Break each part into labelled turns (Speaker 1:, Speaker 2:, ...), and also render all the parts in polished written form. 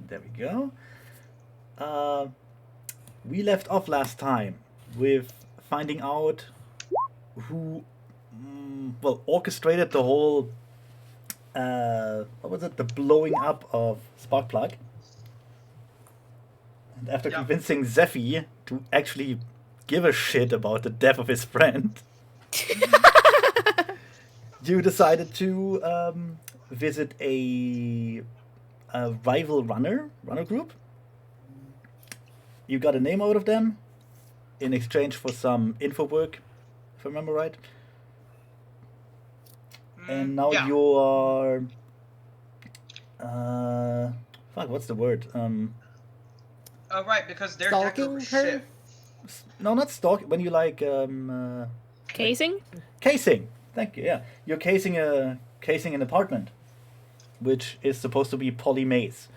Speaker 1: There we go. We left off last time with finding out who, orchestrated the whole, what was it? The blowing up of Sparkplug. And after convincing Zephy to actually give a shit about the death of his friend, you decided to visit a rival runner group. You got a name out of them in exchange for some info work, if I remember right. And now you are... what's the word?
Speaker 2: Right, because they're
Speaker 3: Stalking her?
Speaker 1: No, not stalking. When you like...
Speaker 4: Casing?
Speaker 1: Casing. Thank you, yeah. You're casing an apartment, which is supposed to be Polly Maze.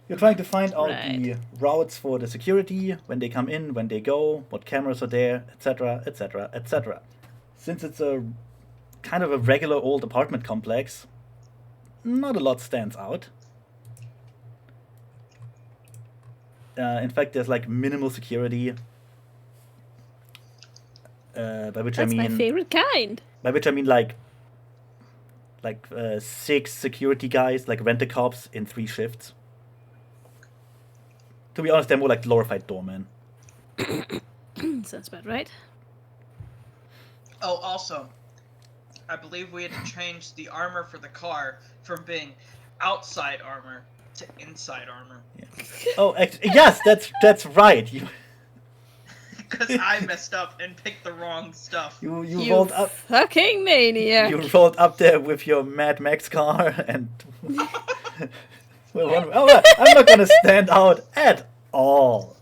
Speaker 1: You're trying to find out the routes for the security, when they come in, when they go, what cameras are there, etc., etc., etc. Since it's a kind of a regular old apartment complex, not a lot stands out. In fact, there's like minimal security. By which
Speaker 4: That's
Speaker 1: I mean
Speaker 4: my favorite kind.
Speaker 1: By which I mean like 6 security guys, like rent-a-cops in 3 shifts. To be honest, they're more like glorified doormen.
Speaker 4: Sounds about right.
Speaker 2: Oh, also, I believe we had to change the armor for the car from being outside armor to inside armor.
Speaker 1: Yeah. Oh, yes, that's right.
Speaker 2: Because I messed up and picked the wrong stuff.
Speaker 1: You rolled up.
Speaker 4: Fucking maniac.
Speaker 1: You rolled up there with your Mad Max car and. I'm not gonna stand out at all.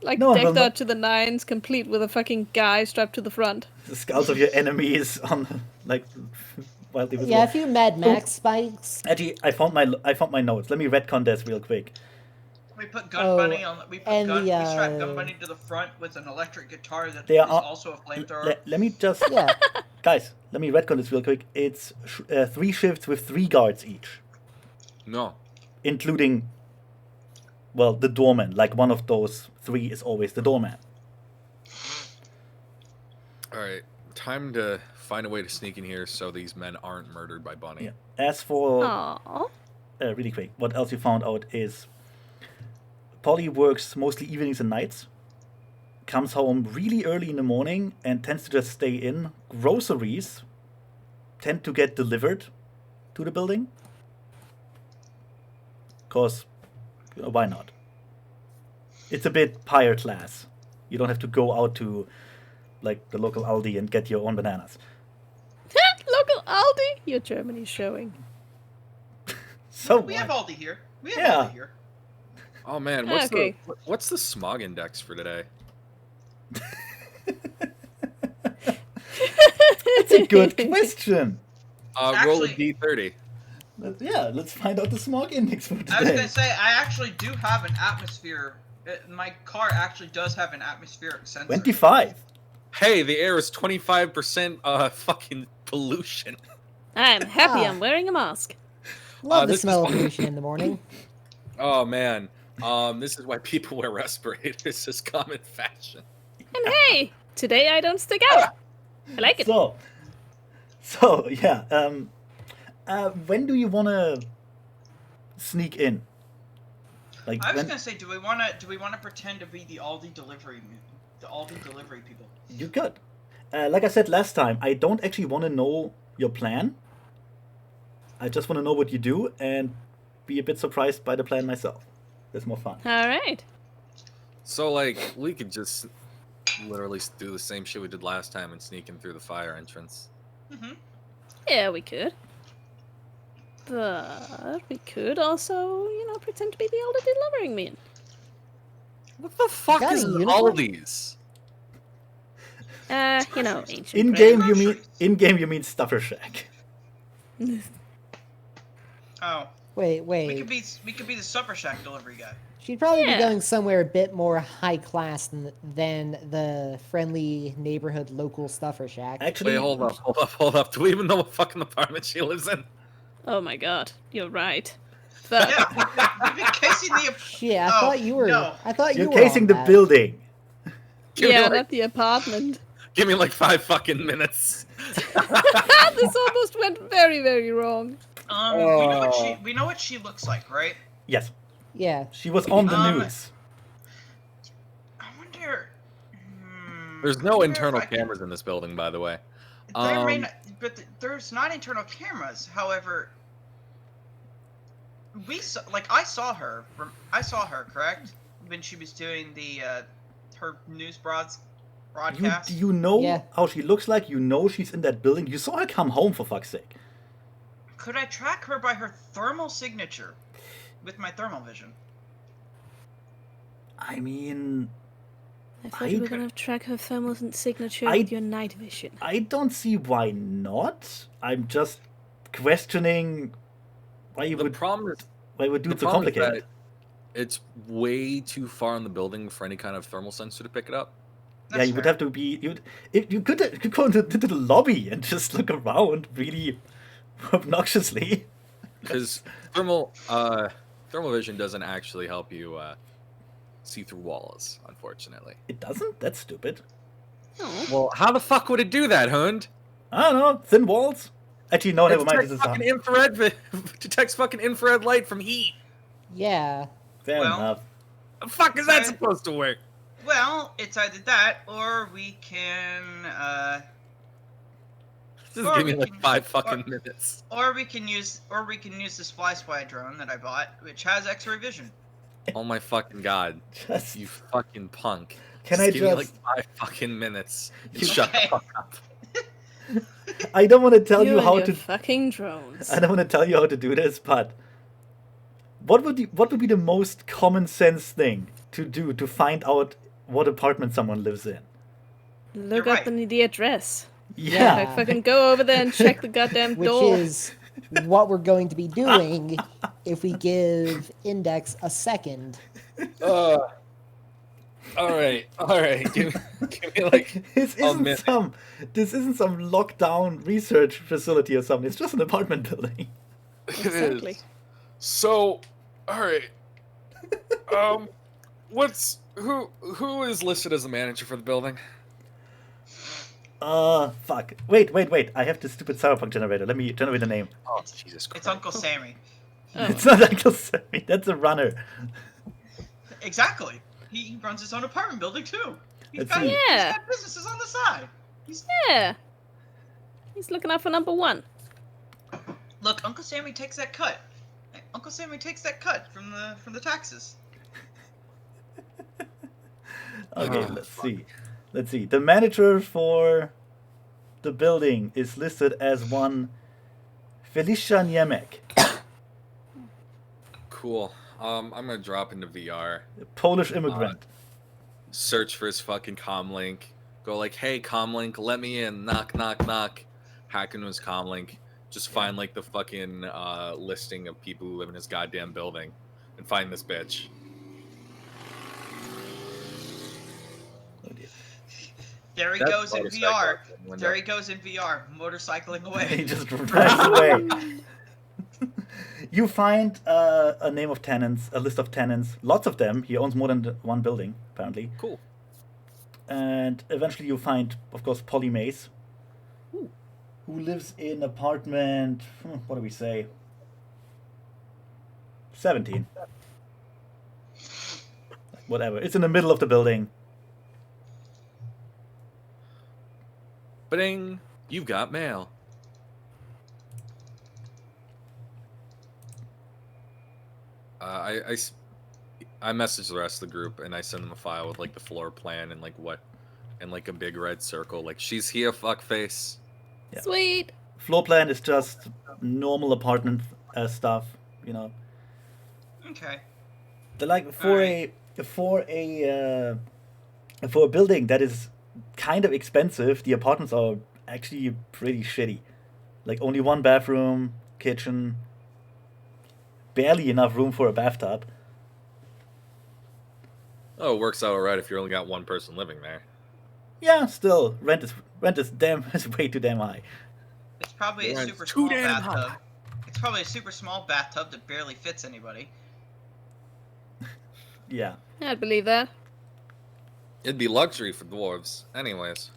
Speaker 4: Like decked out to the nines, complete with a fucking guy strapped to the front.
Speaker 1: The skulls of your enemies on wildly visible.
Speaker 3: Yeah, a few Mad Max spikes.
Speaker 1: Actually, I found my notes. Let me retcon this real quick.
Speaker 2: We put Gun Bunny on. We strapped Gun Bunny to the front with an electric guitar that is also a flamethrower.
Speaker 1: Let me just, guys. Let me retcon this real quick. It's 3 shifts with 3 guards each.
Speaker 5: No.
Speaker 1: Including, well, the doorman. Like one of those 3 is always the doorman.
Speaker 5: Alright, time to find a way to sneak in here so these men aren't murdered by Bunny.
Speaker 1: Yeah. As for, really quick, what else you found out is Polly works mostly evenings and nights, comes home really early in the morning and tends to just stay in. Groceries tend to get delivered to the building. Because, why not? It's a bit higher class. You don't have to go out to, like, the local Aldi and get your own bananas.
Speaker 4: Local Aldi? Your Germany's showing.
Speaker 1: So
Speaker 2: we have Aldi here. We have Aldi here.
Speaker 5: Oh man, what's the smog index for today?
Speaker 1: That's a good question.
Speaker 5: Roll a D30.
Speaker 1: Yeah, let's find out the smog index for today.
Speaker 2: I was gonna say, I actually do have an atmosphere. My car actually does have an atmospheric sensor.
Speaker 1: 25.
Speaker 5: Hey, the air is 25% fucking pollution.
Speaker 4: I'm happy I'm wearing a mask.
Speaker 3: Love the smell of pollution in the morning.
Speaker 5: Oh man, this is why people wear respirators as common fashion.
Speaker 4: And hey, today I don't stick out. I like it.
Speaker 1: So yeah. When do you want to sneak in? Like,
Speaker 2: I was gonna say, do we want to pretend to be the Aldi delivery people?
Speaker 1: You could. Like I said last time, I don't actually want to know your plan. I just want to know what you do and be a bit surprised by the plan myself. That's more fun.
Speaker 4: All right.
Speaker 5: So, like, we could just literally do the same shit we did last time and sneak in through the fire entrance.
Speaker 2: Mm-hmm.
Speaker 4: Yeah, we could. But we could also, pretend to be the older delivering man.
Speaker 5: What the fuck is all of these?
Speaker 4: Ancient.
Speaker 1: In-game you mean Stuffer Shack.
Speaker 2: Oh.
Speaker 3: Wait.
Speaker 2: We could be the Supper Shack delivery guy.
Speaker 3: She'd probably be going somewhere a bit more high class than the friendly neighborhood local Stuffer Shack.
Speaker 1: Actually,
Speaker 5: wait, hold up. Do we even know what fucking apartment she lives in?
Speaker 4: Oh my god, you're right. Fuck.
Speaker 2: Yeah, we've been casing the.
Speaker 3: Shit, I
Speaker 2: Oh,
Speaker 3: thought you were.
Speaker 2: no.
Speaker 3: I thought you
Speaker 1: You're
Speaker 3: were
Speaker 1: casing
Speaker 3: on
Speaker 1: the
Speaker 3: that.
Speaker 1: building.
Speaker 5: Give me
Speaker 4: Yeah,
Speaker 5: like-
Speaker 4: not the apartment.
Speaker 5: Give me like 5 fucking minutes.
Speaker 4: This almost went very, very wrong.
Speaker 2: We know what she looks like, right?
Speaker 1: Yes,
Speaker 3: Yeah.
Speaker 1: she was on the news.
Speaker 2: I wonder.
Speaker 5: There's
Speaker 2: I
Speaker 5: no
Speaker 2: wonder if
Speaker 5: internal
Speaker 2: I can-
Speaker 5: cameras in this building, by the way.
Speaker 2: There may not, but there's not internal cameras. However, I saw her. I saw her, correct? When she was doing the her news broadcast.
Speaker 1: You know
Speaker 3: Yeah.
Speaker 1: how she looks like. You know she's in that building. You saw her come home, for fuck's sake.
Speaker 2: Could I track her by her thermal signature with my thermal vision?
Speaker 1: I mean,
Speaker 4: I thought you were gonna track her thermal signature with your night vision.
Speaker 1: I don't see why not. I'm just questioning why you
Speaker 5: The
Speaker 1: would
Speaker 5: problem is
Speaker 1: do
Speaker 5: the
Speaker 1: it so
Speaker 5: problem is that
Speaker 1: complicated.
Speaker 5: it's way too far in the building for any kind of thermal sensor to pick it up.
Speaker 1: Yeah, you would have to be. You could go into the lobby and just look around really obnoxiously.
Speaker 5: Because thermal vision doesn't actually help you see through walls, unfortunately.
Speaker 1: It doesn't. That's stupid.
Speaker 4: Oh.
Speaker 5: Well, how the fuck would it do that, Hund?
Speaker 1: I don't know. Thin walls. Actually, no. Never mind.
Speaker 5: Detects
Speaker 1: This is
Speaker 5: fucking infrared. Detects fucking infrared light from heat.
Speaker 3: Yeah.
Speaker 1: fair
Speaker 2: Well,
Speaker 1: enough.
Speaker 5: The fuck is that supposed to work?
Speaker 2: Well, it's either that, or we can,
Speaker 5: Just
Speaker 2: or
Speaker 5: give me
Speaker 2: we
Speaker 5: like
Speaker 2: can-
Speaker 5: 5 fucking minutes.
Speaker 2: or we can use this fly spy drone that I bought, which has X-ray vision.
Speaker 5: Oh my fucking god.
Speaker 1: Just
Speaker 5: You fucking punk.
Speaker 1: Can
Speaker 5: Just
Speaker 1: I
Speaker 5: give me like
Speaker 1: just-
Speaker 5: 5 fucking minutes. And
Speaker 1: You-
Speaker 5: shut
Speaker 2: Okay.
Speaker 5: the fuck up.
Speaker 1: I don't want to tell you
Speaker 4: and
Speaker 1: how
Speaker 4: your
Speaker 1: to.
Speaker 4: fucking drones.
Speaker 1: I don't want to tell you how to do this, but what would be the most common sense thing to do to find out what apartment someone lives in?
Speaker 4: Look
Speaker 2: You're
Speaker 4: up
Speaker 2: right.
Speaker 4: the address.
Speaker 1: Yeah.
Speaker 4: Like, fucking go over there and check the goddamn
Speaker 3: Which
Speaker 4: door.
Speaker 3: is what we're going to be doing if we give Index a second.
Speaker 5: All right. Give me like
Speaker 1: This
Speaker 5: a minute.
Speaker 1: isn't some lockdown research facility or something. It's just an apartment building.
Speaker 4: Exactly.
Speaker 5: So, all right. Who is listed as the manager for the building?
Speaker 1: Fuck. Wait. I have this stupid cyberpunk generator. Let me generate a name.
Speaker 5: Oh, Jesus Christ.
Speaker 2: It's Uncle Sammy.
Speaker 4: Oh.
Speaker 1: It's not Uncle Sammy. That's a runner.
Speaker 2: Exactly. He runs his own apartment building too.
Speaker 1: Let's see.
Speaker 2: He's
Speaker 4: Yeah.
Speaker 2: got businesses on the side.
Speaker 4: Yeah. He's looking out for number one.
Speaker 2: Look, Uncle Sammy takes that cut. Uncle Sammy takes that cut from the taxes.
Speaker 1: Okay, let's see. The manager for the building is listed as one Felicia Niemek,
Speaker 5: Cool. I'm gonna drop into VR.
Speaker 1: a Polish immigrant.
Speaker 5: Search for his fucking comlink. Go like, hey, comlink, let me in. Knock, knock, knock. Hack into his comlink. Just find like the fucking listing of people who live in his goddamn building, and find this bitch.
Speaker 1: Oh dear.
Speaker 2: There he
Speaker 5: That's
Speaker 2: goes in
Speaker 5: motorcycle
Speaker 2: VR.
Speaker 5: out the window.
Speaker 2: There he goes in VR, motorcycling
Speaker 1: He
Speaker 2: away.
Speaker 1: just drives away. You find a name of tenants, a list of tenants, lots of them. He owns more than one building, apparently.
Speaker 5: Cool.
Speaker 1: And eventually you find, of course, Polly Mace, who lives in apartment, what do we say? 17. Whatever. It's in the middle of the building.
Speaker 5: Ba-ding! You've got mail. I message the rest of the group and I send them a file with like the floor plan and like what, and like a big red circle. Like, she's here, fuckface.
Speaker 1: Yeah.
Speaker 4: Sweet.
Speaker 1: Floor plan is just normal apartment stuff, you know.
Speaker 2: Okay.
Speaker 1: They're like for a building that is kind of expensive, the apartments are actually pretty shitty. Like only one bathroom, kitchen, barely enough room for a bathtub.
Speaker 5: Oh, it works out alright if you only got one person living there.
Speaker 1: Yeah, still rent is way too damn high.
Speaker 2: It's probably a
Speaker 5: Rent's
Speaker 2: super
Speaker 5: too
Speaker 2: small
Speaker 5: damn
Speaker 2: bathtub.
Speaker 5: high.
Speaker 2: It's probably a super small bathtub that barely fits anybody.
Speaker 1: Yeah.
Speaker 4: I'd believe that.
Speaker 5: It'd be luxury for dwarves. Anyways.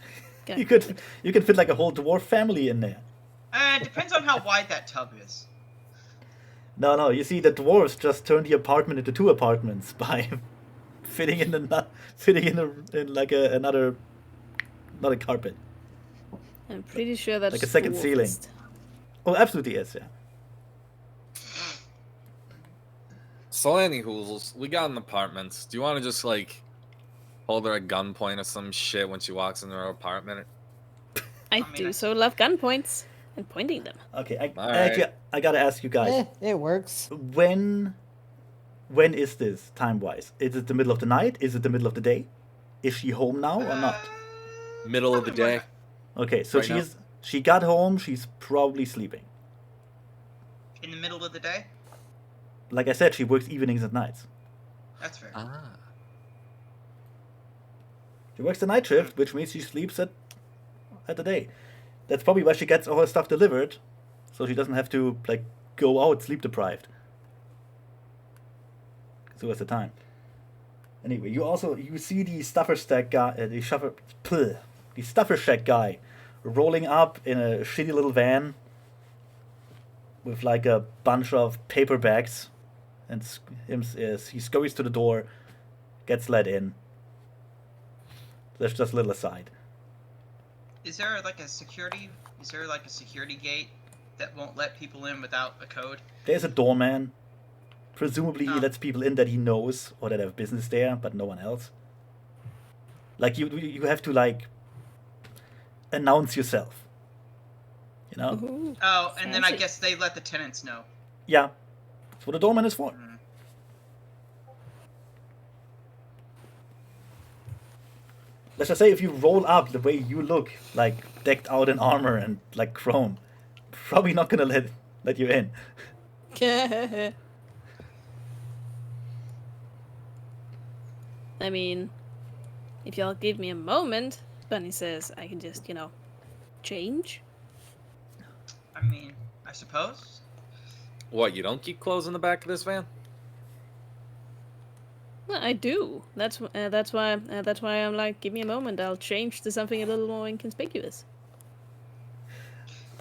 Speaker 1: You could fit like a whole dwarf family in there.
Speaker 2: It depends on how wide that tub is.
Speaker 1: No. You see, the dwarves just turned the apartment into 2 apartments by fitting in like another carpet.
Speaker 4: I'm pretty sure that's
Speaker 1: Like a second ceiling.
Speaker 4: dwarfist.
Speaker 1: Oh, absolutely is. Yeah.
Speaker 5: So anywho, we got an apartment. Do you want to just like hold her at gunpoint or some shit when she walks into her apartment?
Speaker 4: I
Speaker 2: mean,
Speaker 4: do so love gunpoints and pointing them.
Speaker 1: Okay.
Speaker 5: Alright.
Speaker 1: I gotta ask you guys.
Speaker 3: It works.
Speaker 1: When is this time-wise? Is it the middle of the night? Is it the middle of the day? Is she home now or not?
Speaker 5: Middle of the day.
Speaker 1: Okay, so
Speaker 5: Right now.
Speaker 1: she got home. She's probably sleeping.
Speaker 2: In the middle of the day?
Speaker 1: Like I said, she works evenings and nights.
Speaker 2: That's fair.
Speaker 5: Ah.
Speaker 1: She works the night shift, which means she sleeps at the day. That's probably why she gets all her stuff delivered, so she doesn't have to like go out sleep deprived. So what's the time? Anyway, you see the stuffer stack guy, the stuffer shack guy, rolling up in a shitty little van with like a bunch of paper bags, and he scurries to the door, gets let in. That's just a little aside.
Speaker 2: Is there like a security gate that won't let people in without a code?
Speaker 1: There's a doorman. Presumably he
Speaker 2: Oh.
Speaker 1: lets people in that he knows or that have business there, but no one else. Like you have to like announce yourself. You know?
Speaker 4: Ooh.
Speaker 2: Oh, and then I
Speaker 4: Fancy.
Speaker 2: guess they let the tenants know.
Speaker 1: Yeah. That's what a doorman is for.
Speaker 2: Mm.
Speaker 1: Let's just say if you roll up the way you look, like decked out in armor and like chrome, probably not gonna let you in.
Speaker 4: I mean, if y'all give me a moment, Bunny says I can just, change.
Speaker 2: I mean, I suppose.
Speaker 5: What, you don't keep clothes in the back of this van?
Speaker 4: Well, I do. That's why I'm like, give me a moment. I'll change to something a little more inconspicuous.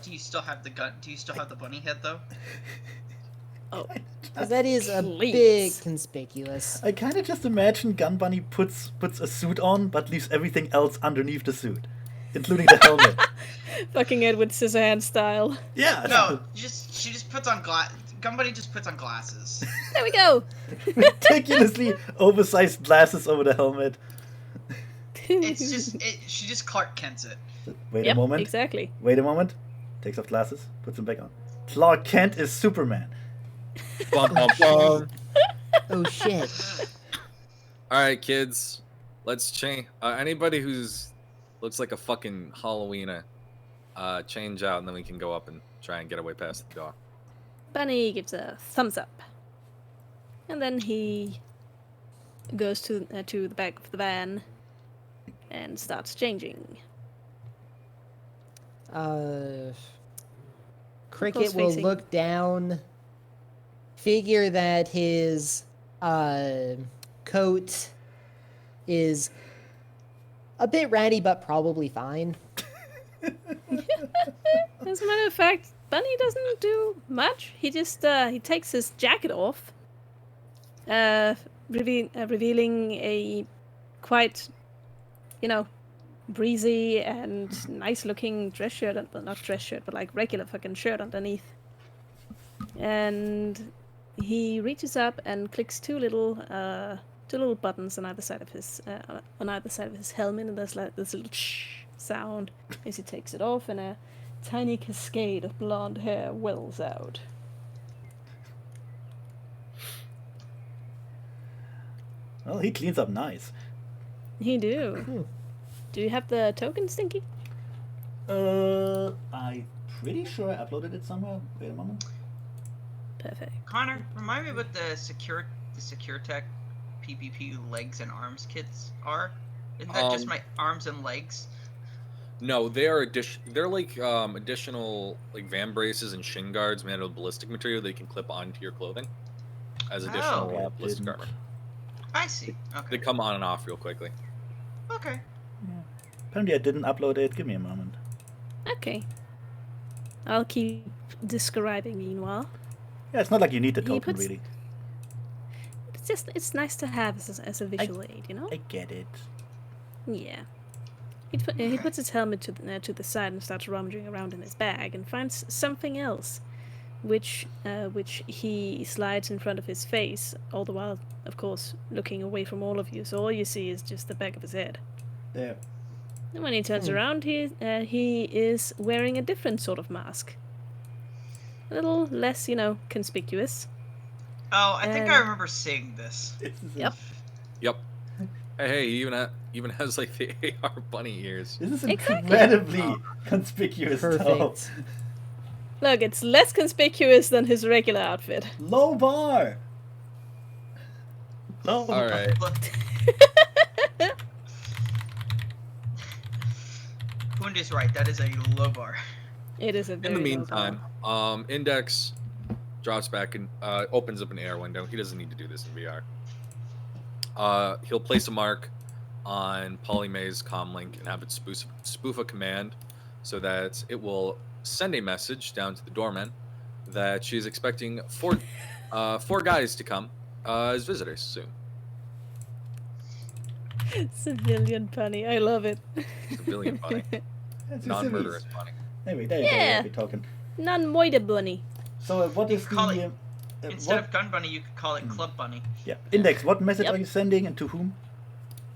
Speaker 2: Do you still have the gun? Do you still have the bunny head though?
Speaker 4: Oh,
Speaker 3: 'Cause that is a
Speaker 4: Please.
Speaker 3: bit conspicuous.
Speaker 1: I kind of just imagine Gun Bunny puts a suit on, but leaves everything else underneath the suit, including the helmet.
Speaker 4: fucking Edward Scissorhands style.
Speaker 1: Yeah.
Speaker 2: No, she just puts on Gun Bunny just puts on glasses.
Speaker 4: There we go.
Speaker 1: Ridiculously oversized glasses over the helmet.
Speaker 2: She just Clark Kent's it.
Speaker 1: Wait
Speaker 4: Yep,
Speaker 1: a moment.
Speaker 4: exactly.
Speaker 1: Wait a moment. Takes off glasses, puts them back on. Clark Kent is Superman.
Speaker 5: Bum, bum, bum.
Speaker 3: Oh shit.
Speaker 5: All right, kids, let's change. Anybody who's looks like a fucking Halloweener, change out, and then we can go up and try and get away past the door.
Speaker 4: Bunny gives a thumbs up, and then he goes to the back of the van and starts changing.
Speaker 3: Cricket will
Speaker 4: Close-facing.
Speaker 3: look down, figure that his coat is a bit ratty, but probably fine.
Speaker 4: As a matter of fact, Bunny doesn't do much. He just he takes his jacket off, revealing a quite, breezy and nice-looking dress shirt. Well, not dress shirt, but like regular fucking shirt underneath. And he reaches up and clicks two little buttons on either side of his helmet, and there's like this little shh sound as he takes it off, and a tiny cascade of blonde hair wells out.
Speaker 1: Well, he cleans up nice.
Speaker 4: He do. Do you have the token, Stinky?
Speaker 1: I'm pretty sure I uploaded it somewhere. Wait a moment.
Speaker 4: Perfect.
Speaker 2: Connor, remind me what the SecureTech PPP legs and arms kits are. Isn't that just my arms and legs?
Speaker 5: No, they are they're like additional like van braces and shin guards made of ballistic material that you can clip onto your clothing as additional
Speaker 1: Okay, I
Speaker 5: ballistic
Speaker 1: didn't.
Speaker 5: armor.
Speaker 2: I see.
Speaker 5: They
Speaker 2: Okay.
Speaker 5: come on and off real quickly.
Speaker 2: Okay.
Speaker 1: Apparently, I didn't upload it. Give me a moment.
Speaker 4: Okay. I'll keep describing meanwhile.
Speaker 1: Yeah, it's not like you need the
Speaker 4: He
Speaker 1: token,
Speaker 4: puts-
Speaker 1: really.
Speaker 4: It's nice to have as a visual aid, you know?
Speaker 1: I get it.
Speaker 4: Yeah. He puts his helmet to the side and starts rummaging around in his bag and finds something else, which he slides in front of his face, all the while, of course, looking away from all of you. So all you see is just the back of his head.
Speaker 1: There.
Speaker 4: And when he turns around, he is wearing a different sort of mask, a little less, conspicuous.
Speaker 2: Oh, I think I
Speaker 4: Um,
Speaker 2: remember seeing this.
Speaker 1: This is
Speaker 4: Yep.
Speaker 5: Yep. Hey, he even has like the AR bunny ears.
Speaker 1: This is
Speaker 4: Exactly.
Speaker 1: incredibly conspicuous. Though.
Speaker 3: Perfect.
Speaker 4: Look, it's less conspicuous than his regular outfit.
Speaker 1: Low bar. Low bar.
Speaker 5: All right.
Speaker 2: Look. Hund is right. That is a low bar.
Speaker 4: It is a
Speaker 5: In
Speaker 4: very
Speaker 5: the
Speaker 4: low bar.
Speaker 5: meantime, Index drops back and opens up an air window. He doesn't need to do this in VR. He'll place a mark on Polly May's comlink and have it spoof a command so that it will send a message down to the doorman that she's expecting four guys to come as visitors soon.
Speaker 4: Civilian bunny, I love it.
Speaker 5: Civilian bunny.
Speaker 1: That's a
Speaker 5: Non-murderous
Speaker 1: civis.
Speaker 5: bunny.
Speaker 1: Anyway, there you
Speaker 4: Yeah.
Speaker 1: go. We're talking.
Speaker 4: Non-moida bunny.
Speaker 1: So, what
Speaker 2: You
Speaker 1: is
Speaker 2: could call
Speaker 1: the?
Speaker 2: it- Instead of gun bunny, you could call it club bunny.
Speaker 1: Yeah. Index. What message
Speaker 4: Yep.
Speaker 1: are you sending and to whom?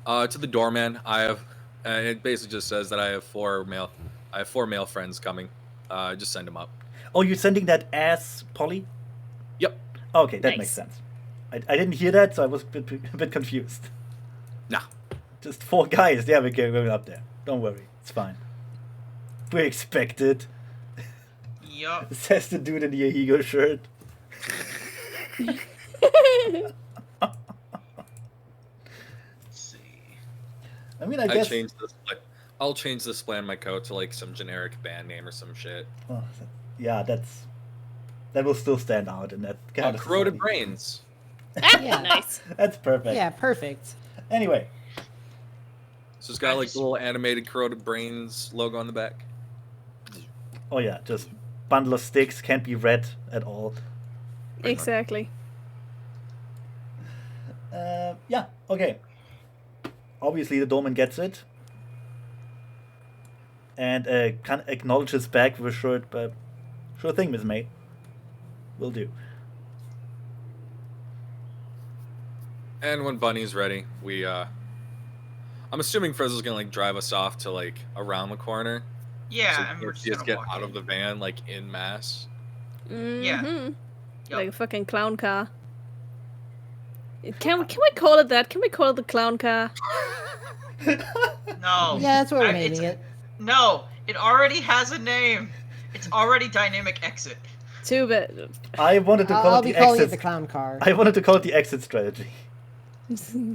Speaker 5: To the doorman, I have, and it basically just says that I have four male friends coming. Just send them up.
Speaker 1: Oh, you're sending that as Polly?
Speaker 5: Yep.
Speaker 1: Okay, that
Speaker 4: Nice.
Speaker 1: makes sense. I didn't hear that, so I was a bit confused.
Speaker 5: Nah.
Speaker 1: Just 4 guys. Yeah, we're going up there. Don't worry. It's fine. We expected.
Speaker 2: Yup.
Speaker 1: Says the dude in the Ahigo shirt.
Speaker 2: Let's see.
Speaker 1: I mean, I guess.
Speaker 5: I'll change the display on my coat to like some generic band name or some shit.
Speaker 1: Oh, yeah, that will still stand out in that kind of
Speaker 5: Corroded
Speaker 1: society.
Speaker 5: Brains.
Speaker 3: Yeah.
Speaker 4: Nice.
Speaker 1: That's perfect.
Speaker 3: Yeah, perfect.
Speaker 1: Anyway,
Speaker 5: So it's got like the little animated Corroded Brains logo on the back.
Speaker 1: oh yeah, just bundle of sticks, can't be read at all.
Speaker 4: Exactly.
Speaker 1: Yeah, okay. Obviously, the doorman gets it. And kind of acknowledges back with a short, but sure thing, Miss May. Will do.
Speaker 5: And when Bunny's ready, we I'm assuming Frizzle's gonna like drive us off to like around the corner.
Speaker 2: Yeah,
Speaker 5: so
Speaker 2: and we're just
Speaker 5: just
Speaker 2: gonna
Speaker 5: get
Speaker 2: walk
Speaker 5: out
Speaker 2: in.
Speaker 5: of the van like in mass.
Speaker 4: Mm-hmm.
Speaker 2: Yup.
Speaker 4: Like a fucking clown car. Can we call it that? Can we call it the clown car?
Speaker 2: No.
Speaker 3: Yeah, that's what we're
Speaker 2: it's-
Speaker 3: naming it.
Speaker 2: No, it already has a name. It's already Dynamic Exit.
Speaker 4: Too bad.
Speaker 1: I wanted to call
Speaker 3: I'll
Speaker 1: it
Speaker 3: be
Speaker 1: the
Speaker 3: calling it
Speaker 1: exit.
Speaker 3: the clown car.
Speaker 1: I wanted to call it the exit strategy.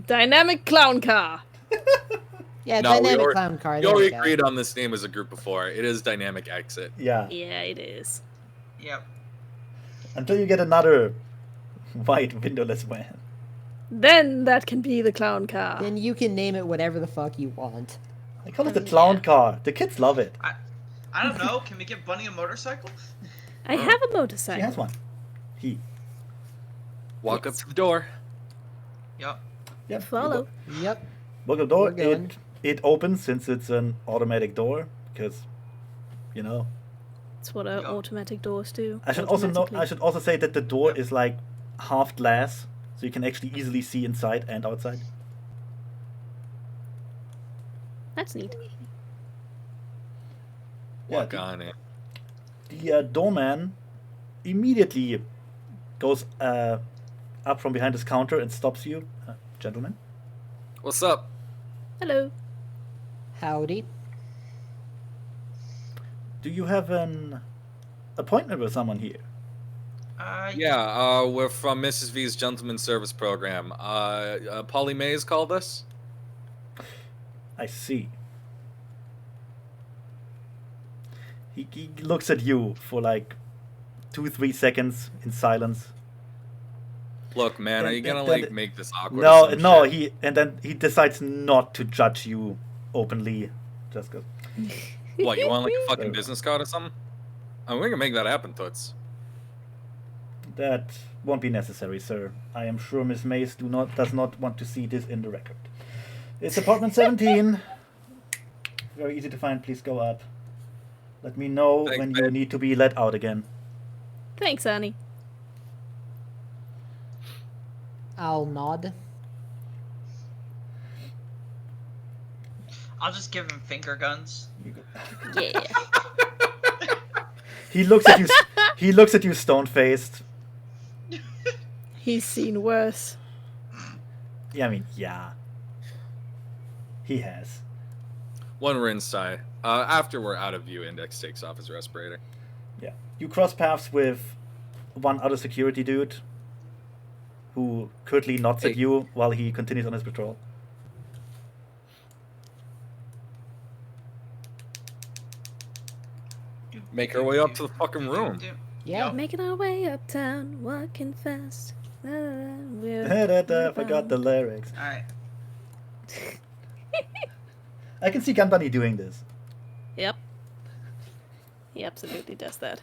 Speaker 4: Dynamic clown car.
Speaker 3: Yeah,
Speaker 5: No, we
Speaker 3: dynamic
Speaker 5: already-
Speaker 3: clown car.
Speaker 5: We
Speaker 3: There
Speaker 5: already
Speaker 3: we go.
Speaker 5: agreed on this name as a group before. It is Dynamic Exit.
Speaker 1: Yeah.
Speaker 4: Yeah, it is.
Speaker 2: Yep.
Speaker 1: Until you get another white windowless van.
Speaker 4: Then that can be the clown car.
Speaker 3: Then you can name it whatever the fuck you want.
Speaker 1: I call it the clown
Speaker 4: Yeah.
Speaker 1: car. The kids love it.
Speaker 2: I don't know. Can we give Bunny a motorcycle?
Speaker 4: I have a
Speaker 1: She
Speaker 4: motorcycle.
Speaker 1: has one. He.
Speaker 5: Walk
Speaker 4: Yes.
Speaker 5: up to the door.
Speaker 2: Yep.
Speaker 1: Yeah.
Speaker 4: Follow.
Speaker 3: Yep.
Speaker 1: Look at the door.
Speaker 3: We're going.
Speaker 1: It opens since it's an automatic door because, you know.
Speaker 4: That's what our
Speaker 2: Yeah.
Speaker 4: automatic doors do.
Speaker 1: I should also
Speaker 4: automatically.
Speaker 1: say that the door is like half glass, so you can actually easily see inside and outside.
Speaker 4: That's neat.
Speaker 1: Yeah,
Speaker 5: Walk on in.
Speaker 1: The doorman immediately goes up from behind his counter and stops you, gentlemen.
Speaker 5: What's up?
Speaker 4: Hello.
Speaker 3: Howdy.
Speaker 1: Do you have an appointment with someone here?
Speaker 5: Yeah, we're from Mrs. V's Gentleman Service Program. Polly Mays called us.
Speaker 1: I see. He looks at you for like 2-3 seconds in silence.
Speaker 5: Look, man, are you gonna like make this awkward?
Speaker 1: No,
Speaker 5: or some
Speaker 1: no.
Speaker 5: shit?
Speaker 1: Then he decides not to judge you openly, just cause.
Speaker 5: What, you want like a fucking business card or something? I mean, we can make that happen, Toots.
Speaker 1: That won't be necessary, sir. I am sure Miss Mace does not want to see this in the record. It's apartment 17. Very easy to find. Please go up. Let me know
Speaker 5: Thanks,
Speaker 1: when you
Speaker 5: babe.
Speaker 1: need to be let out again.
Speaker 4: Thanks, Annie.
Speaker 3: I'll nod.
Speaker 2: I'll just give him finger guns.
Speaker 4: Yeah.
Speaker 1: He looks at you. He looks at you, stone-faced.
Speaker 4: He's seen worse.
Speaker 1: Yeah, I mean, yeah. He has.
Speaker 5: One rinse sigh. After we're out of view, Index takes off his respirator.
Speaker 1: Yeah. You cross paths with one other security dude who curtly nods at
Speaker 5: Hey.
Speaker 1: you while he continues on his patrol.
Speaker 5: Make our way up to the fucking room.
Speaker 3: Yeah.
Speaker 4: Making our way uptown, walking fast.
Speaker 1: I forgot the lyrics.
Speaker 2: Alright.
Speaker 1: I can see Gun Bunny doing this.
Speaker 4: Yep. He absolutely does that.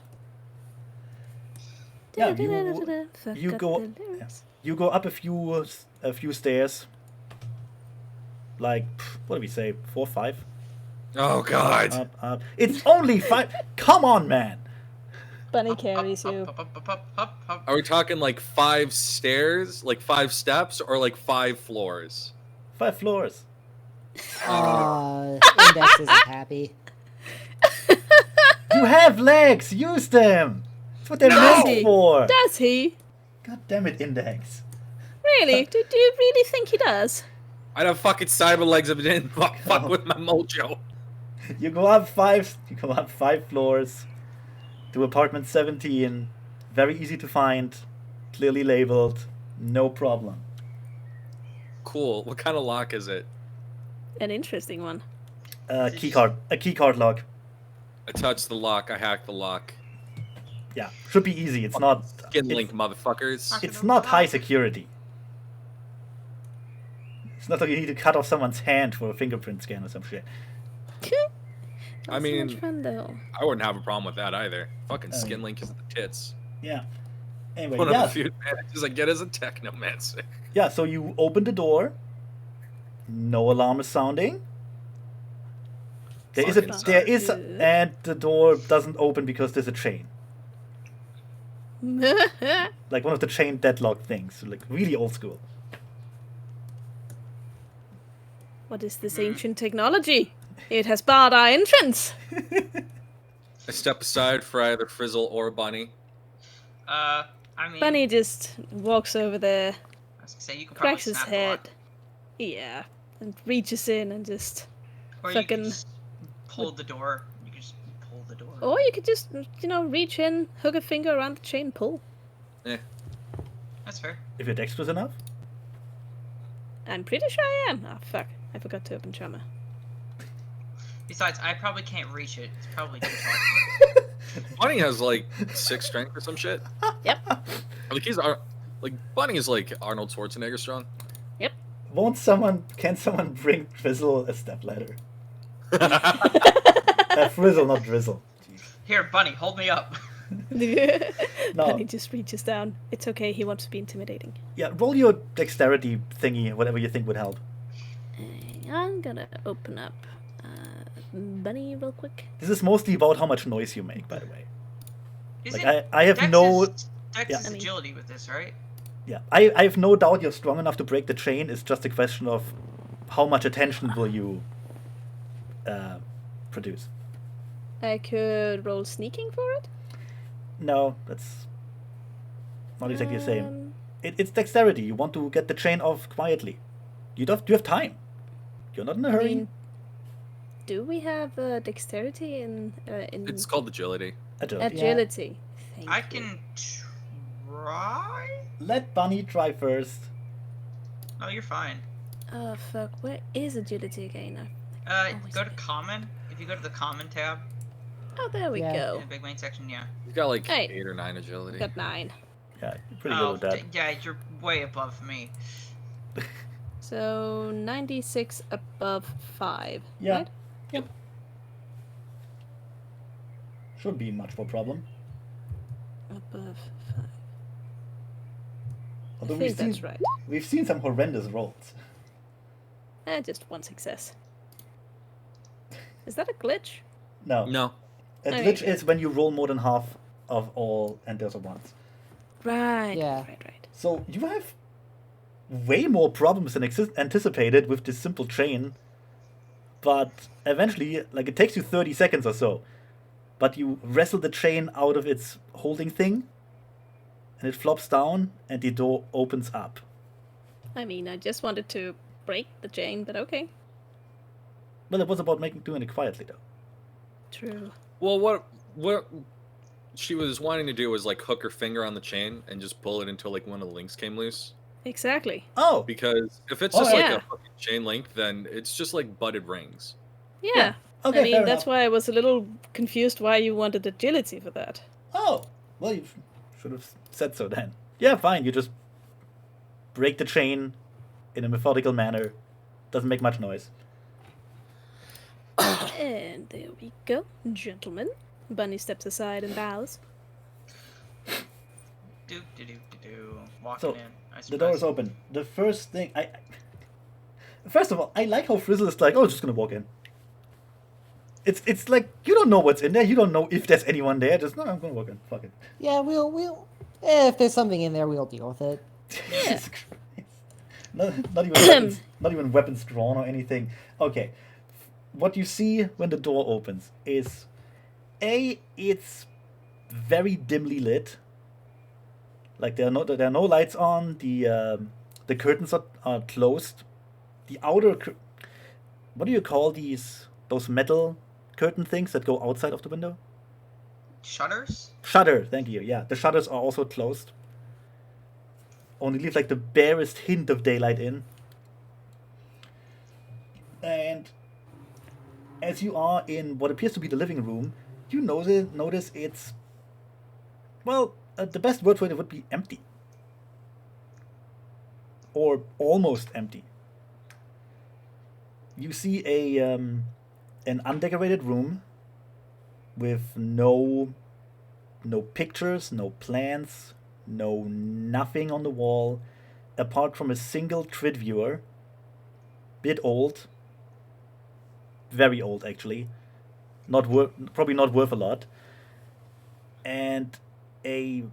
Speaker 1: Yeah, you
Speaker 4: Forgot
Speaker 1: go-
Speaker 4: the lyrics.
Speaker 1: You go up a few stairs. Like, what do we say? 4 or 5?
Speaker 5: Oh God!
Speaker 1: Up. It's only 5. Come on, man.
Speaker 4: Bunny carries you.
Speaker 2: Up.
Speaker 5: Are we talking like 5 stairs, like 5 steps, or like 5 floors?
Speaker 1: 5 floors.
Speaker 3: Index isn't happy.
Speaker 1: You have legs. Use them. That's what they're
Speaker 4: Does
Speaker 1: meant
Speaker 4: he?
Speaker 1: for.
Speaker 4: Does he?
Speaker 1: God damn it, Index.
Speaker 4: Really? Do you really think he does?
Speaker 5: I'd have fucking cyber legs if it didn't fuck with my mojo.
Speaker 1: You go up 5 floors to apartment 17. Very easy to find. Clearly labeled. No problem.
Speaker 5: Cool. What kind of lock is it?
Speaker 4: An interesting one.
Speaker 1: A keycard lock.
Speaker 5: I touched the lock. I hacked the lock.
Speaker 1: Yeah, should be easy. It's not.
Speaker 5: Skin link, motherfuckers.
Speaker 1: It's not high security. It's not like you need to cut off someone's hand for a fingerprint scan or some shit.
Speaker 5: I
Speaker 4: Not so
Speaker 5: mean-
Speaker 4: much fun, though.
Speaker 5: I wouldn't have a problem with that either. Fucking skin link is the tits.
Speaker 1: Yeah. Anyway,
Speaker 5: One of
Speaker 1: yeah.
Speaker 5: the few advantages I get as a technomancer.
Speaker 1: Yeah, so you open the door. No alarm is sounding. There is
Speaker 4: Fucking
Speaker 1: and the door doesn't open because there's a chain. Like one of the chain deadlock things, like really old school.
Speaker 4: What is this ancient technology? It has barred our entrance.
Speaker 5: I step aside for either Frizzle or Bunny.
Speaker 2: I mean,
Speaker 4: Bunny just walks over there,
Speaker 2: I was gonna say you could probably
Speaker 4: cracks his
Speaker 2: snap the
Speaker 4: head.
Speaker 2: lock.
Speaker 4: Yeah, and reaches in and just.
Speaker 2: Or you
Speaker 4: fucking-
Speaker 2: could just pull the door. You could just pull the door.
Speaker 4: Or you could just, reach in, hook a finger around the chain, pull.
Speaker 2: That's fair.
Speaker 1: If you're dexterous enough.
Speaker 4: I'm pretty sure I am. Ah, fuck. I forgot to open Charmer.
Speaker 2: Besides, I probably can't reach it. It's probably too hard.
Speaker 5: Bunny has like 6 strength or some shit.
Speaker 4: Yep.
Speaker 5: Like Bunny is like Arnold Schwarzenegger strong.
Speaker 1: Can someone bring Drizzle a stepladder? Frizzle, not Drizzle. Jeez.
Speaker 2: Here, Bunny, hold me up.
Speaker 4: Bunny just reaches down. It's okay, he wants to be intimidating.
Speaker 1: Yeah, roll your dexterity thingy, whatever you think would help.
Speaker 4: I'm gonna open up Bunny real quick.
Speaker 1: This is mostly about how much noise you make, by the way.
Speaker 2: Is
Speaker 1: Like
Speaker 2: it?
Speaker 1: I have
Speaker 2: Dex
Speaker 1: no
Speaker 2: is
Speaker 1: yeah.
Speaker 2: agility with this, right?
Speaker 1: Yeah, I have no doubt you're strong enough to break the chain. It's just a question of how much attention will you produce.
Speaker 4: I could roll sneaking for it.
Speaker 1: No, that's not exactly the same. It's dexterity. You want to get the chain off quietly. You have time. You're not in a
Speaker 4: I
Speaker 1: hurry.
Speaker 4: mean, do we have dexterity in
Speaker 5: It's called agility.
Speaker 1: Agility.
Speaker 4: agility? Thank
Speaker 2: I
Speaker 4: you.
Speaker 2: can try.
Speaker 1: Let Bunny try first.
Speaker 2: No, you're fine.
Speaker 4: Oh fuck! Where is agility again?
Speaker 2: Go to common. If you go to the common tab.
Speaker 4: Oh, there we
Speaker 3: Yeah.
Speaker 2: In
Speaker 4: go.
Speaker 2: the big main section, yeah.
Speaker 5: You've got like
Speaker 4: Hey.
Speaker 5: 8 or 9 agility.
Speaker 4: Got 9.
Speaker 1: Yeah, you're pretty good with that.
Speaker 2: Yeah, you're way above me.
Speaker 4: So 96 above 5.
Speaker 1: Yeah.
Speaker 4: Right?
Speaker 1: Yep. Shouldn't be much of a problem.
Speaker 4: Above 5.
Speaker 1: Although
Speaker 4: I think that's right.
Speaker 1: we've seen some horrendous rolls.
Speaker 4: Just 1 success. Is that a glitch?
Speaker 1: No.
Speaker 5: No.
Speaker 1: A
Speaker 4: Okay.
Speaker 1: glitch is when you roll more than half of all enters at once.
Speaker 4: Right.
Speaker 3: Yeah.
Speaker 4: Right.
Speaker 1: So you have way more problems than anticipated with this simple chain. But eventually, like, it takes you 30 seconds or so. But you wrestle the chain out of its holding thing, and it flops down, and the door opens up.
Speaker 4: I mean, I just wanted to break the chain, but okay.
Speaker 1: Well, it was about doing it quietly, though.
Speaker 4: True.
Speaker 5: Well, what she was wanting to do was like hook her finger on the chain and just pull it until like one of the links came loose.
Speaker 4: Exactly.
Speaker 1: Oh!
Speaker 5: Because if it's
Speaker 1: Oh,
Speaker 5: just like
Speaker 4: yeah.
Speaker 5: a fucking chain link, then it's just like butted rings.
Speaker 4: Yeah.
Speaker 1: Okay,
Speaker 4: I mean,
Speaker 1: fair
Speaker 4: that's
Speaker 1: enough.
Speaker 4: why I was a little confused why you wanted agility for that.
Speaker 1: Oh! Well, you should have said so then. Yeah, fine, you just break the chain in a methodical manner. Doesn't make much noise.
Speaker 4: And there we go, gentlemen. Bunny steps aside and bows.
Speaker 2: Walking
Speaker 1: So,
Speaker 2: in. I
Speaker 1: The door is
Speaker 2: suppose.
Speaker 1: open. The first thing First of all, I like how Frizzle is like, oh, just gonna walk in. It's like, you don't know what's in there, you don't know if there's anyone there, just, no, I'm gonna walk in, fuck it.
Speaker 3: Yeah, we'll. If there's something in there, we'll deal with it.
Speaker 1: Jesus Christ. Not even weapons drawn or anything. Okay. What you see when the door opens is it's very dimly lit. Like there are no lights on. The curtains are closed. The outer what do you call those metal curtain things that go outside of the window?
Speaker 2: Shutters?
Speaker 1: Shutter, thank you. Yeah, the shutters are also closed. Only leave like the barest hint of daylight in. And as you are in what appears to be the living room, you notice it's, well, the best word for it would be empty. Or almost empty. You see an undecorated room with no pictures, no plants, no nothing on the wall, apart from a single Trid viewer. Bit old. Very old, actually. Probably not worth a lot. And a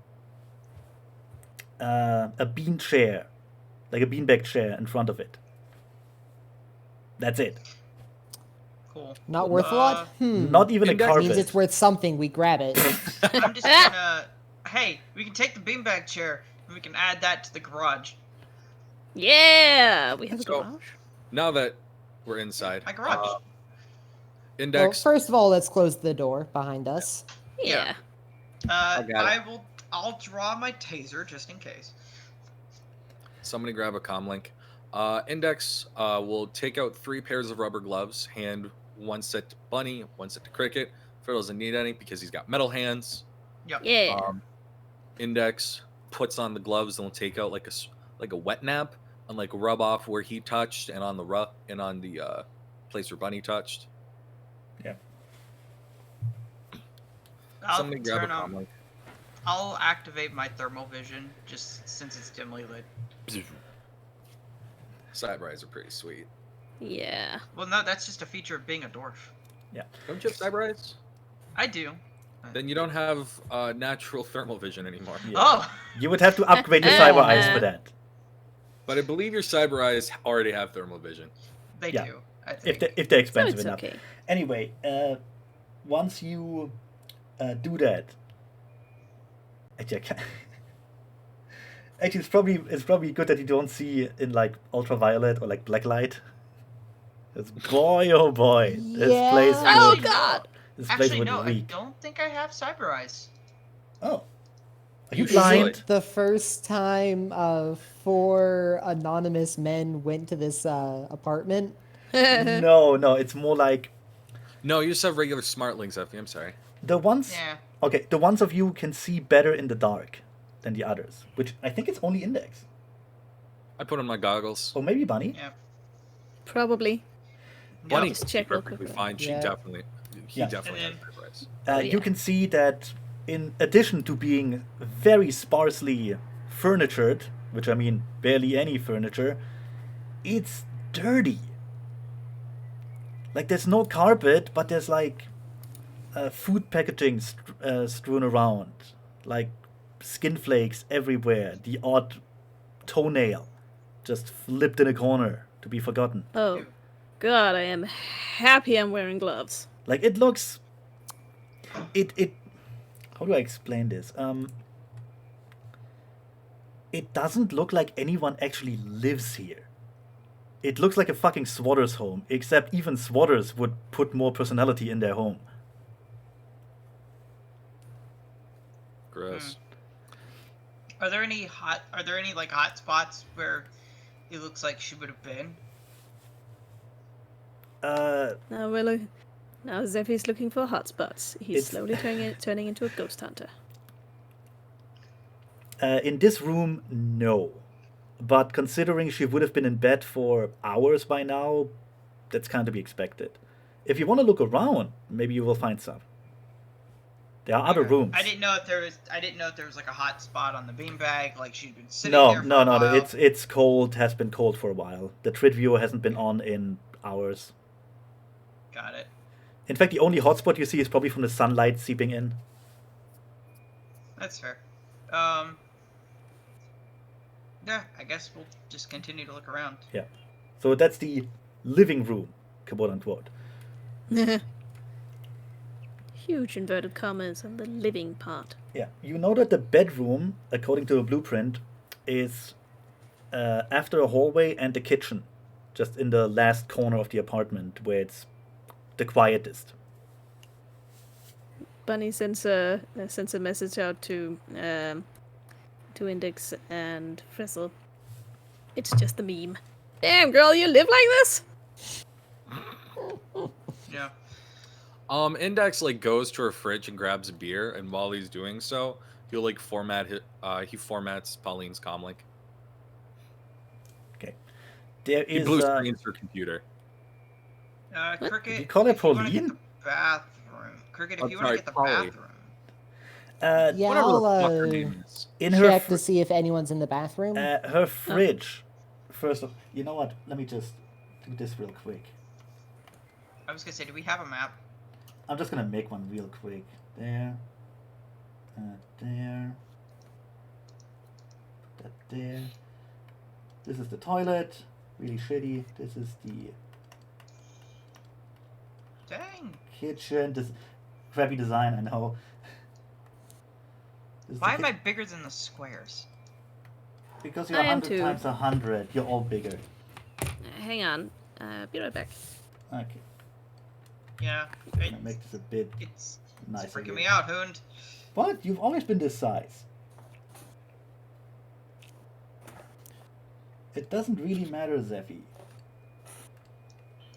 Speaker 1: bean chair, like a beanbag chair in front of it. That's it.
Speaker 2: Cool.
Speaker 3: Not worth a lot?
Speaker 1: Not even a
Speaker 5: Index
Speaker 1: carpet.
Speaker 3: Means it's worth something, we grab it.
Speaker 2: I'm just gonna. Hey, we can take the beanbag chair and we can add that to the garage.
Speaker 4: Yeah, we have a
Speaker 5: So-
Speaker 4: garage.
Speaker 5: Now that we're inside,
Speaker 2: My garage.
Speaker 3: Well,
Speaker 5: Index.
Speaker 3: first of all, let's close the door behind us.
Speaker 4: Yeah.
Speaker 5: got it.
Speaker 2: I'll draw my taser just in case.
Speaker 5: Somebody grab a comlink. Index will take out 3 pairs of rubber gloves, hand 1 set to Bunny, 1 set to Cricket. Fiddle doesn't need any because he's got metal hands.
Speaker 2: Yep.
Speaker 4: Yeah.
Speaker 5: Index puts on the gloves and will take out like a wet nap and like rub off where he touched and on the place where Bunny touched. Somebody grab a comlink.
Speaker 2: I'll activate my thermal vision just since it's dimly lit.
Speaker 5: Side eyes are pretty sweet.
Speaker 4: Yeah.
Speaker 2: Well, no, that's just a feature of being a dwarf.
Speaker 5: Don't you have side eyes?
Speaker 2: I do.
Speaker 5: Then you don't have natural thermal vision anymore.
Speaker 1: Yeah.
Speaker 2: Oh,
Speaker 1: You would have to upgrade your cyber eyes for that.
Speaker 5: But I believe your cyber eyes already have thermal vision.
Speaker 2: they
Speaker 1: Yeah.
Speaker 2: do. I think.
Speaker 1: If they're
Speaker 4: So
Speaker 1: expensive
Speaker 4: it's
Speaker 1: enough.
Speaker 4: okay.
Speaker 1: Anyway, once you do that, actually, I can't. Actually, it's probably good that you don't see in like ultraviolet or like black light. 'Cause boy, oh boy, this
Speaker 3: Yeah.
Speaker 1: place
Speaker 4: Oh
Speaker 1: would,
Speaker 4: God!
Speaker 1: this place
Speaker 2: Actually,
Speaker 1: would
Speaker 2: no, I
Speaker 1: reek.
Speaker 2: don't think I have cyber eyes.
Speaker 1: Oh, are you
Speaker 5: You
Speaker 1: blind?
Speaker 5: should.
Speaker 3: The first time 4 anonymous men went to this apartment.
Speaker 1: No, it's more like
Speaker 5: No, you just have regular smart links, Effie. I'm sorry.
Speaker 1: The ones,
Speaker 2: Yeah.
Speaker 1: okay, the ones of you can see better in the dark than the others, which I think it's only Index.
Speaker 5: I put on my goggles.
Speaker 1: Or maybe Bunny.
Speaker 2: Yeah.
Speaker 4: Probably.
Speaker 5: Bunny
Speaker 4: Just
Speaker 5: can see
Speaker 4: check real
Speaker 5: perfectly
Speaker 4: quick.
Speaker 5: fine. He
Speaker 3: Yeah.
Speaker 5: definitely
Speaker 1: Yeah.
Speaker 5: has
Speaker 2: And then-
Speaker 5: red eyes.
Speaker 1: You
Speaker 4: yeah.
Speaker 1: can see that in addition to being very sparsely furnitured, which I mean barely any furniture, it's dirty. Like there's no carpet, but there's like food packaging strewn around, like skin flakes everywhere, the odd toenail just flipped in a corner to be forgotten.
Speaker 4: Oh, God, I am happy I'm wearing gloves.
Speaker 1: Like it looks, it. How do I explain this? It doesn't look like anyone actually lives here. It looks like a fucking squatter's home, except even squatters would put more personality in their home.
Speaker 5: Gross.
Speaker 2: Are there any like hot spots where it looks like she would have been?
Speaker 4: Now Zephy's looking for hotspots. He's
Speaker 1: It's-
Speaker 4: slowly turning into a ghost hunter.
Speaker 1: In this room, no. But considering she would have been in bed for hours by now, that's kind of to be expected. If you want to look around, maybe you will find some. There are other
Speaker 2: Okay.
Speaker 1: rooms.
Speaker 2: I didn't know if there was like a hot spot on the beanbag, like she'd been sitting
Speaker 1: No,
Speaker 2: there for
Speaker 1: no,
Speaker 2: a
Speaker 1: no.
Speaker 2: while.
Speaker 1: It's cold. Has been cold for a while. The Trid viewer hasn't been on in hours.
Speaker 2: Got it.
Speaker 1: In fact, the only hotspot you see is probably from the sunlight seeping in.
Speaker 2: That's fair. Yeah, I guess we'll just continue to look around.
Speaker 1: Yeah. So that's the living room, quote unquote.
Speaker 4: Huge inverted commas on the living part.
Speaker 1: Yeah. You know that the bedroom, according to the blueprint, is after a hallway and the kitchen, just in the last corner of the apartment where it's the quietest.
Speaker 4: Bunny sends a message out to Index and Frizzle. It's just a meme. Damn, girl, you live like this?
Speaker 2: Yeah.
Speaker 5: Index like goes to her fridge and grabs a beer, and while he's doing so, he'll like he formats Pauline's comlink.
Speaker 1: Okay. There
Speaker 5: He
Speaker 1: is
Speaker 5: blue screens her computer.
Speaker 2: Cricket.
Speaker 1: Did you call her
Speaker 2: if you wanna get
Speaker 1: Pauline?
Speaker 2: the bathroom. Cricket, if
Speaker 5: I'm
Speaker 2: you want to
Speaker 5: sorry,
Speaker 2: get the
Speaker 5: Polly.
Speaker 2: bathroom.
Speaker 3: Yeah,
Speaker 5: Whatever
Speaker 3: I'll
Speaker 5: the fuck her name is.
Speaker 1: in her
Speaker 3: check to see if anyone's in the bathroom.
Speaker 1: her fridge. First of, you know what? Let me just do this real quick.
Speaker 2: I was gonna say, do we have a map?
Speaker 1: I'm just gonna make one real quick. There. There. Put that there. This is the toilet. Really shitty. This is the
Speaker 2: Dang.
Speaker 1: kitchen. This crappy design, I know. This is
Speaker 2: Why
Speaker 1: the
Speaker 2: am I bigger than the squares?
Speaker 1: Because you're
Speaker 4: I am
Speaker 1: 100
Speaker 4: too.
Speaker 1: times 100. You're all bigger.
Speaker 4: Hang on. Be right back.
Speaker 1: Okay.
Speaker 2: Yeah.
Speaker 1: I'm gonna make this a bit
Speaker 2: It's
Speaker 1: nicer.
Speaker 2: freaking
Speaker 1: here.
Speaker 2: me out, Hoond.
Speaker 1: What? You've always been this size. It doesn't really matter, Zeffy.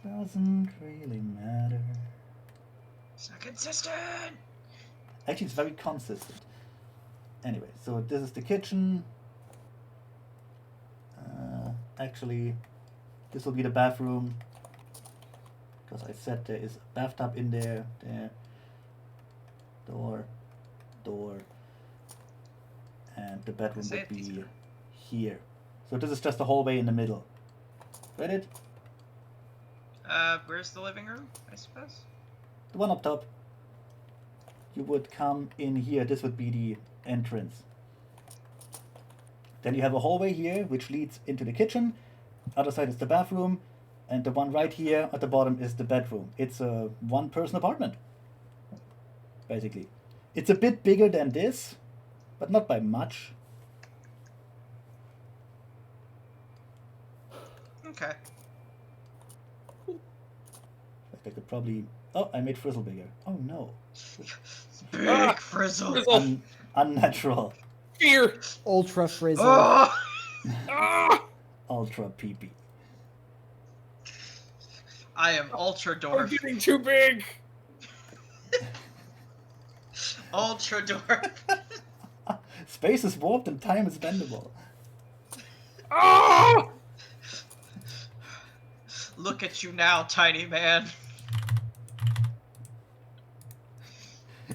Speaker 1: Doesn't really matter.
Speaker 2: It's not consistent.
Speaker 1: Actually, it's very consistent. Anyway, so this is the kitchen. Actually, this will be the bathroom. Because I said there is a bathtub in there. There. Door. And the bedroom would
Speaker 2: Safety's
Speaker 1: be
Speaker 2: good.
Speaker 1: here. So this is just a hallway in the middle. Read it?
Speaker 2: Where's the living room, I suppose?
Speaker 1: The one up top. You would come in here. This would be the entrance. Then you have a hallway here, which leads into the kitchen. Other side is the bathroom. And the one right here at the bottom is the bedroom. It's a one-person apartment, basically. It's a bit bigger than this, but not by much.
Speaker 2: Okay.
Speaker 1: I could probably... Oh, I made Frizzle bigger. Oh no.
Speaker 2: Big frizzle.
Speaker 5: Frizzle.
Speaker 1: Unnatural.
Speaker 5: Fear.
Speaker 3: Ultra Frizzle.
Speaker 2: Oh!
Speaker 5: Ah!
Speaker 1: Ultra peepee.
Speaker 2: I am ultra
Speaker 5: I'm
Speaker 2: dwarf.
Speaker 5: getting too big.
Speaker 2: Ultra dwarf.
Speaker 1: Space is warped and time is bendable.
Speaker 5: Oh!
Speaker 2: Look at you now, tiny man.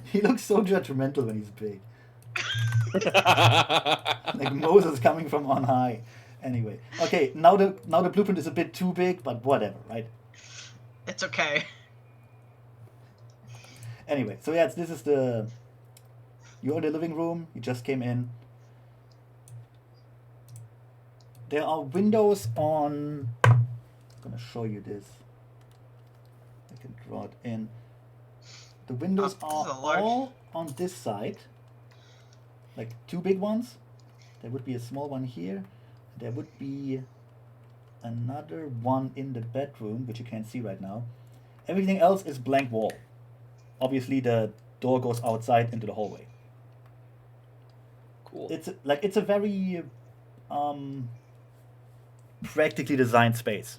Speaker 1: He looks so judgmental when he's big. Like Moses coming from on high. Anyway, okay, now the blueprint is a bit too big, but whatever, right?
Speaker 2: It's okay.
Speaker 1: Anyway, so yeah, this is the... You're in the living room, you just came in. There are windows on... I'm gonna show you this. I can draw it in. The windows
Speaker 2: Oh, this is
Speaker 1: are
Speaker 2: a large-
Speaker 1: all on this side. Like 2 big ones. There would be a small one here. There would be another one in the bedroom, which you can't see right now. Everything else is blank wall. Obviously, the door goes outside into the hallway.
Speaker 5: Cool.
Speaker 1: It's a very practically designed space.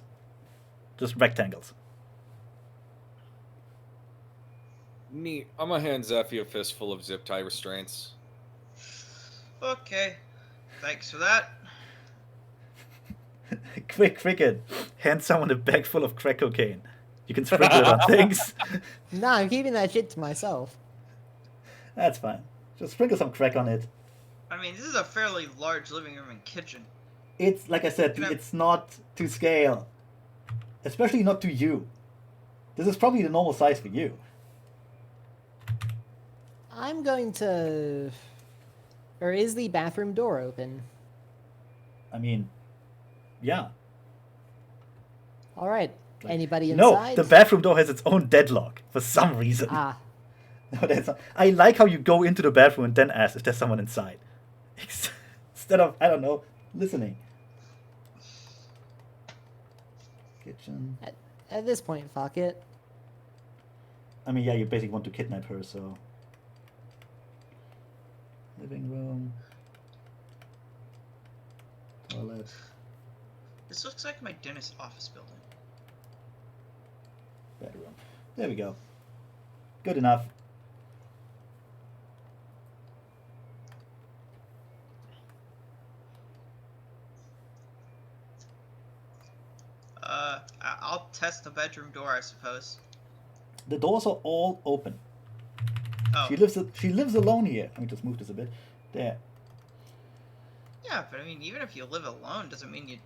Speaker 1: Just rectangles.
Speaker 5: Neat. I'm gonna hand Zephy a fistful of zip tie restraints.
Speaker 2: Okay. Thanks for that.
Speaker 1: Quick, cricket. Hand someone a bag full of crack cocaine. You can sprinkle it on things.
Speaker 3: Nah, I'm keeping that shit to myself.
Speaker 1: That's fine. Just sprinkle some crack on it.
Speaker 2: I mean, this is a fairly large living room and kitchen.
Speaker 1: It's, like I said,
Speaker 2: Can I-
Speaker 1: it's not to scale. Especially not to you. This is probably the normal size for you.
Speaker 3: I'm going to... Or is the bathroom door open?
Speaker 1: I mean, yeah.
Speaker 3: Alright. Anybody
Speaker 1: No,
Speaker 3: inside?
Speaker 1: the bathroom door has its own deadlock for some reason.
Speaker 3: Ah.
Speaker 1: No, that's not. I like how you go into the bathroom and then ask if there's someone inside. Instead of, I don't know, listening. Kitchen.
Speaker 3: At this point, fuck it.
Speaker 1: I mean, yeah, you basically want to kidnap her, so... Living room. Toilet.
Speaker 2: This looks like my dentist office building.
Speaker 1: Bedroom. There we go. Good enough.
Speaker 2: I'll test the bedroom door, I suppose.
Speaker 1: The doors are all open.
Speaker 2: Oh.
Speaker 1: She lives alone here. Let me just move this a bit. There.
Speaker 2: Yeah, but I mean, even if you live alone, doesn't mean you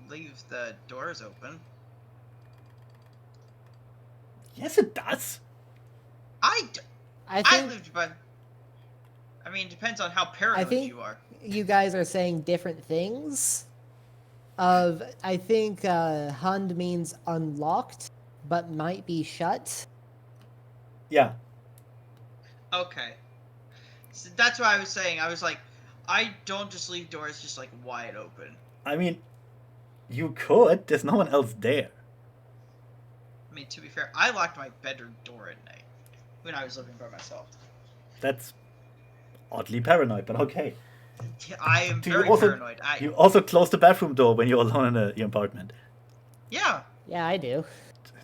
Speaker 2: leave the doors open.
Speaker 1: Yes, it does.
Speaker 2: I
Speaker 3: I think
Speaker 2: lived by... I mean, it depends on how paranoid
Speaker 3: think-
Speaker 2: you are.
Speaker 3: you guys are saying different things. I think Hund means unlocked, but might be shut.
Speaker 1: Yeah.
Speaker 2: Okay. So that's what I was saying. I was like, I don't just leave doors just like wide open.
Speaker 1: I mean, you could. There's no one else there.
Speaker 2: I mean, to be fair, I locked my bedroom door at night when I was living by myself.
Speaker 1: That's oddly paranoid, but okay.
Speaker 2: I am
Speaker 1: Do you
Speaker 2: very
Speaker 1: also-
Speaker 2: paranoid.
Speaker 1: You also close the bathroom door when you're alone in your apartment.
Speaker 2: Yeah.
Speaker 3: Yeah, I do.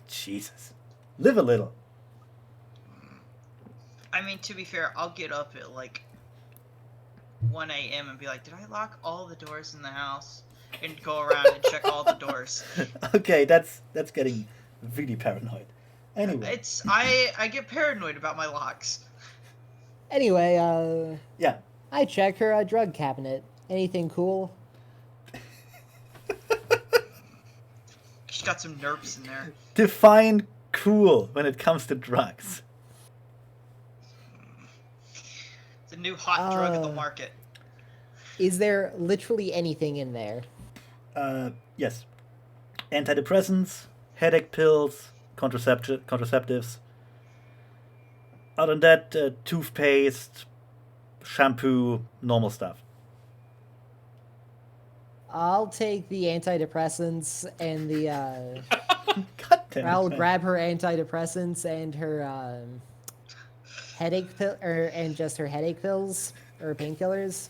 Speaker 1: Jesus. Live a little.
Speaker 2: I mean, to be fair, I'll get up at like 1 a.m. and be like, did I lock all the doors in the house? And go around and check all the doors.
Speaker 1: Okay, that's getting really paranoid. Anyway.
Speaker 2: I get paranoid about my locks.
Speaker 3: Anyway,
Speaker 1: Yeah.
Speaker 3: I check her drug cabinet. Anything cool?
Speaker 2: She's got some nerps in there.
Speaker 1: Define cool when it comes to drugs.
Speaker 2: It's a new hot drug in the
Speaker 3: Uh.
Speaker 2: market.
Speaker 3: Is there literally anything in there?
Speaker 1: Yes. Antidepressants, headache pills, contraceptives. Other than that, toothpaste, shampoo, normal stuff.
Speaker 3: I'll take the antidepressants and the
Speaker 1: God damn it,
Speaker 3: I'll
Speaker 1: man.
Speaker 3: grab her antidepressants and her headache pill and just her headache pills or painkillers.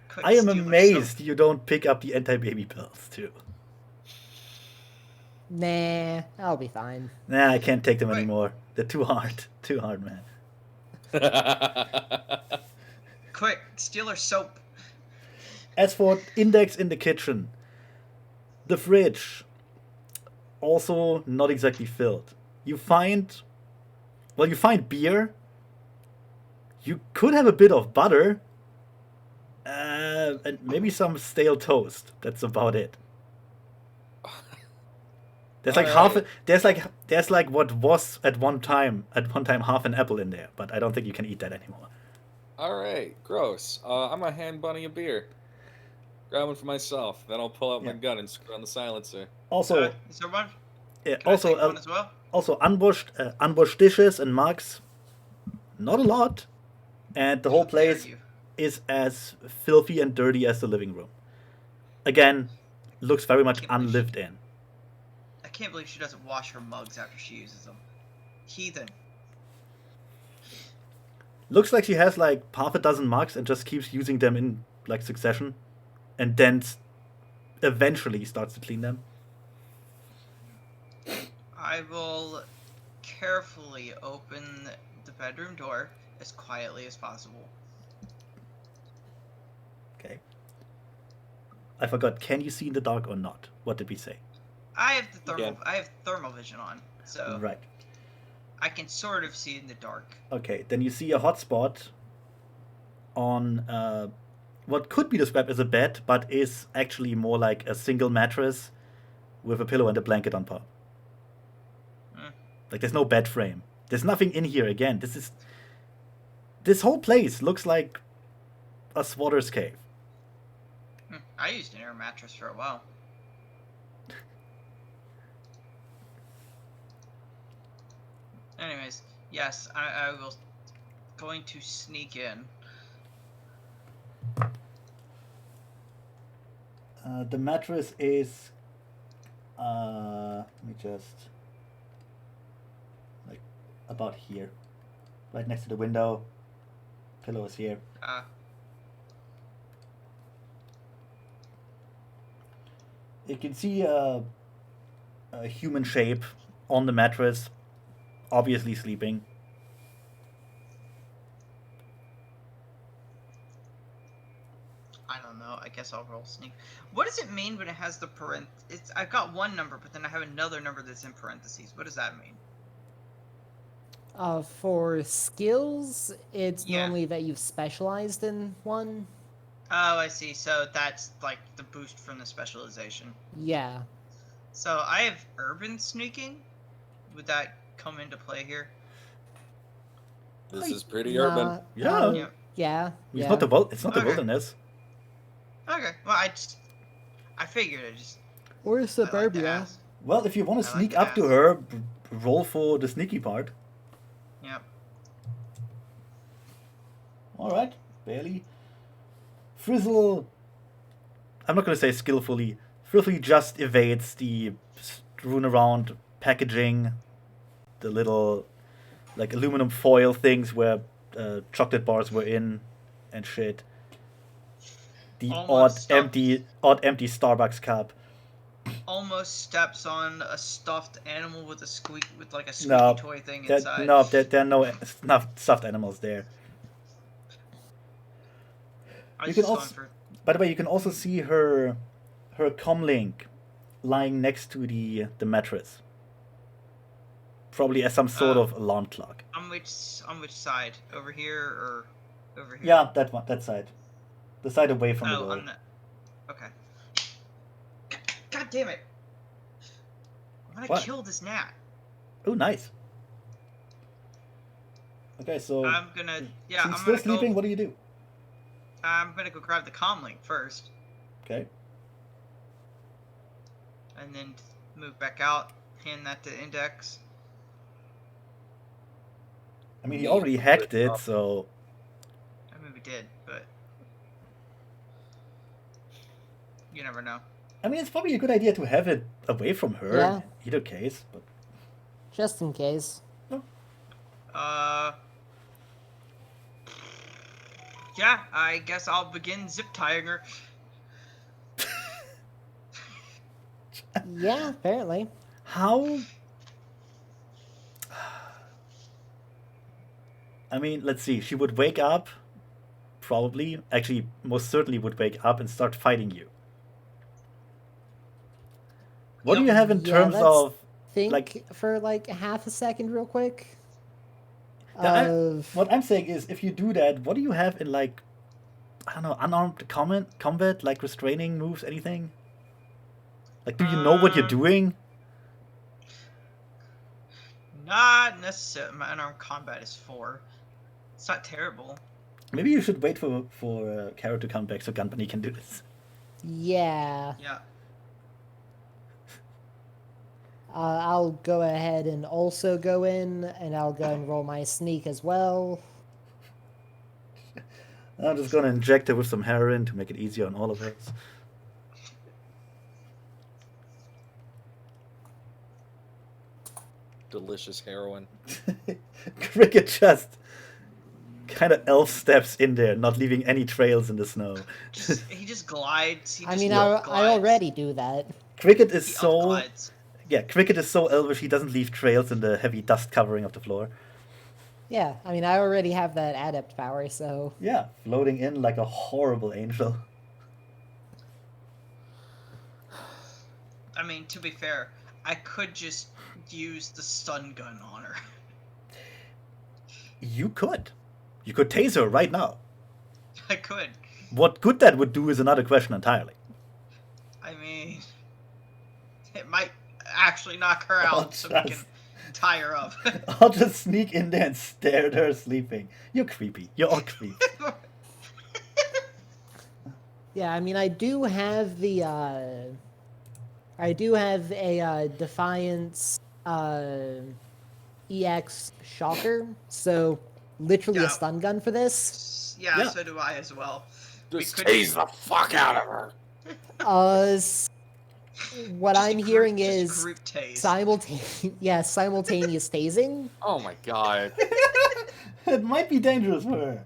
Speaker 2: Quick,
Speaker 1: I am
Speaker 2: steal her
Speaker 1: amazed
Speaker 2: stuff.
Speaker 1: you don't pick up the anti-baby pills, too.
Speaker 3: Nah, I'll be fine.
Speaker 1: Nah, I can't take them
Speaker 2: Wait.
Speaker 1: anymore. They're too hard. Too hard, man.
Speaker 2: Quick, steal her soap.
Speaker 1: As for Index in the kitchen, the fridge also not exactly filled. You find beer. You could have a bit of butter, and maybe some stale toast. That's about it. There's like
Speaker 5: Alright.
Speaker 1: there's like what was at one time half an apple in there, but I don't think you can eat that anymore.
Speaker 5: All right, gross. I'm gonna hand Bunny a beer. Grab one for myself. Then I'll pull out my
Speaker 1: Yeah.
Speaker 5: gun and screw on the silencer.
Speaker 1: Also,
Speaker 2: Is there one?
Speaker 1: yeah,
Speaker 2: Can I take one as well?
Speaker 1: also unwashed dishes and mugs, not a lot, and the whole
Speaker 2: How dare
Speaker 1: place
Speaker 2: you.
Speaker 1: is as filthy and dirty as the living room. Again, looks very much
Speaker 2: Can't believe she-
Speaker 1: unlived in.
Speaker 2: I can't believe she doesn't wash her mugs after she uses them. Heathen.
Speaker 1: Looks like she has like half a dozen mugs and just keeps using them in like succession, and then eventually starts to clean them.
Speaker 2: I will carefully open the bedroom door as quietly as possible.
Speaker 1: Okay. I forgot. Can you see in the dark or not? What did we say?
Speaker 2: I have the thermal.
Speaker 5: Yeah.
Speaker 2: I have thermal vision on, so
Speaker 1: Right.
Speaker 2: I can sort of see in the dark.
Speaker 1: Okay. Then you see a hotspot on what could be described as a bed, but is actually more like a single mattress with a pillow and a blanket on top. Like there's no bed frame. There's nothing in here. Again, this whole place looks like a swatter's cave.
Speaker 2: I used an air mattress for a while. Anyways, yes, I will going to sneak in.
Speaker 1: The mattress is let me just like about here, right next to the window. Pillow is here. You can see a human shape on the mattress, obviously sleeping.
Speaker 2: I don't know. I guess I'll roll sneak. What does it mean when it has the It's I've got one number, but then I have another number that's in parentheses. What does that mean?
Speaker 3: For skills, it's
Speaker 2: Yeah.
Speaker 3: normally that you've specialized in one.
Speaker 2: Oh, I see. So that's like the boost from the specialization.
Speaker 3: Yeah.
Speaker 2: So I have urban sneaking. Would that come into play here?
Speaker 5: This is pretty
Speaker 3: Nah,
Speaker 5: urban.
Speaker 1: Yeah.
Speaker 2: Yeah.
Speaker 3: Yeah.
Speaker 1: It's
Speaker 3: yeah.
Speaker 1: not it's not the
Speaker 2: Okay.
Speaker 1: wilderness.
Speaker 2: Okay. Well, I figured it just.
Speaker 3: Or
Speaker 2: I like to
Speaker 3: suburbia.
Speaker 2: ask.
Speaker 1: Well, if you want to
Speaker 2: I like
Speaker 1: sneak
Speaker 2: to
Speaker 1: up to
Speaker 2: ask.
Speaker 1: her, roll for the sneaky part.
Speaker 2: Yep.
Speaker 1: All right, barely. Frizzle. I'm not gonna say skillfully. Frizzle just evades the strewn around packaging, the little like aluminum foil things where chocolate bars were in, and shit. The
Speaker 2: Almost
Speaker 1: odd empty Starbucks cup.
Speaker 2: Almost steps on a stuffed animal with like a squeaky
Speaker 1: No,
Speaker 2: toy thing
Speaker 1: there
Speaker 2: inside.
Speaker 1: are no stuffed animals there.
Speaker 2: I
Speaker 1: You
Speaker 2: was
Speaker 1: can
Speaker 2: just
Speaker 1: also,
Speaker 2: going for.
Speaker 1: by the way, you can also see her comlink lying next to the mattress. Probably as some sort of alarm clock.
Speaker 2: On which side? Over here or over here?
Speaker 1: Yeah, that side. The side away from the
Speaker 2: Oh,
Speaker 1: door.
Speaker 2: on the. Okay. God damn it! I'm gonna
Speaker 1: What?
Speaker 2: kill this gnat.
Speaker 1: Oh, nice. Okay, so
Speaker 2: I'm gonna. Yeah,
Speaker 1: she's
Speaker 2: I'm
Speaker 1: still
Speaker 2: gonna
Speaker 1: sleeping.
Speaker 2: go.
Speaker 1: What do you do?
Speaker 2: I'm gonna go grab the comlink first,
Speaker 1: Okay.
Speaker 2: and then move back out. Hand that to Index.
Speaker 1: I mean, he already hacked it, so
Speaker 2: I mean, we did, but you never know.
Speaker 1: I mean, it's probably a good idea to have it away from her.
Speaker 3: Yeah.
Speaker 1: In either case, but
Speaker 3: Just in case.
Speaker 2: Yeah, I guess I'll begin zip tying her.
Speaker 3: Yeah, apparently.
Speaker 1: how I mean, let's see. She would wake up, probably. Actually, most certainly would wake up and start fighting you. What do you have in terms
Speaker 3: let's
Speaker 1: of
Speaker 3: think
Speaker 1: like?
Speaker 3: for like half a second real quick.
Speaker 1: What I'm saying is, if you do that, what do you have in like? I don't know, unarmed combat, like restraining moves, anything? Like, do you know what you're doing?
Speaker 2: Not necessarily. My unarmed combat is 4. It's not terrible.
Speaker 1: Maybe you should wait for Carrot to come back so Gunpany can do this.
Speaker 3: Yeah.
Speaker 2: Yeah.
Speaker 3: I'll go ahead and also go in, and I'll go and roll my sneak as well.
Speaker 1: I'm just gonna inject her with some heroin to make it easier on all of us.
Speaker 5: Delicious heroin.
Speaker 1: Cricket just kind of elf steps in there, not leaving any trails in the snow.
Speaker 2: He just glides. He
Speaker 3: I
Speaker 2: just
Speaker 3: mean,
Speaker 2: glides.
Speaker 3: I already do that.
Speaker 1: Cricket is
Speaker 2: He
Speaker 1: so
Speaker 2: up-glides.
Speaker 1: Cricket is so elvish he doesn't leave trails in the heavy dust covering of the floor.
Speaker 3: Yeah, I mean, I already have that adept power, so...
Speaker 1: Yeah, floating in like a horrible angel.
Speaker 2: I mean, to be fair, I could just use the stun gun on her.
Speaker 1: You could. You could tase her right now.
Speaker 2: I could.
Speaker 1: What good that would do is another question entirely.
Speaker 2: I mean, it might actually knock her
Speaker 1: Oh,
Speaker 2: out so we can
Speaker 1: just-
Speaker 2: tie her up.
Speaker 1: I'll just sneak in there and stare at her sleeping. You're creepy. You're all creepy.
Speaker 3: Yeah, I mean, I do have the, I do have a, Defiance, EX Shocker, so literally
Speaker 2: Yeah.
Speaker 3: a stun gun for this.
Speaker 2: Yeah,
Speaker 1: Yeah.
Speaker 2: so do I as well.
Speaker 5: Just
Speaker 2: could-
Speaker 5: tase the fuck out of her.
Speaker 3: What
Speaker 2: Just
Speaker 3: I'm
Speaker 2: a
Speaker 3: hearing
Speaker 2: group- just
Speaker 3: is
Speaker 2: group tase.
Speaker 3: simultaneous tasing.
Speaker 5: Oh my god.
Speaker 1: It might be dangerous for her.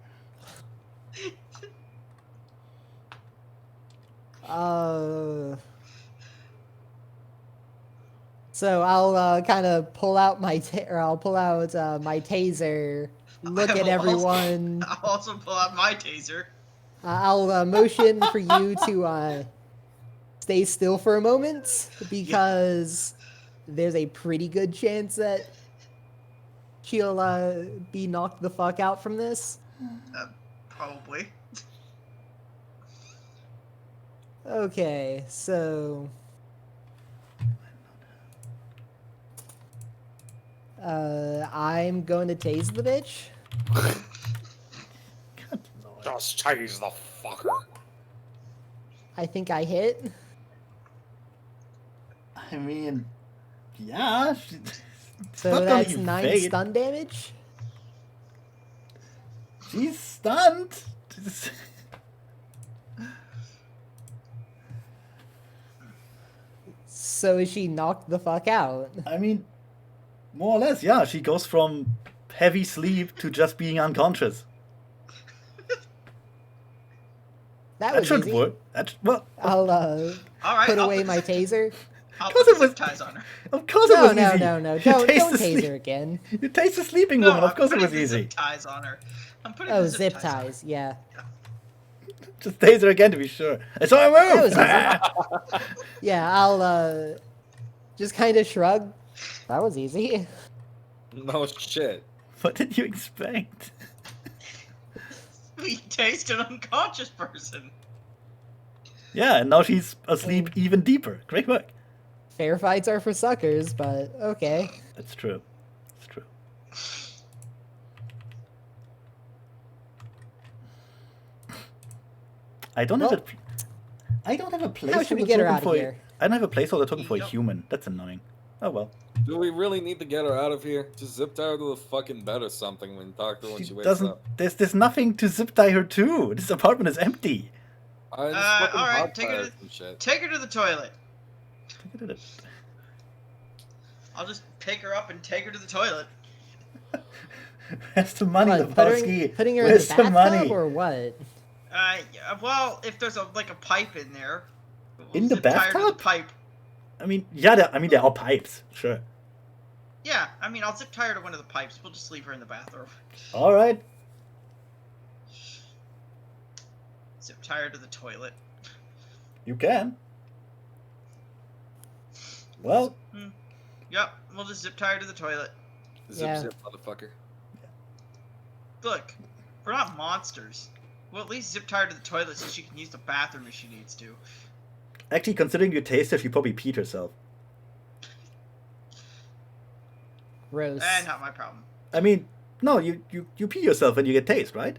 Speaker 3: So I'll kind of pull out my I'll pull out my taser, look
Speaker 2: I
Speaker 3: at
Speaker 2: will
Speaker 3: everyone.
Speaker 2: I'll also pull out my taser.
Speaker 3: I'll motion for you to stay still for a moment because there's a pretty good chance that she'll be knocked the fuck out from this.
Speaker 2: Probably.
Speaker 3: Okay, so I'm going to tase the bitch.
Speaker 1: Good lord.
Speaker 5: Just tase the fucker.
Speaker 3: I think I hit.
Speaker 1: I mean, yeah. It's
Speaker 3: So
Speaker 1: not gonna
Speaker 3: that's 9
Speaker 1: evade.
Speaker 3: stun damage.
Speaker 1: She's stunned.
Speaker 3: So is she knocked the fuck out?
Speaker 1: I mean, more or less, yeah. She goes from heavy sleep to just being unconscious.
Speaker 3: That
Speaker 1: That
Speaker 3: was
Speaker 1: should
Speaker 3: easy.
Speaker 1: work. Well,
Speaker 3: I'll
Speaker 2: All right.
Speaker 3: put
Speaker 2: I'll
Speaker 3: away
Speaker 2: put
Speaker 3: my taser.
Speaker 2: I'll
Speaker 1: Cause
Speaker 2: put
Speaker 1: it was-
Speaker 2: zip ties on her.
Speaker 1: of course it
Speaker 3: No,
Speaker 1: was
Speaker 3: no,
Speaker 1: easy.
Speaker 3: no, no.
Speaker 1: You
Speaker 3: Don't
Speaker 1: taste
Speaker 3: don't
Speaker 1: the
Speaker 3: taser
Speaker 1: sleep-
Speaker 3: again.
Speaker 1: You taste the sleeping
Speaker 2: No,
Speaker 1: woman. Of
Speaker 2: I'm
Speaker 1: course it
Speaker 2: putting
Speaker 1: was
Speaker 2: the
Speaker 1: easy.
Speaker 2: zip ties on her. I'm putting
Speaker 3: Oh,
Speaker 2: the
Speaker 3: zip
Speaker 2: ties. on her.
Speaker 3: ties. Yeah.
Speaker 1: Just taser again to be sure. I saw
Speaker 3: That
Speaker 1: her
Speaker 3: was
Speaker 1: move.
Speaker 3: easy. Yeah, I'll just kind of shrug. That was easy.
Speaker 5: No shit.
Speaker 1: What did you expect?
Speaker 2: We taste an unconscious person.
Speaker 1: Yeah, and now she's asleep even deeper. Great work.
Speaker 3: Fair fights are for suckers, but okay.
Speaker 1: That's true. That's true. I don't have a. I don't have a placeholder
Speaker 3: How should we get her
Speaker 1: token
Speaker 3: out
Speaker 1: for
Speaker 3: of
Speaker 1: a-
Speaker 3: here?
Speaker 1: I don't have a placeholder token for a
Speaker 2: Yep.
Speaker 1: human. That's annoying. Oh well.
Speaker 5: Do we really need to get her out of here? Just zip tie her to the fucking bed or something when you talk to her when she wakes
Speaker 1: doesn't.
Speaker 5: up.
Speaker 1: There's nothing to zip tie her to. This apartment is empty.
Speaker 5: I just
Speaker 2: Uh,
Speaker 5: fucking
Speaker 2: alright,
Speaker 5: hot
Speaker 2: take
Speaker 5: fire
Speaker 2: her
Speaker 5: some shit.
Speaker 2: Take her to the toilet.
Speaker 1: Look at it.
Speaker 2: I'll just pick her up and take her to the toilet.
Speaker 1: Where's the money,
Speaker 3: What,
Speaker 1: Lebowski?
Speaker 3: putting her in
Speaker 1: Where's
Speaker 3: the
Speaker 1: the
Speaker 3: bathtub
Speaker 1: money?
Speaker 3: or what?
Speaker 2: Yeah, well, if there's a pipe in there. We'll
Speaker 1: In the
Speaker 2: zip tie her to
Speaker 1: bathtub?
Speaker 2: the pipe.
Speaker 1: I mean, yeah. There are pipes. Sure.
Speaker 2: Yeah, I mean, I'll zip tie her to one of the pipes. We'll just leave her in the bathroom.
Speaker 1: All right.
Speaker 2: Zip tie her to the toilet.
Speaker 1: You can. Well,
Speaker 2: Yep, we'll just zip tie her to the toilet.
Speaker 5: Zip
Speaker 3: Yeah.
Speaker 5: zip, motherfucker.
Speaker 2: Look, we're not monsters. We'll at least zip tie her to the toilet so she can use the bathroom if she needs to.
Speaker 1: actually, considering you taste her, she probably peed herself.
Speaker 3: Gross.
Speaker 2: Not my problem.
Speaker 1: I mean, no, you pee yourself when you get tased, right?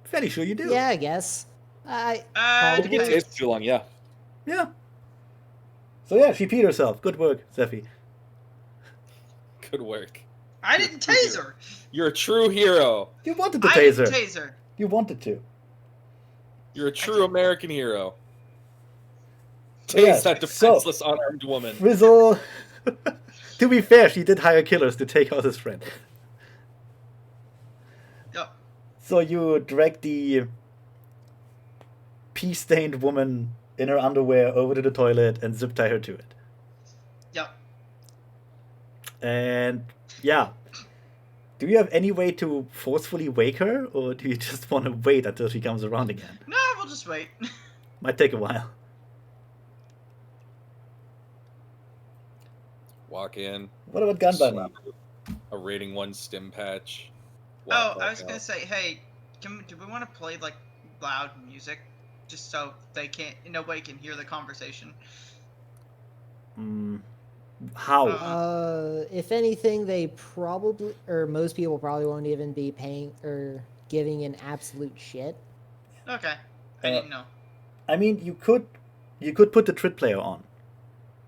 Speaker 1: Fairly sure you do.
Speaker 3: Yeah, I guess.
Speaker 5: If it
Speaker 3: Probably.
Speaker 5: takes too long, yeah.
Speaker 1: Yeah. So yeah, she peed herself. Good work, Zephy.
Speaker 5: Good work.
Speaker 2: I didn't tase her!
Speaker 5: You're a true hero.
Speaker 1: You wanted to
Speaker 2: I
Speaker 1: tase
Speaker 2: didn't
Speaker 1: her.
Speaker 2: tase her!
Speaker 1: You wanted to.
Speaker 5: You're a true American hero.
Speaker 1: So, yeah,
Speaker 5: Tase that defenseless, unarmed woman.
Speaker 1: Frizzle. To be fair, she did hire killers to take out his friend.
Speaker 2: Yep.
Speaker 1: So you drag the pee-stained woman in her underwear over to the toilet and zip tie her to it.
Speaker 2: Yep.
Speaker 1: And yeah. Do you have any way to forcefully wake her, or do you just want to wait until she comes around again?
Speaker 2: No, we'll just wait.
Speaker 1: Might take a while.
Speaker 5: Walk in.
Speaker 1: What about Gun Bunny?
Speaker 5: slap a rating 1 stim patch.
Speaker 2: Oh,
Speaker 5: walk
Speaker 2: I was
Speaker 5: back
Speaker 2: gonna
Speaker 5: out.
Speaker 2: say, hey, do we want to play like loud music, just so they can't, nobody can hear the conversation?
Speaker 1: How?
Speaker 3: If anything, they probably, or most people probably won't even be paying or giving an absolute shit.
Speaker 2: Okay, I didn't know.
Speaker 1: I mean, you could put the Trit player on.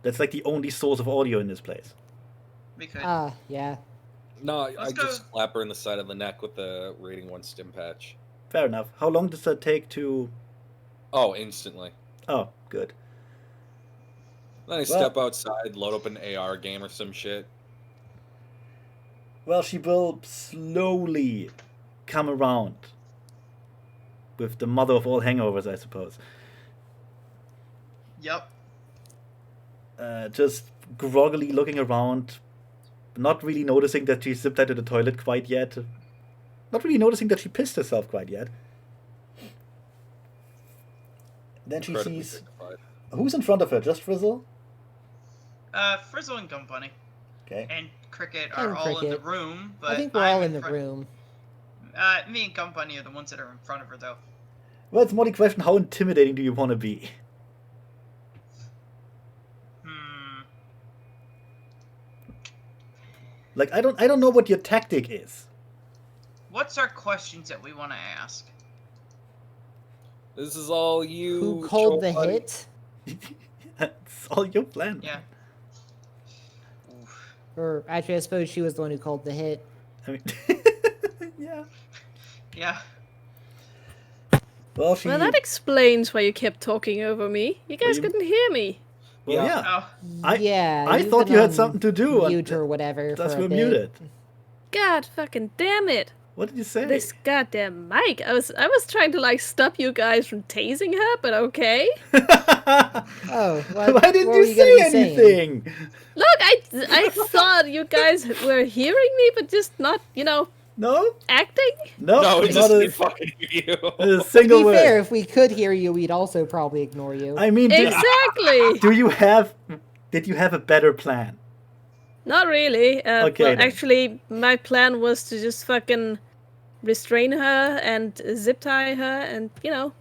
Speaker 1: That's like the only source of audio in this place.
Speaker 2: We could.
Speaker 3: Yeah.
Speaker 5: No, I
Speaker 2: Let's
Speaker 5: just
Speaker 2: go.
Speaker 5: slap her in the side of the neck with the rating 1 stim patch.
Speaker 1: Fair enough. How long does that take to...
Speaker 5: Oh, instantly.
Speaker 1: Oh, good.
Speaker 5: Then I step outside, load up an AR game or some shit.
Speaker 1: Well, she will slowly come around. With the mother of all hangovers, I suppose.
Speaker 2: Yep.
Speaker 1: Just groggily looking around, not really noticing that she zipped out to the toilet quite yet. Not really noticing that she pissed herself quite yet. Then she
Speaker 5: Incredibly
Speaker 1: sees...
Speaker 5: dignified.
Speaker 1: Who's in front of her? Just Frizzle?
Speaker 2: Frizzle and Gum Bunny
Speaker 1: Okay.
Speaker 2: and Cricket
Speaker 3: And
Speaker 2: are all in the
Speaker 3: Cricket.
Speaker 2: room, but
Speaker 3: I think we're
Speaker 2: I'm
Speaker 3: all in the
Speaker 2: front-
Speaker 3: room.
Speaker 2: Me and Gum Bunny are the ones that are in front of her, though.
Speaker 1: Well, it's more the question, how intimidating do you want to be? Like, I don't know what your tactic is.
Speaker 2: What's our questions that we want to ask?
Speaker 5: This is all you.
Speaker 3: Who called the
Speaker 5: Joe Buddy.
Speaker 3: hit?
Speaker 1: That's all your plan.
Speaker 2: Yeah.
Speaker 3: Or actually, I suppose she was the one who called the hit.
Speaker 1: I mean, yeah.
Speaker 2: Yeah.
Speaker 1: Well, she...
Speaker 4: Well, that explains why you kept talking over me. You guys
Speaker 1: you-
Speaker 4: couldn't hear me.
Speaker 1: Well, yeah.
Speaker 2: Oh.
Speaker 1: I
Speaker 3: You've
Speaker 1: thought
Speaker 3: been
Speaker 1: you had
Speaker 3: on
Speaker 1: something to do.
Speaker 3: mute or whatever.
Speaker 1: That's
Speaker 3: for a
Speaker 1: we're
Speaker 3: bit.
Speaker 1: muted.
Speaker 4: God fucking damn it.
Speaker 1: What did you say?
Speaker 4: This goddamn mic. I was trying to like stop you guys from tasing her, but okay.
Speaker 3: Oh,
Speaker 1: Why didn't
Speaker 3: what
Speaker 1: you
Speaker 3: were gonna
Speaker 1: say
Speaker 3: be saying?
Speaker 1: anything?
Speaker 4: Look, I thought you guys were hearing me, but just not,
Speaker 1: No?
Speaker 4: acting.
Speaker 1: No,
Speaker 5: No, it's
Speaker 1: not
Speaker 5: just me
Speaker 1: a,
Speaker 5: fucking you.
Speaker 1: a
Speaker 3: To
Speaker 1: single
Speaker 3: be
Speaker 1: word.
Speaker 3: fair, if we could hear you, we'd also probably ignore you.
Speaker 1: I mean,
Speaker 4: Exactly.
Speaker 1: did you have a better plan?
Speaker 4: Not really.
Speaker 1: Okay,
Speaker 4: Well,
Speaker 1: then.
Speaker 4: actually, my plan was to just fucking restrain her and zip tie her, and
Speaker 1: I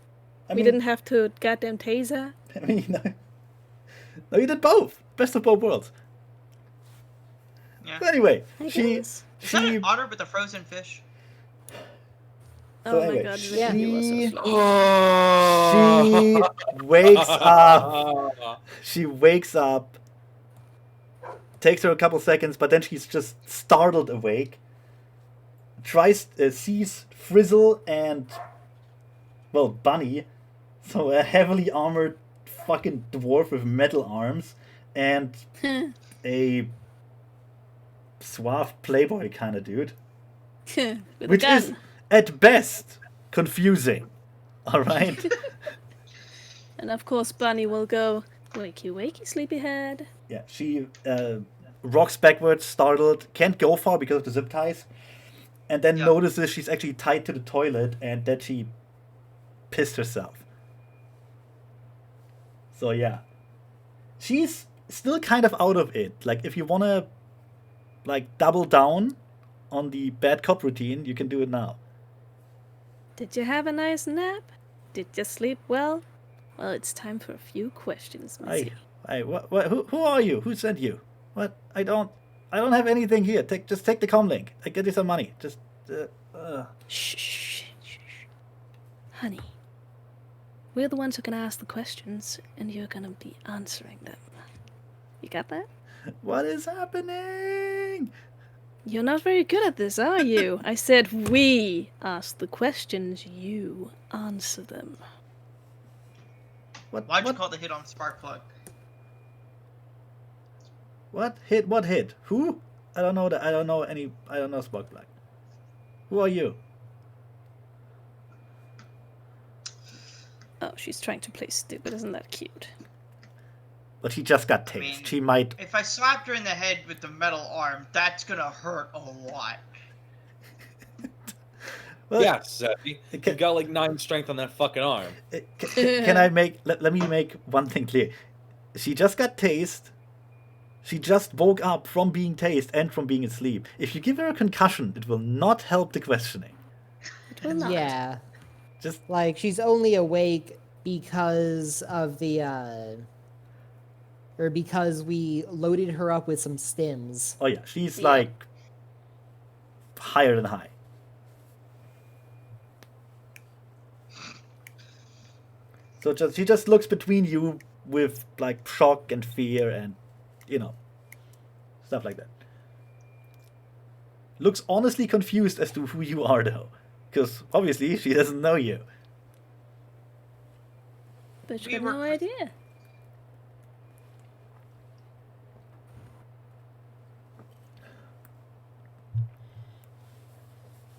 Speaker 4: we didn't have to goddamn tase her.
Speaker 1: I mean, no, you did both. Best of both worlds.
Speaker 2: Yeah.
Speaker 1: So anyway,
Speaker 4: I
Speaker 1: she
Speaker 4: guess.
Speaker 2: Is that
Speaker 1: she
Speaker 2: an otter with a frozen fish?
Speaker 1: So
Speaker 4: Oh
Speaker 1: anyway,
Speaker 4: my god,
Speaker 3: yeah.
Speaker 4: you were
Speaker 1: she-
Speaker 4: so slow.
Speaker 1: she wakes up. She wakes up. Takes her a couple seconds, but then she's just startled awake. Sees Frizzle and Bunny, so a heavily armored fucking dwarf with metal arms, and a suave playboy kind of dude,
Speaker 4: With a
Speaker 1: which
Speaker 4: gun.
Speaker 1: is at best confusing. All right.
Speaker 4: And of course, Bunny will go, wakey, wakey, sleepyhead.
Speaker 1: Yeah, she rocks backwards, startled, can't go far because of the zip ties, and then
Speaker 2: Yeah.
Speaker 1: notices she's actually tied to the toilet and that she pissed herself. So yeah. She's still kind of out of it. Like, if you wanna like double down on the bad cop routine, you can do it now.
Speaker 4: Did you have a nice nap? Did you sleep well? Well, it's time for a few questions, Missy.
Speaker 1: Who are you? Who sent you? What? I don't have anything here. Just take the comlink. I get you some money. Just
Speaker 4: Shh, shh, shh. Honey, we're the ones who can ask the questions, and you're gonna be answering them. You got that?
Speaker 1: What is happening?
Speaker 4: You're not very good at this, are you? I said we ask the questions, you answer them.
Speaker 2: Why'd you call the hit on Sparkplug?
Speaker 1: What hit? What hit? Who? I don't know. I don't know Sparkplug. Who are you?
Speaker 4: Oh, she's trying to play stupid. Isn't that cute?
Speaker 1: But she just got tased.
Speaker 2: mean-
Speaker 1: She might.
Speaker 2: If I slapped her in the head with the metal arm, that's gonna hurt a lot.
Speaker 1: Well,
Speaker 5: Yeah, Zeffy. You
Speaker 1: can-
Speaker 5: got like 9 strength on that fucking arm.
Speaker 1: Can I make? Let me make one thing clear. She just got tased. She just woke up from being tased and from being asleep. If you give her a concussion, it will not help the questioning.
Speaker 4: It will not.
Speaker 3: Yeah.
Speaker 1: Just
Speaker 3: Like, she's only awake because of the, or because we loaded her up with some stims.
Speaker 1: oh yeah, she's
Speaker 4: Yeah.
Speaker 1: like higher than high. So she just looks between you with like shock and fear and stuff like that. Looks honestly confused as to who you are though, because obviously she doesn't know you.
Speaker 4: But you
Speaker 2: We
Speaker 4: got
Speaker 2: were-
Speaker 4: no idea.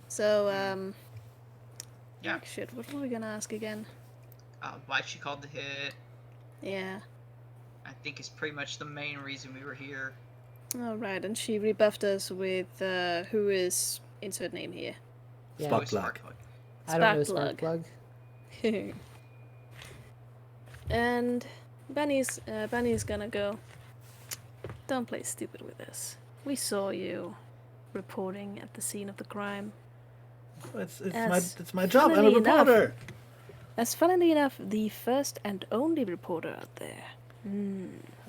Speaker 4: So,
Speaker 2: Yeah.
Speaker 4: shit, what were we gonna ask again?
Speaker 2: Why she called the hit,
Speaker 4: Yeah.
Speaker 2: I think is pretty much the main reason we were here.
Speaker 4: Alright, and she rebuffed us with, who is insert name here.
Speaker 3: Yeah.
Speaker 1: Spark
Speaker 2: Always
Speaker 1: plug.
Speaker 2: Sparkplug.
Speaker 3: I don't know
Speaker 4: Sparkplug.
Speaker 3: Sparkplug.
Speaker 4: And Bunny's gonna go. Don't play stupid with us. We saw you reporting at the scene of the crime.
Speaker 1: It's
Speaker 4: As
Speaker 1: my job. I'm a
Speaker 4: funnily enough-
Speaker 1: reporter.
Speaker 4: As funnily enough, the first and only reporter out there.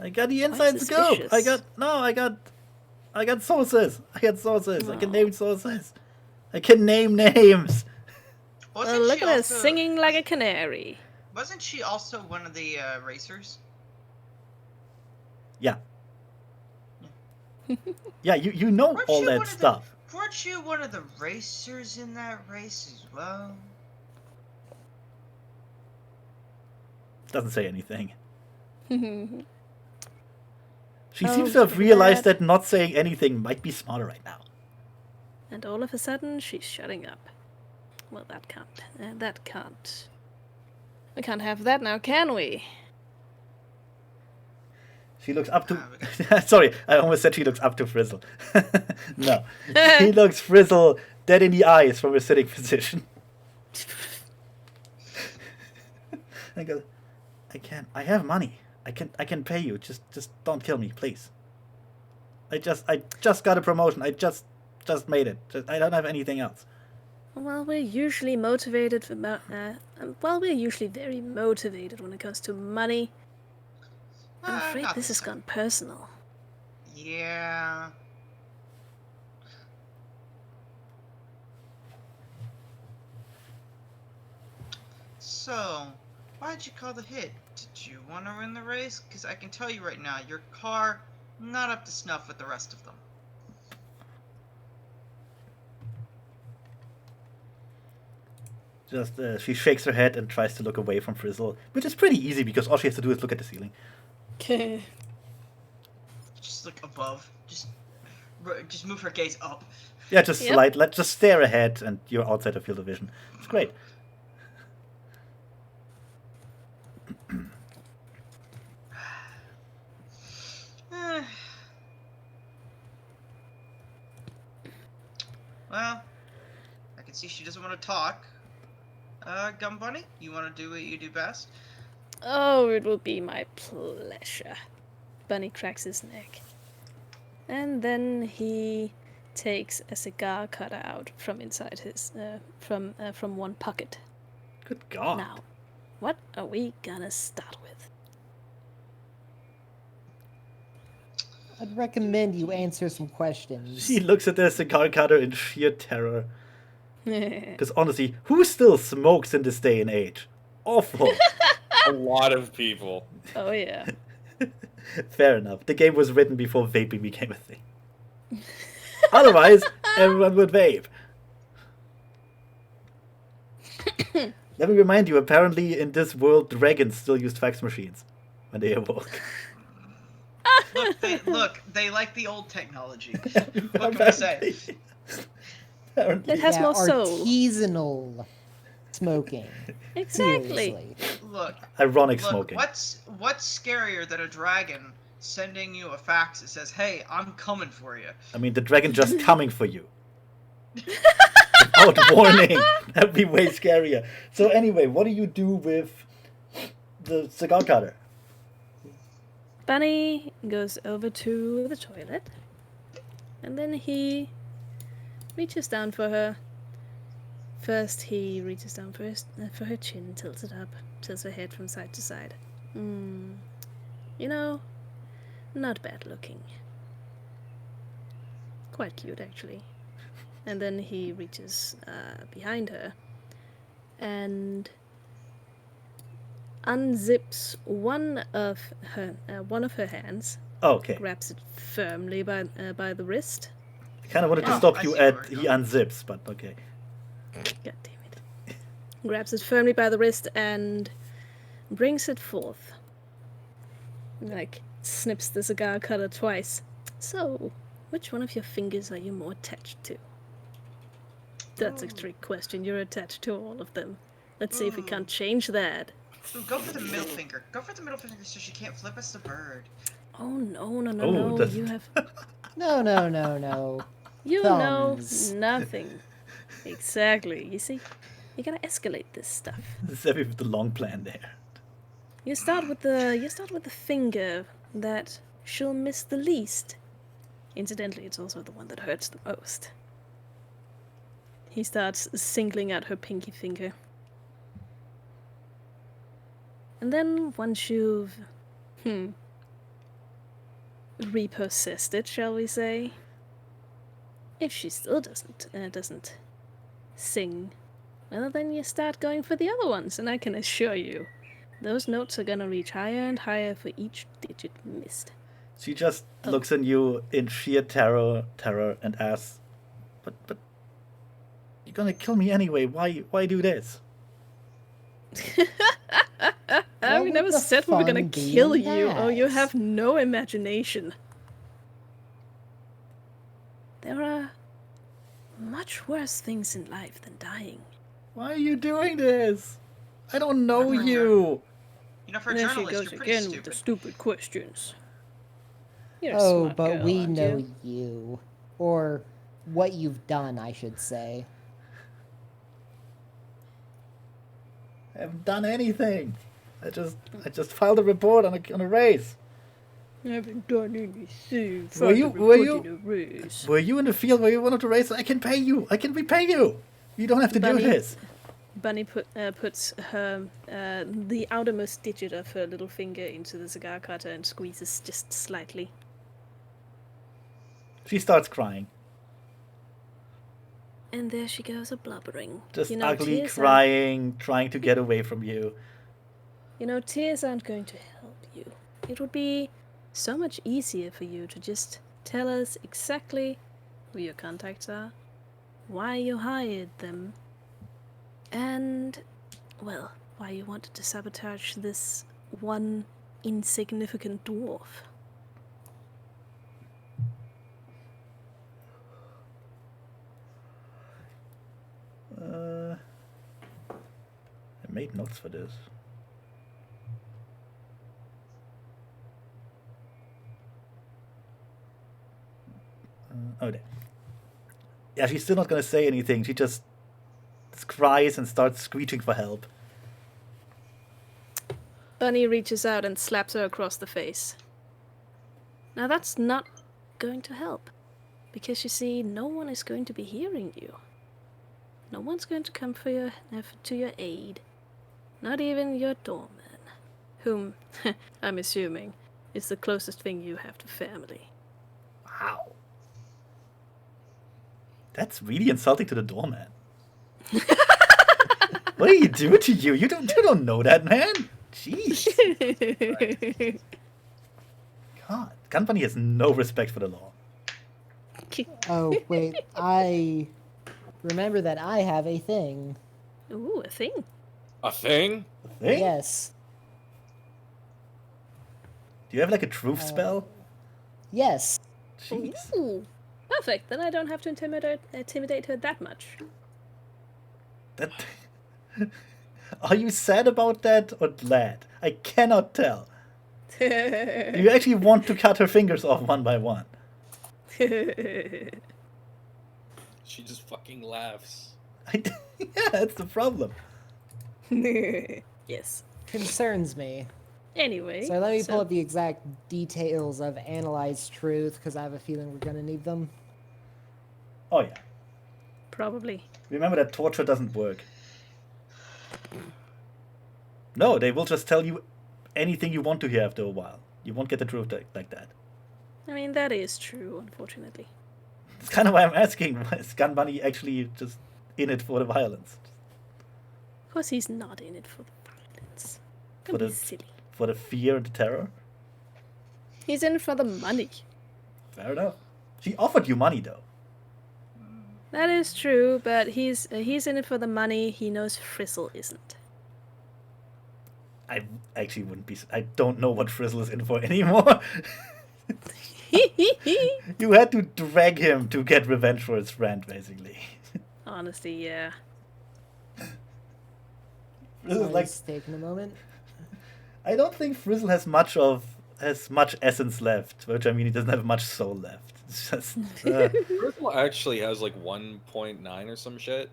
Speaker 1: I got the
Speaker 4: Quite
Speaker 1: inside scope.
Speaker 4: suspicious.
Speaker 1: I got sources. I can name sources. I can name names.
Speaker 2: Wasn't
Speaker 4: Look
Speaker 2: she
Speaker 4: at her
Speaker 2: also,
Speaker 4: singing like a canary.
Speaker 2: Wasn't she also one of the racers?
Speaker 1: Yeah. Yeah, you know
Speaker 2: Weren't
Speaker 1: all
Speaker 2: you
Speaker 1: that
Speaker 2: one of the-
Speaker 1: stuff.
Speaker 2: Weren't you one of the racers in that race as well?
Speaker 1: Doesn't say anything.
Speaker 4: And
Speaker 1: She
Speaker 4: Oh,
Speaker 1: seems to have
Speaker 4: look at
Speaker 1: realized
Speaker 4: that.
Speaker 1: that not saying anything might be smarter right now.
Speaker 4: all of a sudden, she's shutting up. Well, that can't. That can't. We can't have that now, can we?
Speaker 1: She looks up
Speaker 2: Ah,
Speaker 1: to. Sorry, I almost said she looks up to Frizzle. No, he looks Frizzle dead in the eyes from a sitting position. I go, I have money. I can pay you. Just don't kill me, please. I just got a promotion. I just made it. I don't have anything else.
Speaker 4: Well, we're usually motivated for. We're usually very motivated when it comes to money. I'm afraid
Speaker 2: Not
Speaker 4: this
Speaker 2: the
Speaker 4: has
Speaker 2: same.
Speaker 4: gone personal.
Speaker 2: Yeah. So, why'd you call the hit? Did you want to win the race? Because I can tell you right now, your car not up to snuff with the rest of them.
Speaker 1: Just she shakes her head and tries to look away from Frizzle, which is pretty easy because all she has to do is look at the ceiling.
Speaker 2: Just look above. Just move her gaze up.
Speaker 1: Yeah, just
Speaker 4: Yep.
Speaker 1: just stare ahead, and you're outside of field of vision. It's great.
Speaker 2: Well, I can see she doesn't want to talk. Gum Bunny, you want to do what you do best?
Speaker 4: Oh, it will be my pleasure. Bunny cracks his neck. And then he takes a cigar cutter out from inside his from one pocket.
Speaker 1: Good God.
Speaker 4: Now, what are we gonna start with?
Speaker 3: I'd recommend you answer some questions.
Speaker 1: She looks at the cigar cutter in sheer terror. Because honestly, who still smokes in this day and age? Awful.
Speaker 5: A lot of people.
Speaker 4: Oh yeah.
Speaker 1: Fair enough. The game was written before vaping became a thing. Otherwise, everyone would vape. Let me remind you, apparently in this world, dragons still used fax machines when they awoke.
Speaker 2: Look, they like the old technology. What can I say?
Speaker 1: Apparently.
Speaker 4: It has more soul.
Speaker 3: Artisanal smoking.
Speaker 4: Exactly.
Speaker 3: Seriously.
Speaker 2: Look,
Speaker 1: Ironic
Speaker 2: look.
Speaker 1: smoking.
Speaker 2: What's scarier than a dragon sending you a fax that says, "Hey, I'm coming for you"?
Speaker 1: I mean, the dragon just coming for you. Without warning. That'd be way scarier. So anyway, what do you do with the cigar cutter?
Speaker 4: Bunny goes over to the toilet, and then he reaches down for her. First, he reaches down for her chin, tilts it up, tilts her head from side to side. You know, not bad looking. Quite cute, actually. And then he reaches behind her and unzips one of her hands.
Speaker 1: Okay.
Speaker 4: Grabs it firmly by the wrist.
Speaker 1: I kind of wanted to
Speaker 2: Oh,
Speaker 1: stop
Speaker 2: I
Speaker 1: you
Speaker 2: see where
Speaker 1: at
Speaker 2: we're
Speaker 1: he
Speaker 2: going.
Speaker 1: unzips, but okay.
Speaker 4: God damn it. Grabs it firmly by the wrist and brings it forth. Like, snips the cigar cutter twice. So, which one of your fingers are you more attached to? That's a trick question. You're attached to all of them. Let's see if we can't change that.
Speaker 2: Ooh, go for the middle finger. Go for the middle finger so she can't flip us the bird.
Speaker 4: Oh no,
Speaker 1: Oh, that's-
Speaker 4: you have
Speaker 3: No.
Speaker 4: you
Speaker 3: Thumbs.
Speaker 4: know nothing. Exactly. You see? You gotta escalate this stuff.
Speaker 1: This is every with the long plan there.
Speaker 4: You start with the finger that she'll miss the least. Incidentally, it's also the one that hurts the most. He starts singling out her pinky finger. And then once you've repossessed it, shall we say? If she still doesn't sing, well then you start going for the other ones, and I can assure you, those notes are gonna reach higher and higher for each digit missed.
Speaker 1: She just looks at you in sheer terror, and asks, "But you're gonna kill me anyway. Why do this?"
Speaker 3: What
Speaker 4: We
Speaker 3: would
Speaker 4: never
Speaker 3: the
Speaker 4: said we were gonna
Speaker 3: fun be
Speaker 4: kill
Speaker 3: in
Speaker 4: you. Oh, you
Speaker 3: that?
Speaker 4: have no imagination. There are much worse things in life than dying.
Speaker 1: Why are you doing this? I don't know
Speaker 2: Remember.
Speaker 1: you.
Speaker 2: You know, for a
Speaker 4: There she
Speaker 2: journalist,
Speaker 4: goes
Speaker 2: you're pretty
Speaker 4: again
Speaker 2: stupid.
Speaker 4: with the stupid questions. You're a
Speaker 3: Oh,
Speaker 4: smart
Speaker 3: but
Speaker 4: girl,
Speaker 3: we
Speaker 4: aren't
Speaker 3: know
Speaker 4: you?
Speaker 3: you. Or what you've done, I should say.
Speaker 1: I haven't done anything. I just filed a report on a race.
Speaker 4: I haven't done anything.
Speaker 1: Were you- were you-
Speaker 4: In a race.
Speaker 1: Were you in the field where you wanted to race? I can pay you. I can repay you. You don't have to do
Speaker 4: Bunny-
Speaker 1: this.
Speaker 4: Bunny puts her the outermost digit of her little finger into the cigar cutter and squeezes just slightly.
Speaker 1: She starts crying.
Speaker 4: And there she goes, a blubbering.
Speaker 1: Just
Speaker 4: You know,
Speaker 1: ugly,
Speaker 4: tears
Speaker 1: crying, trying to get away from you.
Speaker 4: tears aren't going to help you. It would be so much easier for you to just tell us exactly who your contacts are, why you hired them, and, well, why you wanted to sabotage this one insignificant dwarf.
Speaker 1: I made notes for this. Oh, there. Yeah, she's still not gonna say anything. She just cries and starts screeching for help.
Speaker 4: Bunny reaches out and slaps her across the face. Now that's not going to help. Because you see, no one is going to be hearing you. No one's going to come to your aid. Not even your doorman. Whom, I'm assuming, is the closest thing you have to family.
Speaker 1: Wow. That's really insulting to the doorman. What did he do to you? You don't know that, man. Jeez. God, Gunbunny has no respect for the law.
Speaker 3: Oh, wait. I remember that I have a thing.
Speaker 4: Ooh, a thing.
Speaker 5: A thing?
Speaker 1: Hey?
Speaker 3: Yes.
Speaker 1: Do you have like a truth spell?
Speaker 3: Yes.
Speaker 1: Jeez.
Speaker 4: Ooh, perfect. Then I don't have to intimidate her that much.
Speaker 1: That. Are you sad about that or glad? I cannot tell. Do you actually want to cut her fingers off one by one?
Speaker 5: She just fucking laughs.
Speaker 1: Yeah, that's the problem.
Speaker 4: Yes.
Speaker 3: Concerns me.
Speaker 4: Anyway.
Speaker 3: So let me pull up the exact details of Analyze Truth, because I have a feeling we're going to need them.
Speaker 1: Oh yeah.
Speaker 4: Probably.
Speaker 1: Remember that torture doesn't work. No, they will just tell you anything you want to hear after a while. You won't get the truth like that.
Speaker 4: I mean, that is true, unfortunately.
Speaker 1: It's kind of why I'm asking, is Gunbunny actually just in it for the violence?
Speaker 4: Of course he's not in it for the violence.
Speaker 1: For
Speaker 4: Don't be
Speaker 1: the-
Speaker 4: silly.
Speaker 1: For the fear and the terror?
Speaker 4: He's in it for the money.
Speaker 1: Fair enough. She offered you money though.
Speaker 4: That is true, but he's in it for the money. He knows Frizzle isn't.
Speaker 1: I actually wouldn't be... I don't know what Frizzle is in for anymore. You had to drag him to get revenge for his friend, basically.
Speaker 4: Honestly, yeah.
Speaker 1: Frizzle's like...
Speaker 3: It's taking a moment.
Speaker 1: I don't think Frizzle has much essence left, which I mean he doesn't have much soul left. It's just
Speaker 5: Frizzle actually has like 1.9 or some shit.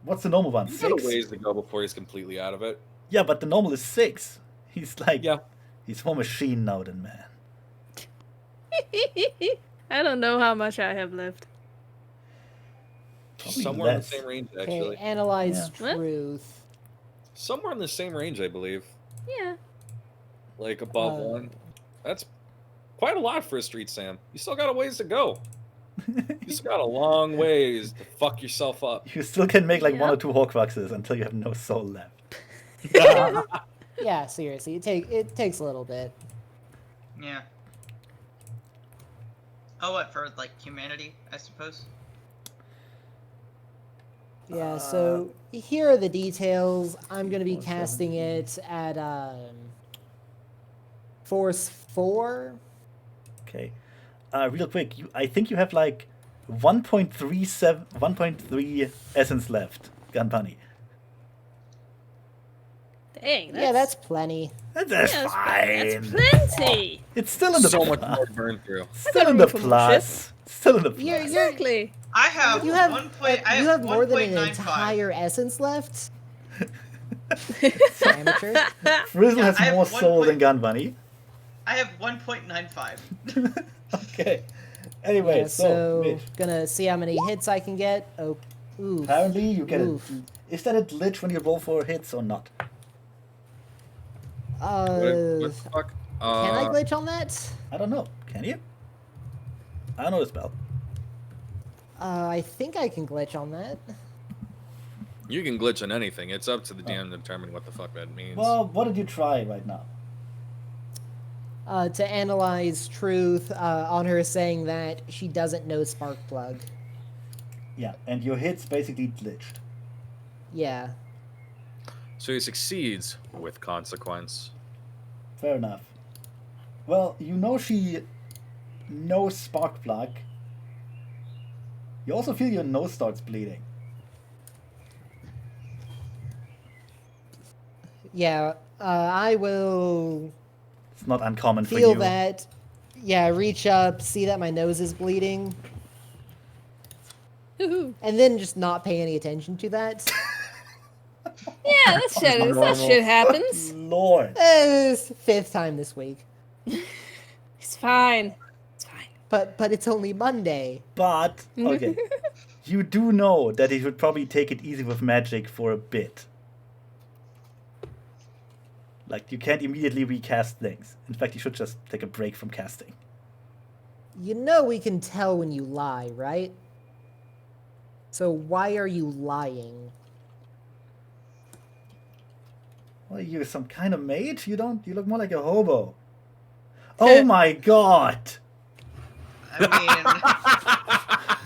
Speaker 1: what's the normal one?
Speaker 5: He's got a
Speaker 1: 6?
Speaker 5: ways to go before he's completely out of it.
Speaker 1: Yeah, but the normal is 6. He's like
Speaker 5: Yeah.
Speaker 1: he's more machine now than man.
Speaker 4: I don't know how much I have left.
Speaker 1: Probably
Speaker 5: Somewhere in the
Speaker 1: less.
Speaker 5: same range,
Speaker 3: Okay,
Speaker 5: actually.
Speaker 3: Analyze
Speaker 4: Yeah.
Speaker 3: Truth.
Speaker 5: Somewhere in the same range, I believe.
Speaker 4: Yeah.
Speaker 5: Like above 1. That's quite a lot for a street Sam. You still got a ways to go. You still got a long ways to fuck yourself up.
Speaker 1: You still can make like 1 or
Speaker 4: Yep.
Speaker 1: 2 Horcruxes until you have no soul left.
Speaker 3: Yeah, seriously, it takes a little bit.
Speaker 2: Yeah. Oh, what, for, like, humanity, I suppose?
Speaker 3: Yeah, so here are the details. I'm going to be casting it at Force 4.
Speaker 1: Okay. Real quick, I think you have like 1.3 essence left, Gunbunny.
Speaker 4: Dang.
Speaker 3: Yeah, that's plenty.
Speaker 1: That's
Speaker 4: that's
Speaker 1: fine.
Speaker 4: plenty.
Speaker 1: It's still in the
Speaker 5: So much
Speaker 1: plus.
Speaker 5: more to burn through.
Speaker 1: Still
Speaker 4: got
Speaker 1: in the
Speaker 4: room for more
Speaker 1: plus. Still in the plus.
Speaker 4: Exactly.
Speaker 2: I have
Speaker 3: You have
Speaker 2: I
Speaker 3: you have more than an
Speaker 2: 1.95.
Speaker 3: entire essence left. Amateur.
Speaker 1: Frizzle
Speaker 2: Yeah,
Speaker 1: has
Speaker 2: I have
Speaker 1: more
Speaker 2: 1
Speaker 1: soul than
Speaker 2: point-
Speaker 1: Gunbunny.
Speaker 2: I have 1.95.
Speaker 1: Okay. Anyway,
Speaker 3: Yeah,
Speaker 1: so
Speaker 3: so
Speaker 1: Mitch,
Speaker 3: gonna see how many hits I can get. Oh, oof.
Speaker 1: apparently you get
Speaker 3: Oof.
Speaker 1: Is that a glitch when you roll for hits or not?
Speaker 5: What the fuck?
Speaker 3: Can I glitch on that?
Speaker 1: I don't know. Can you? I don't know the spell.
Speaker 3: I think I can glitch on that.
Speaker 5: You can glitch on anything. It's up to the DM to determine what the fuck that means.
Speaker 1: Well, what did you try right now?
Speaker 3: To analyze Truth on her saying that she doesn't know Sparkplug.
Speaker 1: Yeah, and your hits basically glitched.
Speaker 3: Yeah.
Speaker 5: So he succeeds with consequence.
Speaker 1: Fair enough. Well, you know she knows Sparkplug. You also feel your nose starts bleeding.
Speaker 3: Yeah, I will
Speaker 1: It's not uncommon for
Speaker 3: feel
Speaker 1: you.
Speaker 3: that. Yeah, reach up, see that my nose is bleeding.
Speaker 4: Woohoo.
Speaker 3: and then just not pay any attention to that.
Speaker 4: Yeah, that shit happens.
Speaker 1: Lord.
Speaker 3: It's 5th time this week.
Speaker 4: It's fine. It's fine.
Speaker 3: But it's only Monday.
Speaker 1: But, okay. You do know that he should probably take it easy with magic for a bit. Like, you can't immediately recast things. In fact, you should just take a break from casting.
Speaker 3: You know we can tell when you lie, right? So why are you lying?
Speaker 1: What are you, some kind of mage? You look more like a hobo. Oh my god!
Speaker 2: I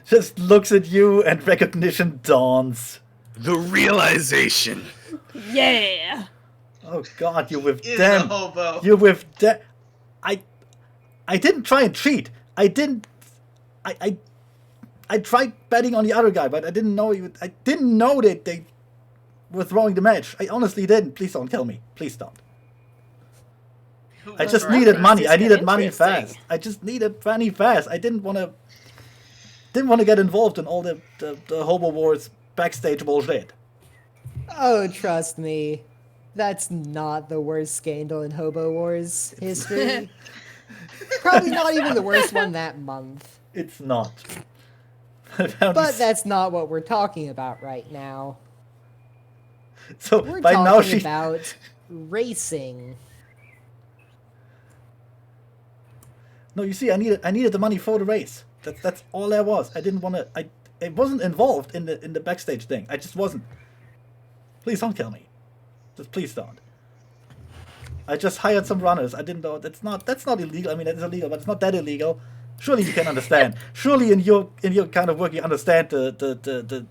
Speaker 1: Just looks at you and recognition dawns.
Speaker 5: The realization.
Speaker 4: Yeah.
Speaker 1: Oh god, you're with
Speaker 2: mean, is a
Speaker 1: them.
Speaker 2: hobo.
Speaker 1: You're with them. I didn't try and cheat. I tried betting on the other guy, but I didn't know I didn't know that they were throwing the match. I honestly didn't. Please don't kill me. Please don't.
Speaker 2: Who
Speaker 1: I
Speaker 2: was
Speaker 1: just
Speaker 2: right?
Speaker 1: needed money.
Speaker 4: This
Speaker 1: I
Speaker 4: is
Speaker 1: needed money
Speaker 4: interesting.
Speaker 1: fast. I just needed money fast. I didn't want to get involved in all the Hobo Wars backstage bullshit.
Speaker 3: Oh, trust me. That's not the worst scandal in Hobo Wars history. Probably not even the worst one that month.
Speaker 1: It's not.
Speaker 3: But that's not what we're talking about right now.
Speaker 1: So
Speaker 3: We're
Speaker 1: by now
Speaker 3: talking
Speaker 1: she
Speaker 3: about racing.
Speaker 1: No, you see, I needed the money for the race. That's all there was. I didn't want to. I wasn't involved in the backstage thing. I just wasn't. Please don't kill me. Just please don't. I just hired some runners. I didn't know that's not illegal. I mean, it's illegal, but it's not that illegal. Surely you can understand. Surely in your kind of work you understand the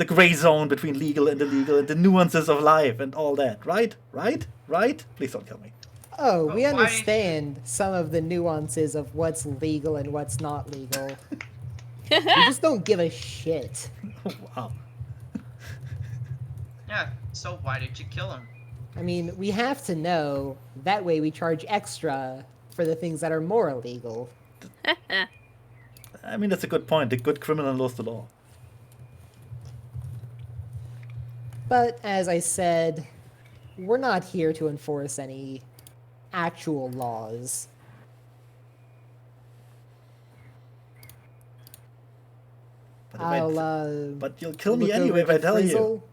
Speaker 1: gray zone between legal and illegal and the nuances of life and all that. Right? Please don't kill me.
Speaker 3: Oh,
Speaker 2: But
Speaker 3: we
Speaker 2: why-
Speaker 3: understand some of the nuances of what's legal and what's not legal. We just don't give a shit.
Speaker 1: Wow.
Speaker 2: Yeah, so why did you kill him?
Speaker 3: I mean, we have to know. That way we charge extra for the things that are more illegal.
Speaker 1: I mean, that's a good point. The good criminal knows the law.
Speaker 3: But as I said, we're not here to enforce any actual laws.
Speaker 1: But, if I
Speaker 3: I'll,
Speaker 1: but you'll kill me
Speaker 3: look
Speaker 1: anyway if
Speaker 3: over
Speaker 1: I
Speaker 3: to
Speaker 1: tell you.
Speaker 3: Frizzle.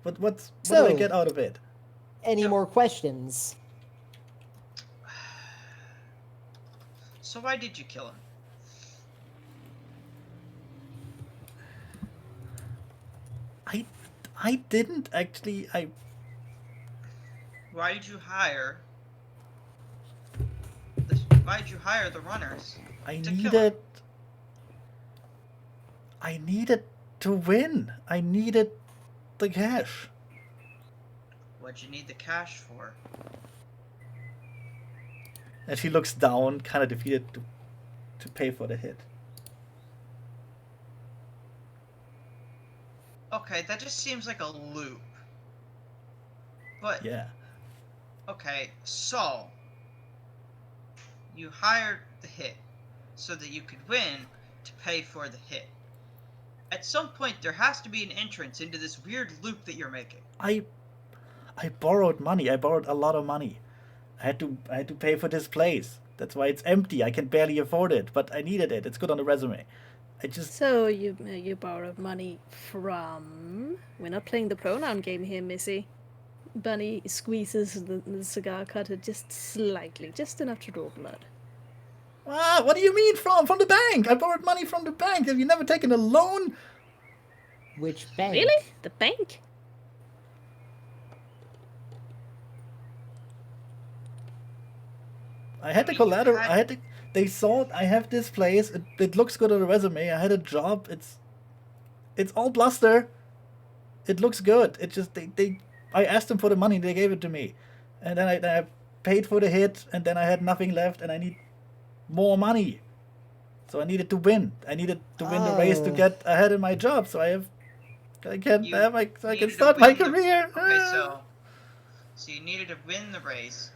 Speaker 1: What do I
Speaker 3: So-
Speaker 1: get out of it?
Speaker 3: Any more questions?
Speaker 2: So why did you kill him?
Speaker 1: I didn't actually.
Speaker 2: Why did you hire? Why did you hire the runners?
Speaker 1: I
Speaker 2: To kill him.
Speaker 1: needed to win. I needed the cash.
Speaker 2: What'd you need the cash for?
Speaker 1: And she looks down, kind of defeated to pay for the hit.
Speaker 2: Okay, that just seems like a loop. But
Speaker 1: Yeah.
Speaker 2: okay, so you hired the hit so that you could win to pay for the hit. At some point, there has to be an entrance into this weird loop that you're making.
Speaker 1: I borrowed money. I borrowed a lot of money. I had to pay for this place. That's why it's empty. I can barely afford it, but I needed it. It's good on the resume. I just
Speaker 4: So you borrowed money from... We're not playing the pronoun game here, Missy. Bunny squeezes the cigar cutter just slightly, just enough to draw blood.
Speaker 1: what do you mean from the bank? I borrowed money from the bank. Have you never taken a loan?
Speaker 3: Which bank?
Speaker 4: Really? The bank?
Speaker 1: I had the
Speaker 2: I mean, you
Speaker 1: collateral.
Speaker 2: had-
Speaker 1: They saw I have this place. It looks good on the resume. I had a job. It's all bluster. It looks good. It just I asked them for the money. They gave it to me, and then I paid for the hit, and then I had nothing left, and I need more money. So I needed to win. I needed to win the race to
Speaker 3: Oh.
Speaker 1: get ahead in my job. So I can
Speaker 2: You
Speaker 1: I
Speaker 2: needed
Speaker 1: can
Speaker 2: to
Speaker 1: start my
Speaker 2: win the-
Speaker 1: career.
Speaker 2: Okay, so you needed to win the race,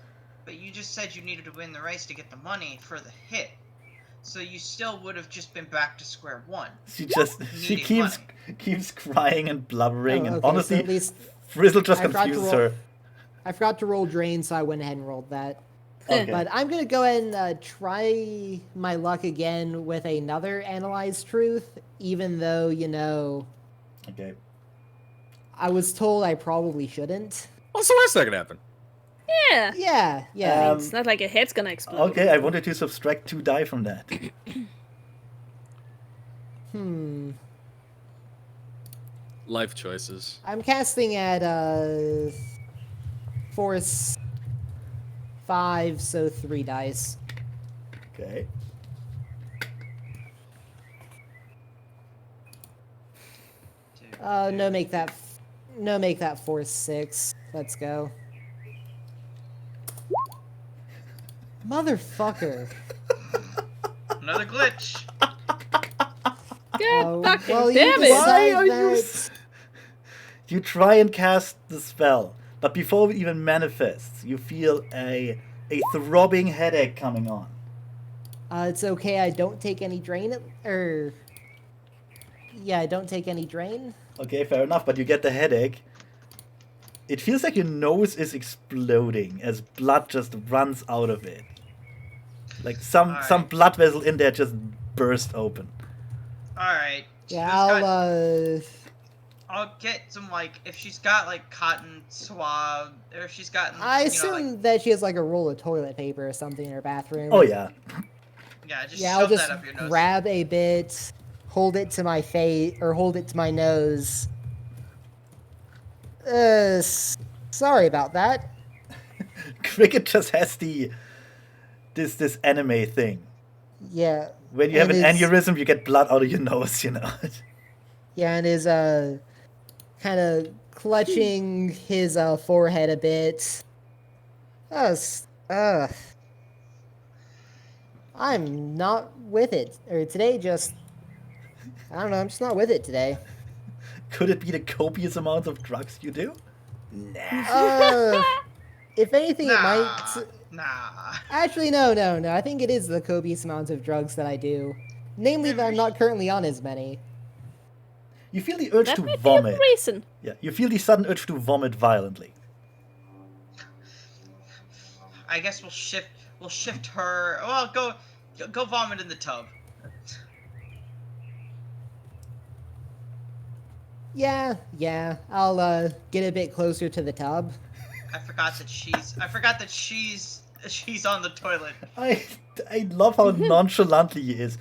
Speaker 2: but you just said you needed to win the race to get the money for the hit. So you still would have just been back to square one.
Speaker 1: She
Speaker 2: Needing
Speaker 1: keeps crying and blubbering,
Speaker 3: Oh,
Speaker 1: and
Speaker 3: okay, so
Speaker 1: honestly,
Speaker 3: at least
Speaker 1: Frizzle just
Speaker 3: I forgot to
Speaker 1: confuses
Speaker 3: roll-
Speaker 1: her.
Speaker 3: I forgot to roll drain, so I went ahead and rolled that.
Speaker 1: Okay.
Speaker 3: But I'm gonna go ahead and try my luck again with another analyze truth, even though
Speaker 1: Okay.
Speaker 3: I was told I probably shouldn't.
Speaker 5: What's the worst that could happen?
Speaker 4: Yeah.
Speaker 3: Yeah.
Speaker 1: Um,
Speaker 4: It's not like a head's gonna explode.
Speaker 1: Okay, I wanted to subtract 2 die from that.
Speaker 5: Life choices.
Speaker 3: I'm casting at force 5, so 3 dice.
Speaker 1: Okay.
Speaker 3: No, make that force 6. Let's go. Motherfucker.
Speaker 2: Another glitch.
Speaker 4: God fucking
Speaker 3: well,
Speaker 4: damn
Speaker 3: you
Speaker 4: it!
Speaker 1: Why
Speaker 3: decide
Speaker 1: are you
Speaker 3: that-
Speaker 1: You try and cast the spell, but before it even manifests, you feel a throbbing headache coming on.
Speaker 3: It's okay. I don't take any drain. I don't take any drain.
Speaker 1: Okay, fair enough, but you get the headache. It feels like your nose is exploding as blood just runs out of it. Like some
Speaker 2: Alright.
Speaker 1: blood vessel in there just burst open.
Speaker 2: Alright.
Speaker 3: Yeah,
Speaker 2: I'll get some, like, if she's got, like, cotton swab, or if she's got,
Speaker 3: I
Speaker 2: you know,
Speaker 3: assume
Speaker 2: like,
Speaker 3: that she has like a roll of toilet paper or something in her bathroom.
Speaker 1: Oh yeah.
Speaker 2: yeah, just
Speaker 3: Yeah, I'll
Speaker 2: shove
Speaker 3: just
Speaker 2: that up your nose.
Speaker 3: grab a bit, hold it to my face, or hold it to my nose. Sorry about that.
Speaker 1: Cricket just has this anime thing.
Speaker 3: Yeah.
Speaker 1: When you have an
Speaker 3: and is-
Speaker 1: aneurysm, you get blood out of your nose, you know.
Speaker 3: Yeah, and is kind of clutching his forehead a bit. I'm not with it. Or today just I don't know, I'm just not with it today.
Speaker 1: Could it be the copious amounts of drugs you do?
Speaker 3: If anything it might
Speaker 2: Nah.
Speaker 3: Actually no. I think it is the copious amounts of drugs that I do. Namely that I'm not currently on as many.
Speaker 1: You feel the urge
Speaker 4: That
Speaker 1: to
Speaker 4: might be
Speaker 1: vomit.
Speaker 4: a reason.
Speaker 1: Yeah, you feel the sudden urge to vomit violently.
Speaker 2: I guess we'll shift her. Well, go vomit in the tub.
Speaker 3: Yeah. I'll get a bit closer to the tub.
Speaker 2: I forgot that she's on the toilet.
Speaker 1: I love how nonchalantly he is.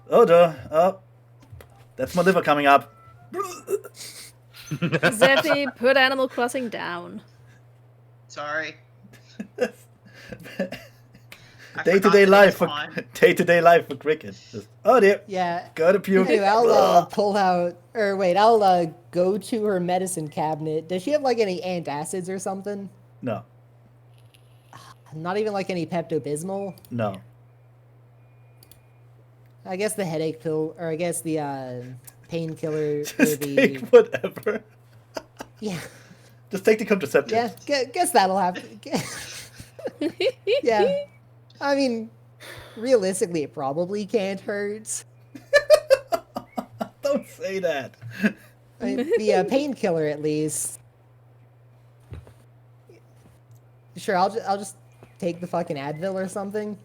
Speaker 1: That's my liver coming up.
Speaker 4: Zephy, put Animal Crossing down.
Speaker 2: Sorry. I
Speaker 1: Day-to-day
Speaker 2: forgot that
Speaker 1: life
Speaker 2: it's
Speaker 1: for
Speaker 2: on.
Speaker 1: day-to-day life for cricket. Just, oh dear,
Speaker 3: Yeah.
Speaker 1: gotta puke.
Speaker 3: Dude, I'll pull out, or wait, I'll go to her medicine cabinet. Does she have like any antacids or something?
Speaker 1: No,
Speaker 3: Not even like any Pepto-Bismol?
Speaker 1: no.
Speaker 3: I guess the headache pill, or I guess the painkiller.
Speaker 1: Just take whatever.
Speaker 3: Yeah,
Speaker 1: Just take the contraceptives.
Speaker 3: yeah. Guess that'll happen. Yeah, I mean, realistically, it probably can't hurt.
Speaker 1: Don't say that.
Speaker 3: I mean, the painkiller, at least. Sure, I'll just take the fucking Advil or something.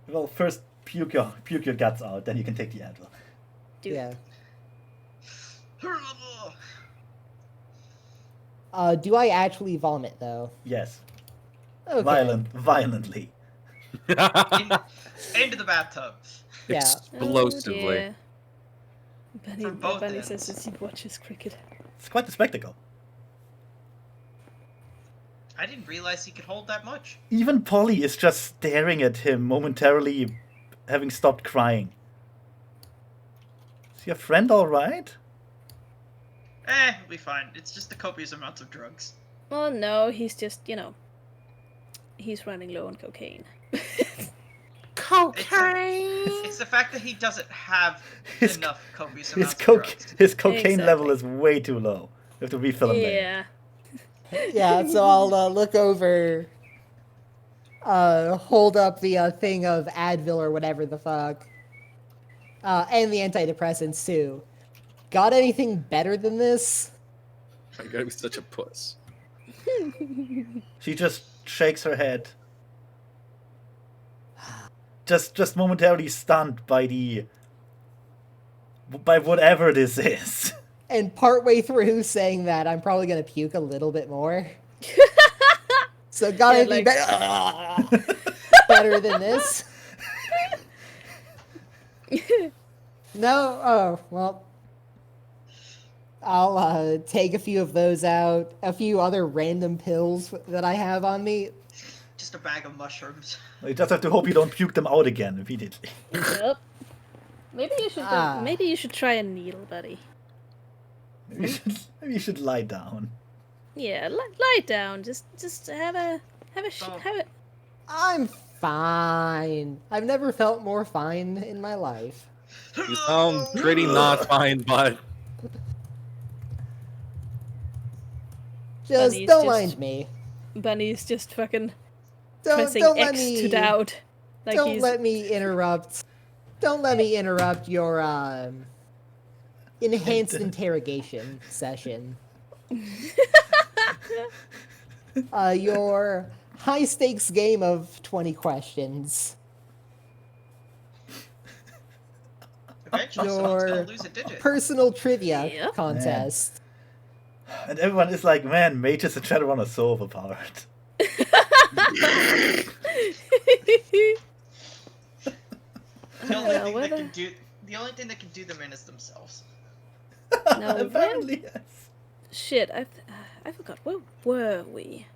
Speaker 1: Well, first puke your guts out, then you can take the Advil.
Speaker 4: Dude.
Speaker 3: Yeah. Do I actually vomit though?
Speaker 1: Yes,
Speaker 3: Okay.
Speaker 1: violently.
Speaker 2: Into the bathtub.
Speaker 3: Yeah.
Speaker 5: Explosively.
Speaker 4: Oh, dear.
Speaker 2: From both
Speaker 4: Benny
Speaker 2: ends.
Speaker 4: says as he watches cricket.
Speaker 1: It's quite the spectacle.
Speaker 2: I didn't realize he could hold that much.
Speaker 1: Even Polly is just staring at him, momentarily having stopped crying. Is your friend all right?
Speaker 2: It'll be fine. It's just the copious amounts of drugs.
Speaker 4: Well, no, he's just, he's running low on cocaine.
Speaker 2: It's the fact that he doesn't have
Speaker 1: His-
Speaker 2: enough copious
Speaker 1: His
Speaker 2: amounts of drugs.
Speaker 1: his cocaine
Speaker 4: Exactly.
Speaker 1: level is way too low. You have to refill him later.
Speaker 4: Yeah.
Speaker 3: Yeah, so I'll look over, hold up the thing of Advil or whatever the fuck, and the antidepressants too. Got anything better than this?
Speaker 5: I gotta be such a puss.
Speaker 1: She just shakes her head. Just momentarily stunned by whatever this is.
Speaker 3: And partway through saying that, I'm probably gonna puke a little bit more. So gotta
Speaker 4: Yeah,
Speaker 3: be
Speaker 4: like-
Speaker 3: better than this. No? Oh, well. I'll take a few of those out. A few other random pills that I have on me.
Speaker 2: Just a bag of mushrooms.
Speaker 1: You just have to hope you don't puke them out again immediately.
Speaker 4: Yep. Maybe you should try a needle, buddy.
Speaker 1: Maybe you should lie down.
Speaker 4: Yeah, lie down. Just have a
Speaker 3: I'm fine. I've never felt more fine in my life.
Speaker 5: You sound pretty not fine, bud.
Speaker 3: Just
Speaker 4: Bunny's
Speaker 3: don't
Speaker 4: just-
Speaker 3: mind me.
Speaker 4: Bunny's just fucking
Speaker 3: Don't
Speaker 4: pressing
Speaker 3: let
Speaker 4: X
Speaker 3: me
Speaker 4: to doubt. Like
Speaker 3: don't
Speaker 4: he's
Speaker 3: let me interrupt. Don't let me interrupt your enhanced interrogation session. Your high stakes game of 20 questions.
Speaker 2: Eventually, someone's gonna
Speaker 3: Your
Speaker 2: lose a digit.
Speaker 3: personal trivia
Speaker 4: Yep.
Speaker 3: contest.
Speaker 1: And everyone is like, man, mages and Shadowrun are so overpowered.
Speaker 2: The only thing
Speaker 4: whether-
Speaker 2: that can do that can do them in is themselves.
Speaker 4: No,
Speaker 1: Apparently, yes.
Speaker 4: Shit, I forgot. Where were we?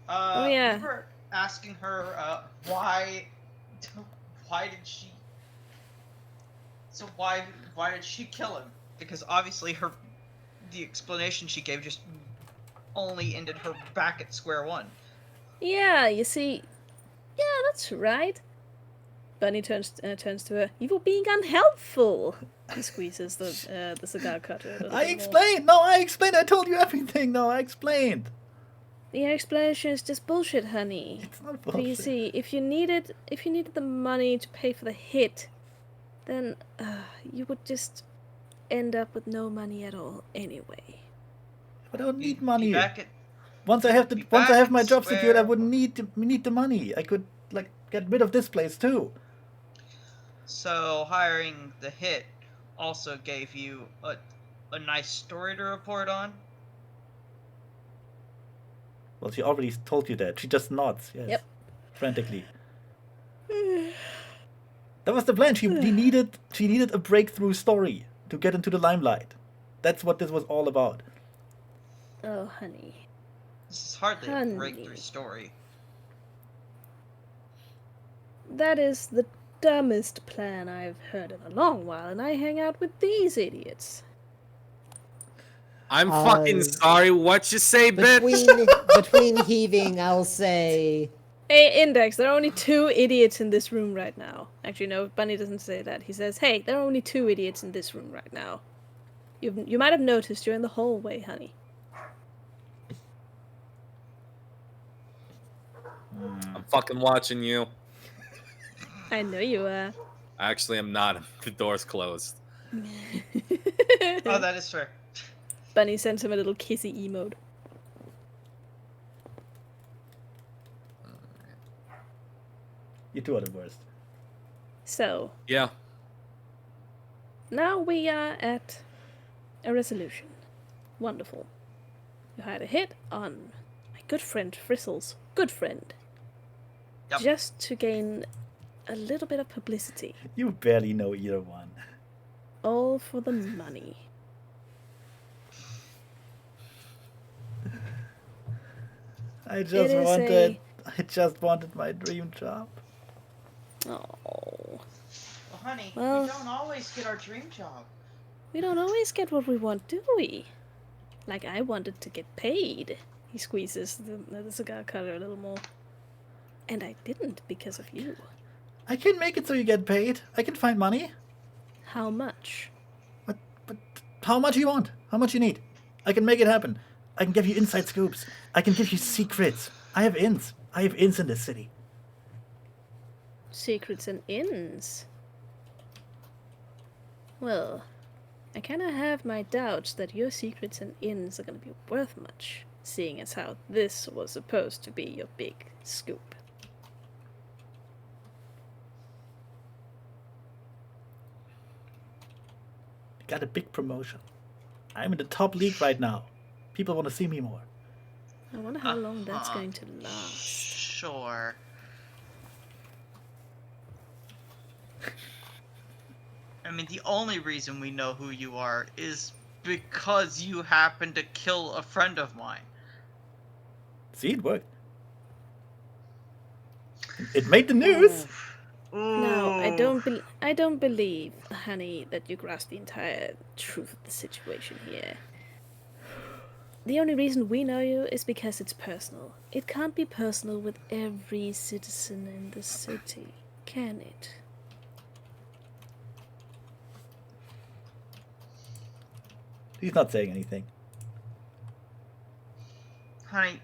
Speaker 4: Oh, yeah.
Speaker 2: We were asking her why did she? So why did she kill him? Because obviously the explanation she gave just only ended her back at square one.
Speaker 4: Yeah, you see. Yeah, that's right. Bunny turns to her. You were being unhelpful. He squeezes the cigar cutter. A little
Speaker 1: I
Speaker 4: bit more.
Speaker 1: explained. No, I explained. I told you everything. No, I explained.
Speaker 4: The explanation is just bullshit, honey.
Speaker 1: It's not
Speaker 4: But you
Speaker 1: bullshit.
Speaker 4: see, if you needed the money to pay for the hit, then you would just end up with no money at all anyway.
Speaker 1: I don't
Speaker 2: Be-
Speaker 1: need
Speaker 2: be
Speaker 1: money.
Speaker 2: back at-
Speaker 1: Once I have
Speaker 2: be back
Speaker 1: my
Speaker 2: at
Speaker 1: job secured, I
Speaker 2: square
Speaker 1: wouldn't
Speaker 2: one.
Speaker 1: need the money. I could get rid of this place too.
Speaker 2: So hiring the hit also gave you a nice story to report on.
Speaker 1: Well, she already told you that. She just nods. Yes.
Speaker 4: Yep.
Speaker 1: Frantically. That was the plan. She needed a breakthrough story to get into the limelight. That's what this was all about.
Speaker 4: Oh, honey.
Speaker 2: This is hardly
Speaker 4: Honey.
Speaker 2: a breakthrough story.
Speaker 4: That is the dumbest plan I've heard in a long while, and I hang out with these idiots.
Speaker 5: I'm fucking sorry. What you say, bitch?
Speaker 3: Between heaving, I'll say
Speaker 4: Hey, Index, there are only 2 idiots in this room right now. Actually, no, Bunny doesn't say that. He says, hey, there are only 2 idiots in this room right now. You might have noticed you're in the hallway, honey.
Speaker 5: I'm fucking watching you.
Speaker 4: I know you are.
Speaker 5: Actually, I'm not. The door's closed.
Speaker 2: Oh, that is fair.
Speaker 4: Bunny sends him a little kissy emote.
Speaker 1: You two are the worst.
Speaker 4: So,
Speaker 5: Yeah.
Speaker 4: now we are at a resolution. Wonderful. You had a hit on my good friend Frissle's good friend.
Speaker 2: Yep.
Speaker 4: Just to gain a little bit of publicity.
Speaker 1: You barely know either one.
Speaker 4: All for the money.
Speaker 1: I just
Speaker 4: It is
Speaker 1: I just wanted my dream job.
Speaker 4: Oh.
Speaker 2: Well, honey,
Speaker 4: Well-
Speaker 2: we don't always get our dream job.
Speaker 4: We don't always get what we want, do we? Like I wanted to get paid. He squeezes the cigar cutter a little more. And I didn't because of you.
Speaker 1: I can make it so you get paid. I can find money.
Speaker 4: How much?
Speaker 1: But how much you want? How much you need? I can make it happen. I can give you inside scoops. I can give you secrets. I have ins. I have ins in this city.
Speaker 4: Secrets and inns. Well, I kind of have my doubts that your secrets and inns are going to be worth much, seeing as how this was supposed to be your big scoop.
Speaker 1: Got a big promotion. I'm in the top league right now. People want to see me more.
Speaker 4: I wonder how long that's going to last.
Speaker 2: Sure. I mean, the only reason we know who you are is because you happened to kill a friend of mine.
Speaker 1: See, it worked. It made the news.
Speaker 4: No, I
Speaker 2: Ooh.
Speaker 4: don't believe, honey, that you grasp the entire truth of the situation here. The only reason we know you is because it's personal. It can't be personal with every citizen in the city, can it?
Speaker 1: He's not saying anything.
Speaker 2: Honey,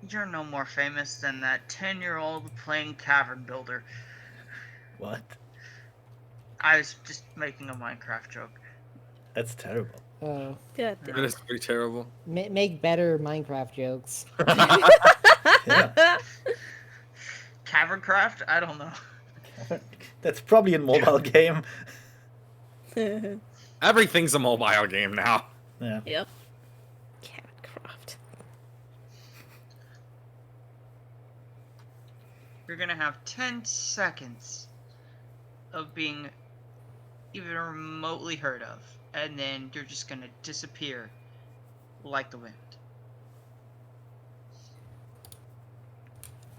Speaker 2: you're no more famous than that 10-year-old playing Cavern Builder.
Speaker 1: What?
Speaker 2: I was just making a Minecraft joke.
Speaker 1: That's terrible.
Speaker 3: Oh,
Speaker 4: Yeah.
Speaker 5: That is pretty terrible.
Speaker 3: make better Minecraft jokes.
Speaker 1: Yeah.
Speaker 2: Caverncraft? I don't know.
Speaker 1: That's probably a mobile game.
Speaker 5: Everything's a mobile game now.
Speaker 1: Yeah.
Speaker 4: Yep. Catcraft.
Speaker 2: You're gonna have 10 seconds of being even remotely heard of, and then you're just gonna disappear like the wind.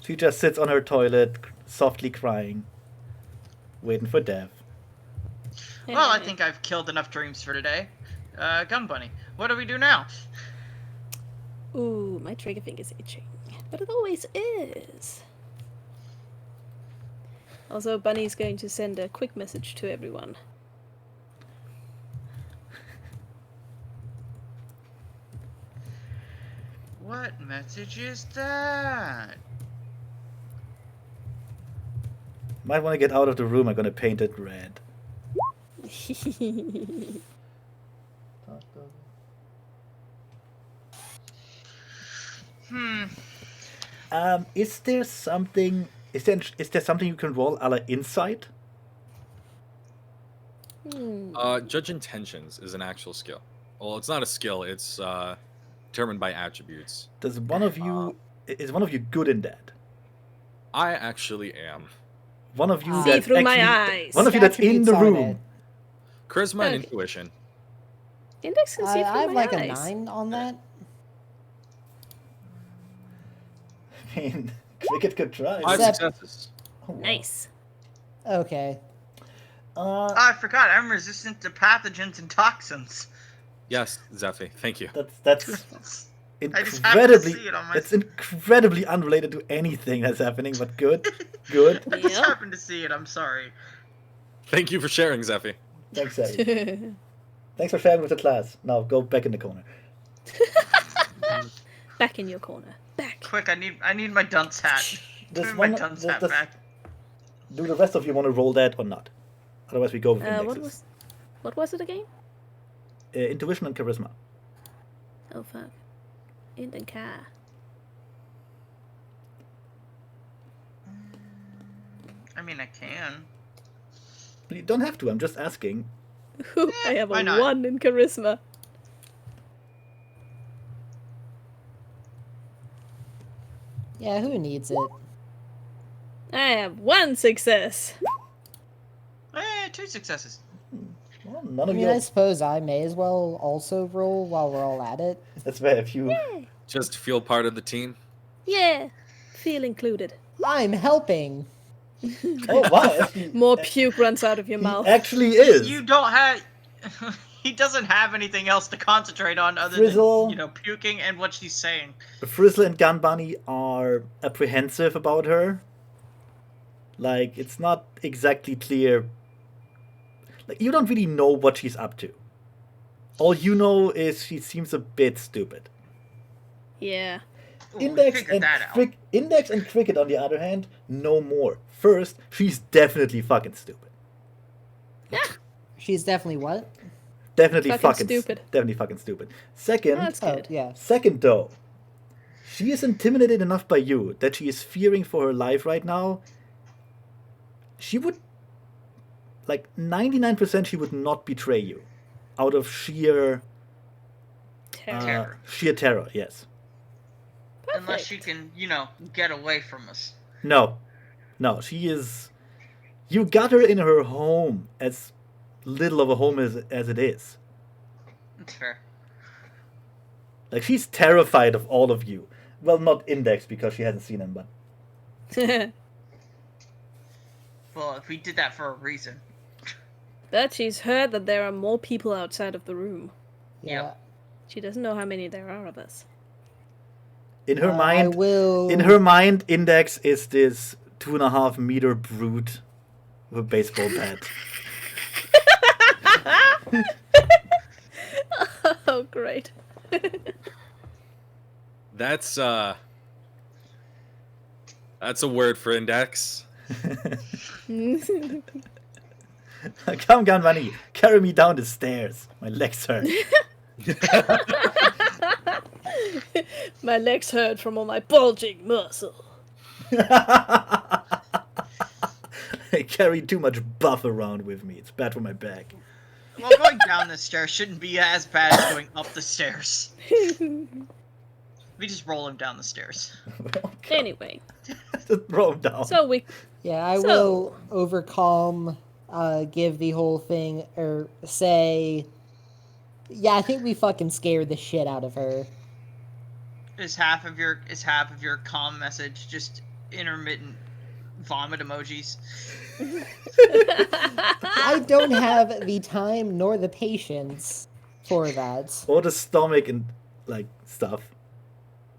Speaker 1: She just sits on her toilet, softly crying, waiting for death.
Speaker 2: Well, I think I've killed enough dreams for today. Gun Bunny, what do we do now?
Speaker 4: Ooh, my trigger finger's itching. But it always is. Also, Bunny's going to send a quick message to everyone.
Speaker 2: What message is that?
Speaker 1: Might want to get out of the room. I'm gonna paint it red. Is there something? Is there something you can roll a la insight?
Speaker 5: Judge intentions is an actual skill. Well, it's not a skill. It's determined by attributes.
Speaker 1: Does one of you is one of you good in that?
Speaker 5: I actually am.
Speaker 1: One of you
Speaker 4: See
Speaker 1: that's
Speaker 4: through my
Speaker 1: actually-
Speaker 4: eyes.
Speaker 1: One of you that's in
Speaker 3: Attributes
Speaker 1: the
Speaker 3: aren't
Speaker 1: room.
Speaker 3: it.
Speaker 5: Charisma and
Speaker 4: Okay.
Speaker 5: intuition.
Speaker 4: Index can see through
Speaker 3: I have
Speaker 4: my
Speaker 3: like
Speaker 4: eyes.
Speaker 3: a 9 on that.
Speaker 1: I mean, Cricket could try.
Speaker 5: 5
Speaker 3: Except-
Speaker 5: successes.
Speaker 1: Oh, wow.
Speaker 4: Nice.
Speaker 3: Okay.
Speaker 2: I forgot, I'm resistant to pathogens and toxins.
Speaker 5: Yes, Zephy. Thank you.
Speaker 1: That's
Speaker 2: I just happened to
Speaker 1: incredibly
Speaker 2: see it on my...
Speaker 1: that's incredibly unrelated to anything that's happening, but good. Good.
Speaker 2: I just
Speaker 4: Yep.
Speaker 2: happened to see it, I'm sorry.
Speaker 5: Thank you for sharing, Zephy.
Speaker 1: Thanks, Eddie. Thanks for sharing with the class. Now go back in the corner.
Speaker 4: Back in your corner. Back.
Speaker 2: Quick, I need my dunce hat.
Speaker 1: This
Speaker 2: Give me my
Speaker 1: one-
Speaker 2: dunce
Speaker 1: this-
Speaker 2: hat
Speaker 1: this-
Speaker 2: back.
Speaker 1: Do the rest of you want to roll that or not? Otherwise, we go with indexes.
Speaker 4: What was it again?
Speaker 1: Intuition and charisma.
Speaker 4: Oh fuck. In the car.
Speaker 2: I mean, I can.
Speaker 1: You don't have to. I'm just asking.
Speaker 4: I have
Speaker 2: why
Speaker 4: a
Speaker 2: not?
Speaker 4: 1 in charisma.
Speaker 3: Yeah, who needs it?
Speaker 4: I have 1 success.
Speaker 2: 2 successes.
Speaker 1: Well, none
Speaker 3: I
Speaker 1: of
Speaker 3: mean,
Speaker 1: you.
Speaker 3: I suppose I may as well also roll while we're all at it.
Speaker 1: That's fair. If you.
Speaker 5: Just feel part of the team.
Speaker 4: Yeah. Feel included.
Speaker 3: I'm helping.
Speaker 1: Oh wow! Actually,
Speaker 4: More puke runs out of your
Speaker 1: he
Speaker 4: mouth.
Speaker 1: actually is.
Speaker 2: You don't have... he doesn't have anything else to concentrate on other
Speaker 1: Frizzle.
Speaker 2: than, puking and what she's saying.
Speaker 1: Frizzle and Gun Bunny are apprehensive about her. Like, it's not exactly clear. Like, you don't really know what she's up to. All you know is she seems a bit stupid.
Speaker 4: Yeah.
Speaker 2: Ooh, we
Speaker 1: Index
Speaker 2: figured
Speaker 1: and,
Speaker 2: that out.
Speaker 1: Index and Cricket, on the other hand, know more. First, she's definitely fucking stupid.
Speaker 3: She's definitely what?
Speaker 1: Definitely
Speaker 4: Fucking
Speaker 1: fucking
Speaker 4: stupid.
Speaker 1: Definitely fucking stupid. Second,
Speaker 4: That's
Speaker 3: Oh,
Speaker 4: good.
Speaker 3: yeah.
Speaker 1: second though, she is intimidated enough by you that she is fearing for her life right now. She would, like 99%, she would not betray you, out of sheer
Speaker 4: Terror.
Speaker 1: sheer terror. Yes.
Speaker 2: Unless she
Speaker 4: Perfect.
Speaker 2: can, get away from us.
Speaker 1: No, she is. You got her in her home, as little of a home as it is.
Speaker 2: That's fair.
Speaker 1: Like, she's terrified of all of you. Well, not Index because she hasn't seen him, but
Speaker 2: Well, if we did that for a reason.
Speaker 4: But she's heard that there are more people outside of the room.
Speaker 3: Yeah.
Speaker 2: Yep.
Speaker 4: She doesn't know how many there are of us.
Speaker 1: in her
Speaker 3: I
Speaker 1: mind,
Speaker 3: will.
Speaker 1: Index is this 2.5 meter brute with a baseball bat.
Speaker 4: Oh, great.
Speaker 5: That's a word for Index.
Speaker 1: Come, Ganvani, carry me down the stairs. My legs hurt.
Speaker 4: My legs hurt from all my bulging muscle.
Speaker 1: I carry too much buff around with me. It's bad for my back.
Speaker 2: Well, going down the stairs shouldn't be as bad as going up the stairs. We just roll him down the stairs.
Speaker 4: Anyway,
Speaker 1: Just throw him down.
Speaker 4: so we
Speaker 3: Yeah, I
Speaker 4: So-
Speaker 3: will overcalm, give the whole thing, or say, yeah, I think we fucking scared the shit out of her.
Speaker 2: Is half of your calm message just intermittent vomit emojis?
Speaker 3: I don't have the time nor the patience for that.
Speaker 1: Or the stomach and, like, stuff.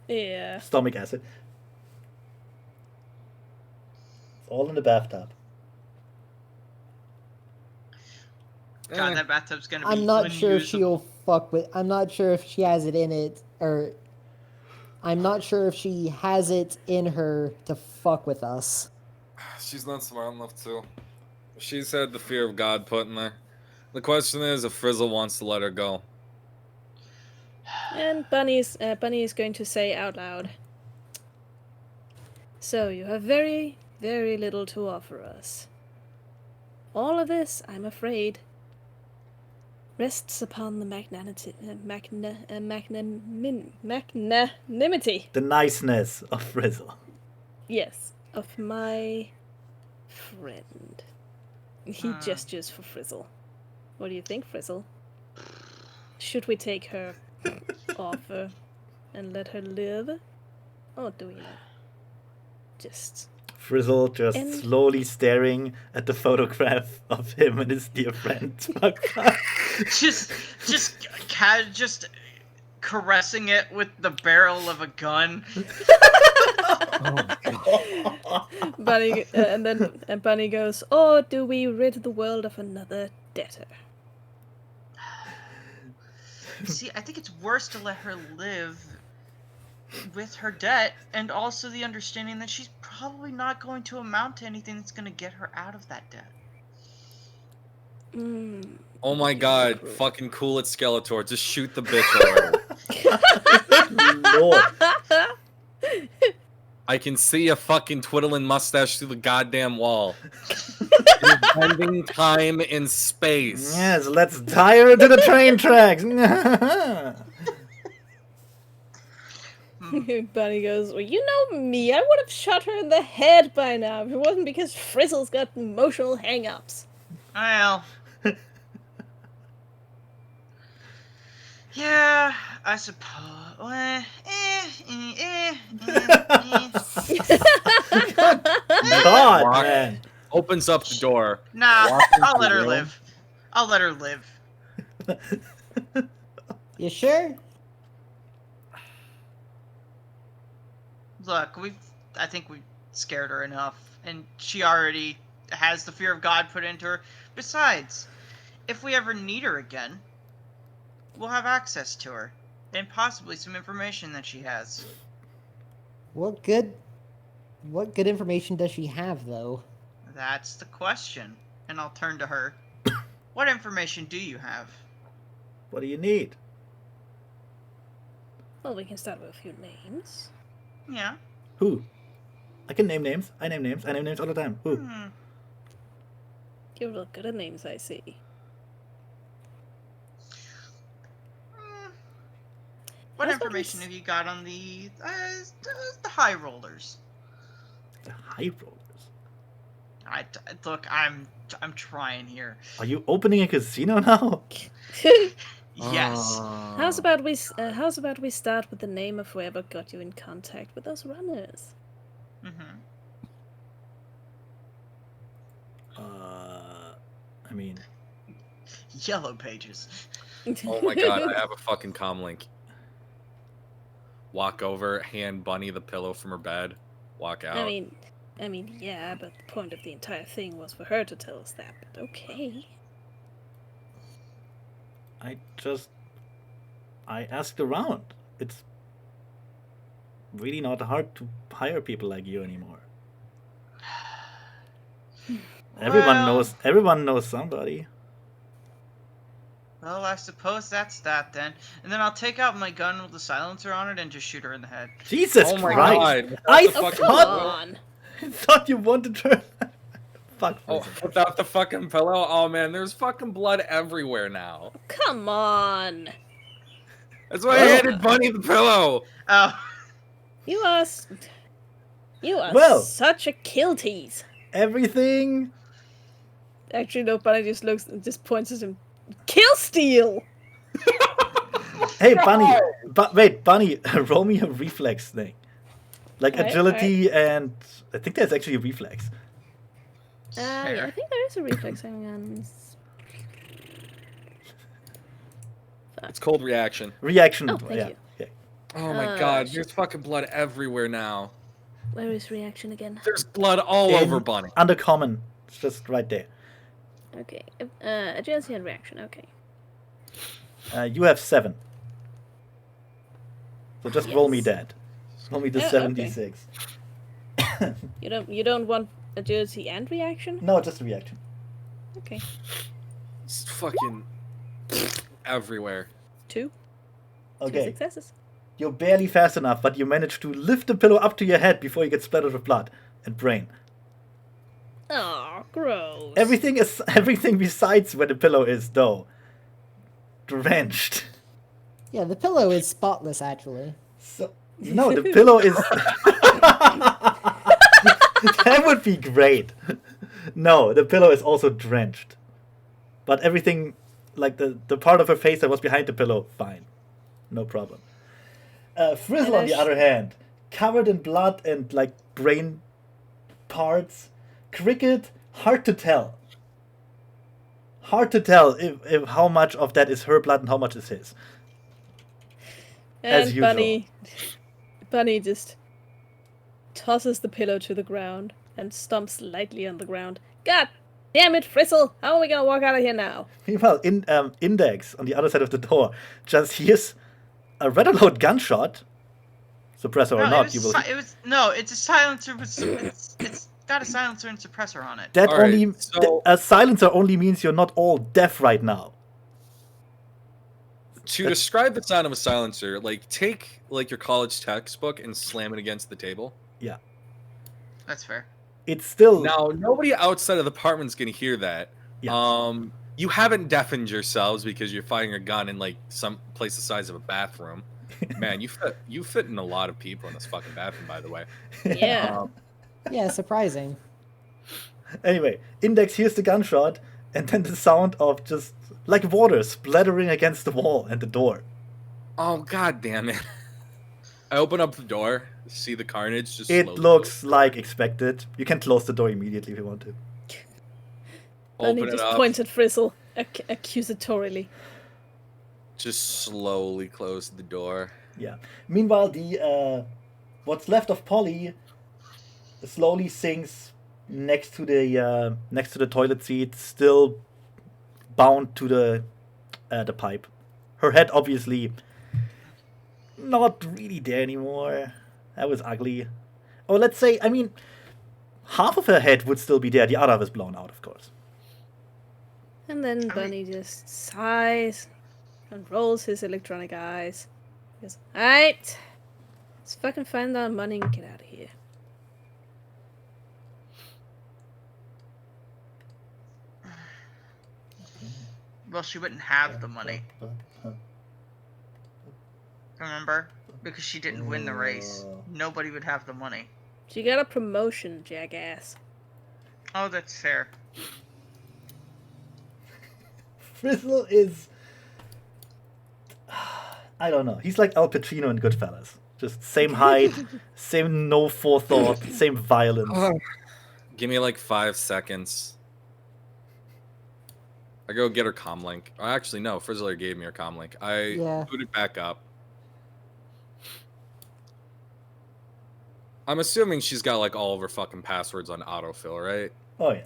Speaker 4: Yeah.
Speaker 1: Stomach acid. It's all in the bathtub.
Speaker 2: God, that bathtub's gonna be
Speaker 3: I'm not sure if
Speaker 2: unusable.
Speaker 3: she'll fuck with. I'm not sure if she has it in it, or I'm not sure if she has it in her to fuck with us.
Speaker 5: She's not smart enough to. She's had the fear of God put in her. The question is if Frizzle wants to let her go.
Speaker 4: And Bunny is going to say out loud. So you have very, very little to offer us. All of this, I'm afraid, rests upon the magnanimity.
Speaker 1: The niceness of Frizzle.
Speaker 4: Yes, of my friend. He gestures for Frizzle. What do you think, Frizzle? Should we take her offer and let her live? Or do we not? Just...
Speaker 1: Frizzle just
Speaker 4: And-
Speaker 1: slowly staring at the photograph of him and his dear friend.
Speaker 2: just caressing it with the barrel of a gun.
Speaker 4: Bunny, and Bunny goes, or do we rid the world of another debtor?
Speaker 2: See, I think it's worse to let her live with her debt, and also the understanding that she's probably not going to amount to anything that's going to get her out of that debt.
Speaker 5: Oh my god, fucking cool it, Skeletor. Just shoot the bitch already.
Speaker 1: Lord.
Speaker 5: I can see a fucking twiddling mustache through the goddamn wall. It is bending time in space.
Speaker 1: Yes, let's tie her to the train tracks.
Speaker 4: Bunny goes, well, you know me, I would have shot her in the head by now if it wasn't because Frizzle's got emotional hang-ups.
Speaker 2: Well... yeah, I suppose...
Speaker 1: God,
Speaker 5: Walk.
Speaker 1: man.
Speaker 5: Opens up the door.
Speaker 2: Nah,
Speaker 5: Walk into
Speaker 2: I'll let
Speaker 5: the
Speaker 2: her
Speaker 5: room.
Speaker 2: live. I'll let her live.
Speaker 3: You sure?
Speaker 2: Look, I think we've scared her enough, and she already has the fear of God put into her. Besides, if we ever need her again, we'll have access to her, and possibly some information that she has.
Speaker 3: What good information does she have, though?
Speaker 2: That's the question. And I'll turn to her. What information do you have?
Speaker 1: What do you need?
Speaker 4: Well, we can start with a few names.
Speaker 2: Yeah.
Speaker 1: Who? I can name names. I name names. I name names all the time. Who?
Speaker 4: You're real good at names, I see.
Speaker 2: What
Speaker 4: How's about
Speaker 2: information
Speaker 4: this-
Speaker 2: have you got on the high rollers?
Speaker 1: The high rollers.
Speaker 2: Look, I'm trying here.
Speaker 1: Are you opening a casino now?
Speaker 2: Yes.
Speaker 4: How's about we start with the name of whoever got you in contact with those runners?
Speaker 2: Mm-hmm.
Speaker 1: I mean,
Speaker 2: Yellow pages.
Speaker 5: Oh my god, I have a fucking comlink. Walk over, hand Bunny the pillow from her bed, walk out.
Speaker 4: I mean, yeah, but the point of the entire thing was for her to tell us that. But okay.
Speaker 1: I asked around. It's really not hard to hire people like you anymore. Everyone knows somebody.
Speaker 2: Well, I suppose that's that then. And then I'll take out my gun with the silencer on it and just shoot her in the head.
Speaker 1: Jesus
Speaker 5: Oh my
Speaker 1: Christ!
Speaker 5: god.
Speaker 1: I
Speaker 5: Without the fucking
Speaker 4: Come
Speaker 1: thought,
Speaker 5: pillow?
Speaker 4: on.
Speaker 1: I thought you wanted to. Fuck.
Speaker 5: Oh, without the fucking pillow? Oh man, there's fucking blood everywhere now.
Speaker 4: Come on.
Speaker 5: That's why I handed Bunny the pillow.
Speaker 2: Oh.
Speaker 4: You are
Speaker 1: Well.
Speaker 4: such a kill tease.
Speaker 1: Everything.
Speaker 4: Actually, no, Bunny just points at him. Kill steal!
Speaker 1: Hey, Bunny. Wait, Bunny. Roll me a reflex thing, like
Speaker 4: Alright,
Speaker 1: agility, and I think there's actually a reflex.
Speaker 4: Yeah, I think there is a reflex. Hang on.
Speaker 5: It's called reaction.
Speaker 1: Reaction.
Speaker 4: Oh, thank you.
Speaker 1: Okay.
Speaker 5: Oh my god, there's fucking blood everywhere now.
Speaker 4: Where is reaction again?
Speaker 5: There's blood all
Speaker 1: In-
Speaker 5: over Bunny.
Speaker 1: Under common. It's just right there.
Speaker 4: Okay. Agility and reaction. Okay.
Speaker 1: You have 7. So just roll me
Speaker 4: Yes.
Speaker 1: that. Roll me the
Speaker 4: Yeah, okay.
Speaker 1: 76.
Speaker 4: You don't want agility and reaction?
Speaker 1: No, just a reaction.
Speaker 4: Okay.
Speaker 5: It's fucking everywhere.
Speaker 4: 2. 2
Speaker 1: Okay.
Speaker 4: successes.
Speaker 1: You're barely fast enough, but you manage to lift the pillow up to your head before you get splattered with blood and brain.
Speaker 4: Oh, gross.
Speaker 1: Everything besides where the pillow is, though, drenched.
Speaker 3: Yeah, the pillow is spotless, actually.
Speaker 1: So no, the pillow is. That would be great. No, the pillow is also drenched, but everything, like the part of her face that was behind the pillow, fine, no problem. Frizzle, on the other hand, covered in blood and like brain parts. Cricket, hard to tell. Hard to tell if how much of that is her blood and how much is his.
Speaker 4: And
Speaker 1: as usual.
Speaker 4: Bunny just tosses the pillow to the ground and stomps lightly on the ground. God damn it, Frizzle! How are we gonna walk out of here now?
Speaker 1: Meanwhile, Index on the other side of the door just hears a rather loud gunshot. Suppressor or not, you will.
Speaker 2: It's a silencer with it's got a silencer and suppressor on it.
Speaker 1: That
Speaker 5: All right,
Speaker 1: only
Speaker 5: so-
Speaker 1: a silencer only means you're not all deaf right now.
Speaker 5: To describe the sound of a silencer, like take like your college textbook and slam it against the table.
Speaker 1: Yeah,
Speaker 2: That's fair.
Speaker 1: it's still
Speaker 5: Now, nobody outside of the apartment's gonna hear that.
Speaker 1: Yes.
Speaker 5: You haven't deafened yourselves because you're firing a gun in like some place the size of a bathroom. Man, you fit in a lot of people in this fucking bathroom, by the way.
Speaker 4: Yeah.
Speaker 3: Yeah, surprising.
Speaker 1: Anyway, Index hears the gunshot and then the sound of just like water splattering against the wall and the door.
Speaker 5: Oh god damn it! I open up the door, see the carnage. Just
Speaker 1: It
Speaker 5: slowly
Speaker 1: looks like expected. You can close the door immediately if you want to.
Speaker 4: Bunny
Speaker 5: open it
Speaker 4: just
Speaker 5: up.
Speaker 4: points at Frizzle accusatorily.
Speaker 5: Just slowly close the door.
Speaker 1: Yeah. Meanwhile, the what's left of Polly slowly sinks next to the toilet seat, still bound to the pipe. Her head obviously not really there anymore. That was ugly. Or let's say, I mean, half of her head would still be there. The other was blown out, of course.
Speaker 4: And then
Speaker 2: I
Speaker 4: Bunny just sighs and rolls his electronic eyes. He goes, alright, let's fucking find our money and get out of here.
Speaker 2: Well, she wouldn't have the money. Remember? Because she didn't win the race. Nobody would have the money.
Speaker 4: She got a promotion, jackass.
Speaker 2: Oh, that's fair.
Speaker 1: Frizzle is... I don't know. He's like Al Pacino in Goodfellas. Just same height, same no forethought, same violence.
Speaker 5: Give me like 5 seconds. I go get her comlink. Oh, actually, no. Frizzler gave me her comlink. I boot it back up. I'm assuming she's got like all of her fucking passwords on autofill, right?
Speaker 1: Oh yeah.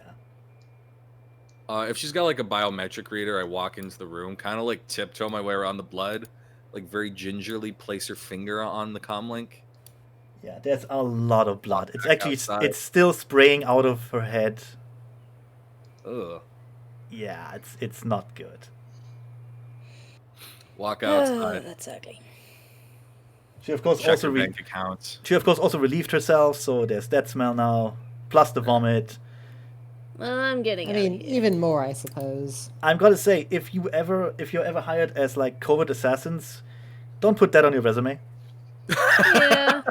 Speaker 5: If she's got like a biometric reader, I walk into the room, kind of like tiptoe my way around the blood, like very gingerly place her finger on the comlink.
Speaker 1: Yeah, there's a lot of blood. It's
Speaker 5: Back
Speaker 1: actually
Speaker 5: outside.
Speaker 1: it's still spraying out of her head.
Speaker 5: Ugh.
Speaker 1: Yeah, it's not good.
Speaker 5: Walk
Speaker 4: Oh,
Speaker 5: outside.
Speaker 4: that's ugly.
Speaker 1: She of course
Speaker 5: Check
Speaker 1: also
Speaker 5: her bank account.
Speaker 1: she of course also relieved herself, so there's that smell now, plus the vomit.
Speaker 4: Well, I'm getting
Speaker 3: I
Speaker 4: out
Speaker 3: mean,
Speaker 4: of here.
Speaker 3: even more, I suppose.
Speaker 1: I'm gonna say, if you're ever hired as like covert assassins, don't put that on your resume.
Speaker 4: Yeah.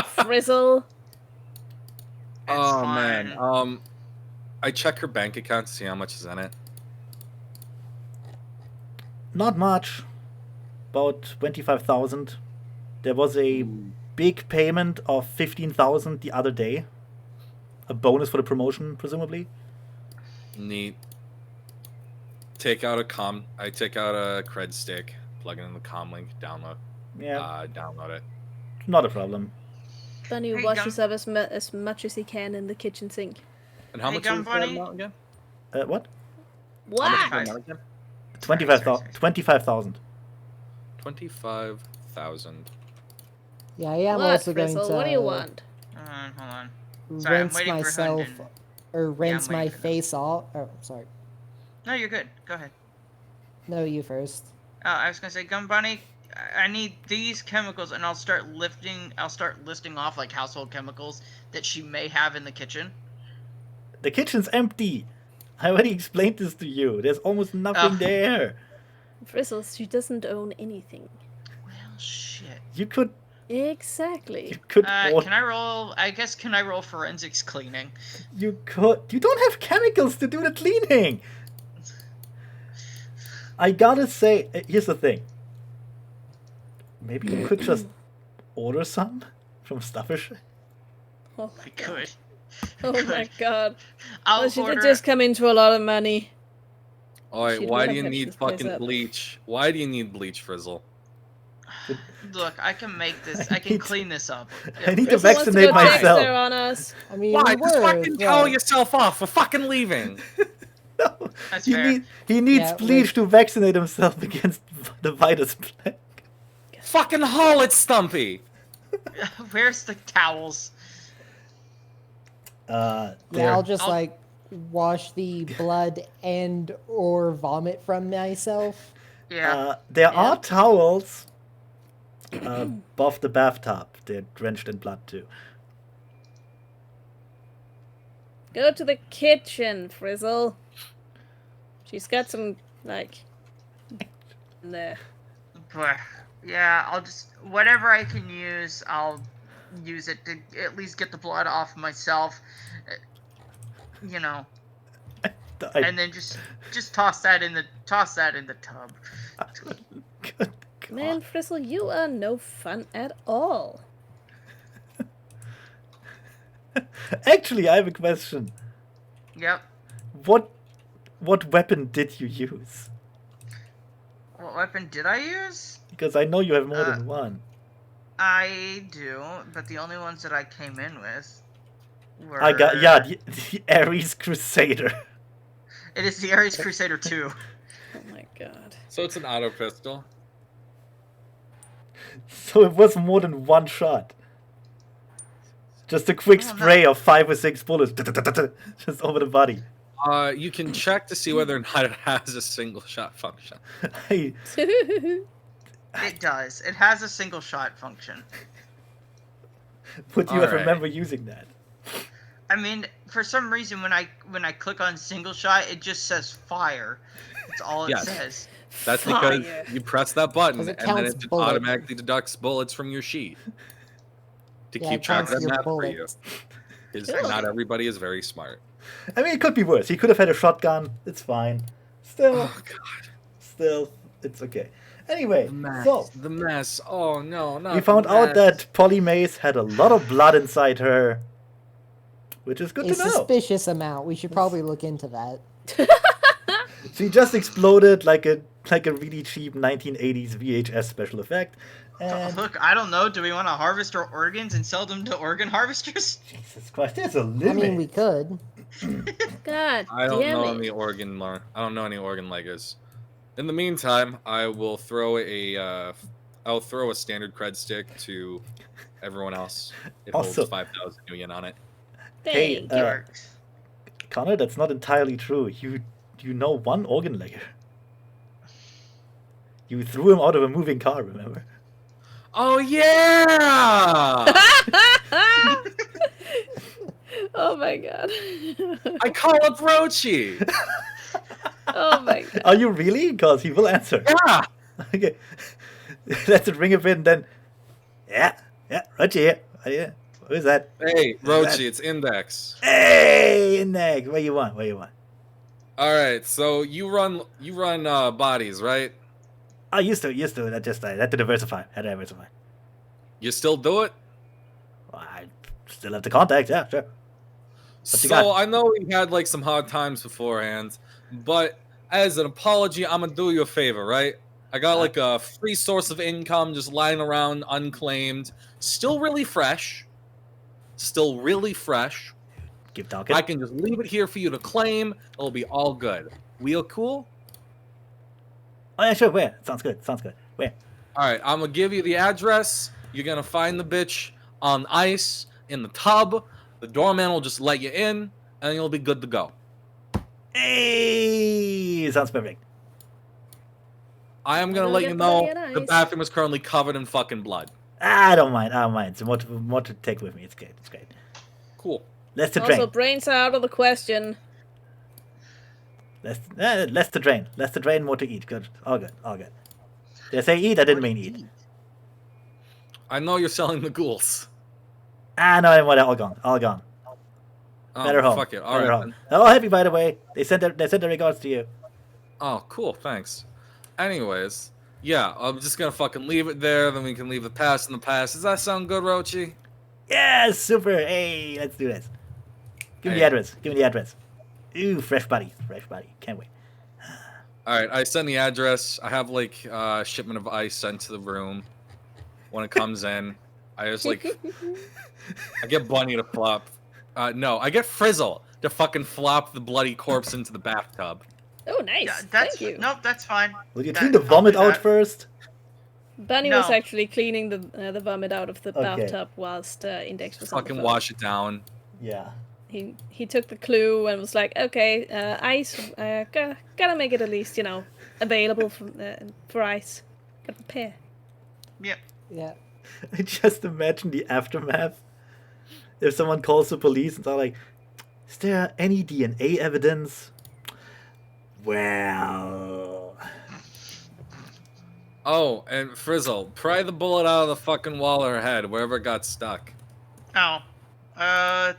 Speaker 4: Frizzle.
Speaker 2: It's
Speaker 5: Oh
Speaker 2: fine.
Speaker 5: man. I check her bank account to see how much is in it.
Speaker 1: Not much, about 25,000. There was a big payment of 15,000 the other day. A bonus for the promotion, presumably.
Speaker 5: Neat. I take out a cred stick, plug it in the comlink, download.
Speaker 1: Yeah,
Speaker 5: Download it.
Speaker 1: not a problem.
Speaker 4: Bunny
Speaker 2: Hey,
Speaker 4: washes up as much as he can in the kitchen sink.
Speaker 5: And how
Speaker 2: Hey,
Speaker 5: much
Speaker 2: Gum
Speaker 5: was that
Speaker 2: Bunny?
Speaker 5: amount again?
Speaker 1: What?
Speaker 4: What?
Speaker 5: How much was that amount again?
Speaker 1: 25,000. 25,000.
Speaker 5: 25,000.
Speaker 3: Yeah, I am
Speaker 4: What,
Speaker 3: also
Speaker 4: Frizzle?
Speaker 3: going to
Speaker 4: What do you want?
Speaker 2: Hold on. Sorry, I'm
Speaker 3: rinse
Speaker 2: waiting for
Speaker 3: myself,
Speaker 2: Hunden.
Speaker 3: or rinse
Speaker 2: I'm
Speaker 3: my
Speaker 2: waiting for them.
Speaker 3: face off. Oh, sorry.
Speaker 2: No, you're good. Go ahead.
Speaker 3: No, you first.
Speaker 2: Oh, I was gonna say, Gum Bunny, I need these chemicals, and I'll start listing off like household chemicals that she may have in the kitchen.
Speaker 1: The kitchen's empty. I already explained this to you. There's almost nothing
Speaker 2: Oh.
Speaker 1: there.
Speaker 4: Frizzle, she doesn't own anything.
Speaker 2: Well, shit.
Speaker 1: You could
Speaker 4: Exactly.
Speaker 1: order.
Speaker 2: Can I roll? I guess can I roll forensics cleaning?
Speaker 1: You don't have chemicals to do the cleaning. I gotta say, here's the thing. Maybe you could just order some from Stuffish.
Speaker 4: Oh
Speaker 2: I
Speaker 4: my god.
Speaker 2: could.
Speaker 4: Oh my god.
Speaker 2: I'll
Speaker 4: Well, she
Speaker 2: order.
Speaker 4: did just come into a lot of money.
Speaker 5: Alright,
Speaker 4: She'd
Speaker 5: why
Speaker 4: wanna
Speaker 5: do you
Speaker 4: fix
Speaker 5: need
Speaker 4: this place
Speaker 5: fucking
Speaker 4: up.
Speaker 5: bleach? Why do you need bleach, Frizzle?
Speaker 2: Look, I can make this.
Speaker 1: I
Speaker 2: I can
Speaker 1: need-
Speaker 2: clean this up.
Speaker 1: I need to
Speaker 4: Frizzle wants
Speaker 1: vaccinate
Speaker 4: go
Speaker 1: myself.
Speaker 4: Dexter on us.
Speaker 3: I mean,
Speaker 5: Why?
Speaker 3: we
Speaker 5: Just
Speaker 3: were,
Speaker 5: fucking tell
Speaker 3: but-
Speaker 5: yourself off. We're fucking leaving.
Speaker 1: No,
Speaker 2: That's
Speaker 1: he
Speaker 2: fair.
Speaker 1: he needs
Speaker 3: Yeah,
Speaker 1: bleach to vaccinate himself against the virus plague.
Speaker 5: Fucking haul it, Stumpy.
Speaker 2: Where's the towels?
Speaker 3: Yeah,
Speaker 1: there.
Speaker 3: I'll just
Speaker 2: I'll-
Speaker 3: like wash the blood and or vomit from myself.
Speaker 2: Yeah.
Speaker 1: There
Speaker 4: Yeah.
Speaker 1: are towels above the bathtub. They're drenched in blood too.
Speaker 4: Go to the kitchen, Frizzle. She's got some, like, in there.
Speaker 2: But, yeah, I'll just whatever I can use, I'll use it to at least get the blood off myself. You know, and then just toss that in the tub.
Speaker 1: Good God.
Speaker 4: Man, Frizzle, you are no fun at all.
Speaker 1: Actually, I have a question.
Speaker 2: Yep.
Speaker 1: What weapon did you use?
Speaker 2: What weapon did I use?
Speaker 1: Because I know you have more than one.
Speaker 2: I do, but the only ones that I came in with were.
Speaker 1: the Ares Crusader.
Speaker 2: It is the Ares Crusader 2.
Speaker 4: Oh my god.
Speaker 5: So it's an auto pistol.
Speaker 1: So it was more than one shot. Just a quick
Speaker 2: Oh, no.
Speaker 1: spray of 5 or 6 bullets, just over the body.
Speaker 5: You can check to see whether or not it has a single shot function.
Speaker 1: I,
Speaker 2: It does. It has a single shot function.
Speaker 1: would you ever
Speaker 5: Alright.
Speaker 1: remember using that?
Speaker 2: I mean, for some reason, when I click on single shot, it just says fire. That's all it
Speaker 5: Yes.
Speaker 2: says.
Speaker 5: That's because
Speaker 4: Fire.
Speaker 5: you press that button
Speaker 3: 'Cause
Speaker 5: and
Speaker 3: it
Speaker 5: then
Speaker 3: counts
Speaker 5: it just
Speaker 3: bullets.
Speaker 5: automatically deducts bullets from your sheet to
Speaker 3: Yeah,
Speaker 5: keep
Speaker 3: it
Speaker 5: track of
Speaker 3: counts
Speaker 5: that
Speaker 3: your
Speaker 5: math for you.
Speaker 3: bullets.
Speaker 5: Because
Speaker 4: Cool.
Speaker 5: not everybody is very smart.
Speaker 1: I mean, it could be worse. He could have had a shotgun. It's fine. Still,
Speaker 5: Oh god,
Speaker 1: it's okay. Anyway,
Speaker 5: the mess.
Speaker 1: so
Speaker 5: The mess. Oh no, not
Speaker 1: we found
Speaker 5: the
Speaker 1: out
Speaker 5: mess.
Speaker 1: that Polly Mace had a lot of blood inside her, which is good
Speaker 3: A
Speaker 1: to know.
Speaker 3: suspicious amount. We should probably look into that.
Speaker 1: She just exploded like a really cheap 1980s VHS special effect. And
Speaker 2: Look, I don't know. Do we want to harvest our organs and sell them to organ harvesters?
Speaker 1: Jesus Christ, there's a
Speaker 3: I
Speaker 1: limit.
Speaker 3: mean, we could.
Speaker 4: God
Speaker 5: I don't
Speaker 4: damn
Speaker 5: know
Speaker 4: it.
Speaker 5: any organ. I don't know any organ leggers. In the meantime, I will throw I'll throw a standard cred stick to everyone else. It
Speaker 1: Also-
Speaker 5: holds 5,000 yen on it.
Speaker 1: Hey,
Speaker 4: Thank you.
Speaker 2: Works.
Speaker 1: Connor, that's not entirely true. You know one organ legger. You threw him out of a moving car, remember?
Speaker 5: Oh yeah!
Speaker 4: Oh my god.
Speaker 5: I call up Roachie.
Speaker 4: Oh my god.
Speaker 1: Are you really? Because he will answer.
Speaker 5: Yeah.
Speaker 1: Okay. Let's ring a bit and then. Yeah, Roachie here. Yeah. Who is that?
Speaker 5: Hey, Roachie, it's Index.
Speaker 1: Hey, Nick. What you want?
Speaker 5: All right, so you run bodies, right?
Speaker 1: I used to. I had to diversify.
Speaker 5: You still do it?
Speaker 1: I still have the contacts. Yeah, sure. What you
Speaker 5: So
Speaker 1: got?
Speaker 5: I know we had like some hard times beforehand, but as an apology, I'm gonna do you a favor, right? I got like a free source of income just lying around unclaimed, still really fresh.
Speaker 1: Keep talking.
Speaker 5: I can just leave it here for you to claim. It'll be all good. We are cool?
Speaker 1: Oh yeah, sure. Where? Sounds good. Where?
Speaker 5: All right, I'm gonna give you the address. You're gonna find the bitch on ice in the tub. The doorman will just let you in, and you'll be good to go.
Speaker 1: Hey, sounds perfect.
Speaker 5: I am gonna
Speaker 4: I'll
Speaker 5: let
Speaker 4: get
Speaker 5: you
Speaker 4: the
Speaker 5: know
Speaker 4: lady on
Speaker 5: the
Speaker 4: ice.
Speaker 5: bathroom is currently covered in fucking blood.
Speaker 1: I don't mind. So more to take with me. It's great.
Speaker 5: Cool.
Speaker 1: Less to
Speaker 4: Also,
Speaker 1: drain.
Speaker 4: brains are out of the question.
Speaker 1: Less to drain. Less to drain. More to eat. Good. All good. Did I say eat? I didn't mean eat.
Speaker 5: I know you're selling the ghouls.
Speaker 1: No, all gone.
Speaker 5: Oh,
Speaker 1: Better home.
Speaker 5: fuck it. All
Speaker 1: Better
Speaker 5: right.
Speaker 1: home.
Speaker 5: Then.
Speaker 1: They're all happy, by the way. They sent their regards to you.
Speaker 5: Oh, cool. Thanks. Anyways, yeah, I'm just gonna fucking leave it there. Then we can leave the past in the past. Does that sound good, Roachie?
Speaker 1: Yeah, super. Hey, let's do this. Give me
Speaker 5: Hey.
Speaker 1: the address. Ooh, fresh body. Can't wait.
Speaker 5: All right, I send the address. I have like a shipment of ice sent to the room. When it comes in, I just like I get Bunny to flop. No, I get Frizzle to fucking flop the bloody corpse into the bathtub.
Speaker 4: Oh, nice.
Speaker 2: Yeah, that's
Speaker 4: Thank you.
Speaker 2: Nope, that's fine.
Speaker 1: Will you
Speaker 2: That-
Speaker 1: clean the
Speaker 2: I'll
Speaker 1: vomit
Speaker 2: do
Speaker 1: out
Speaker 2: that.
Speaker 1: first?
Speaker 4: Bunny was
Speaker 2: No.
Speaker 4: actually cleaning the vomit out of the
Speaker 1: Okay.
Speaker 4: bathtub whilst Index was on the
Speaker 5: Fucking
Speaker 4: phone.
Speaker 5: wash it down.
Speaker 1: Yeah.
Speaker 4: He took the clue and was like, okay, ice, gotta make it at least, available for ice. Gotta prepare.
Speaker 2: Yep.
Speaker 3: Yeah.
Speaker 1: I just imagine the aftermath. If someone calls the police and they're like, "Is there any DNA evidence?" Well,
Speaker 5: Oh, and Frizzle, pry the bullet out of the fucking wall of her head, wherever it got stuck.
Speaker 2: Oh. I'll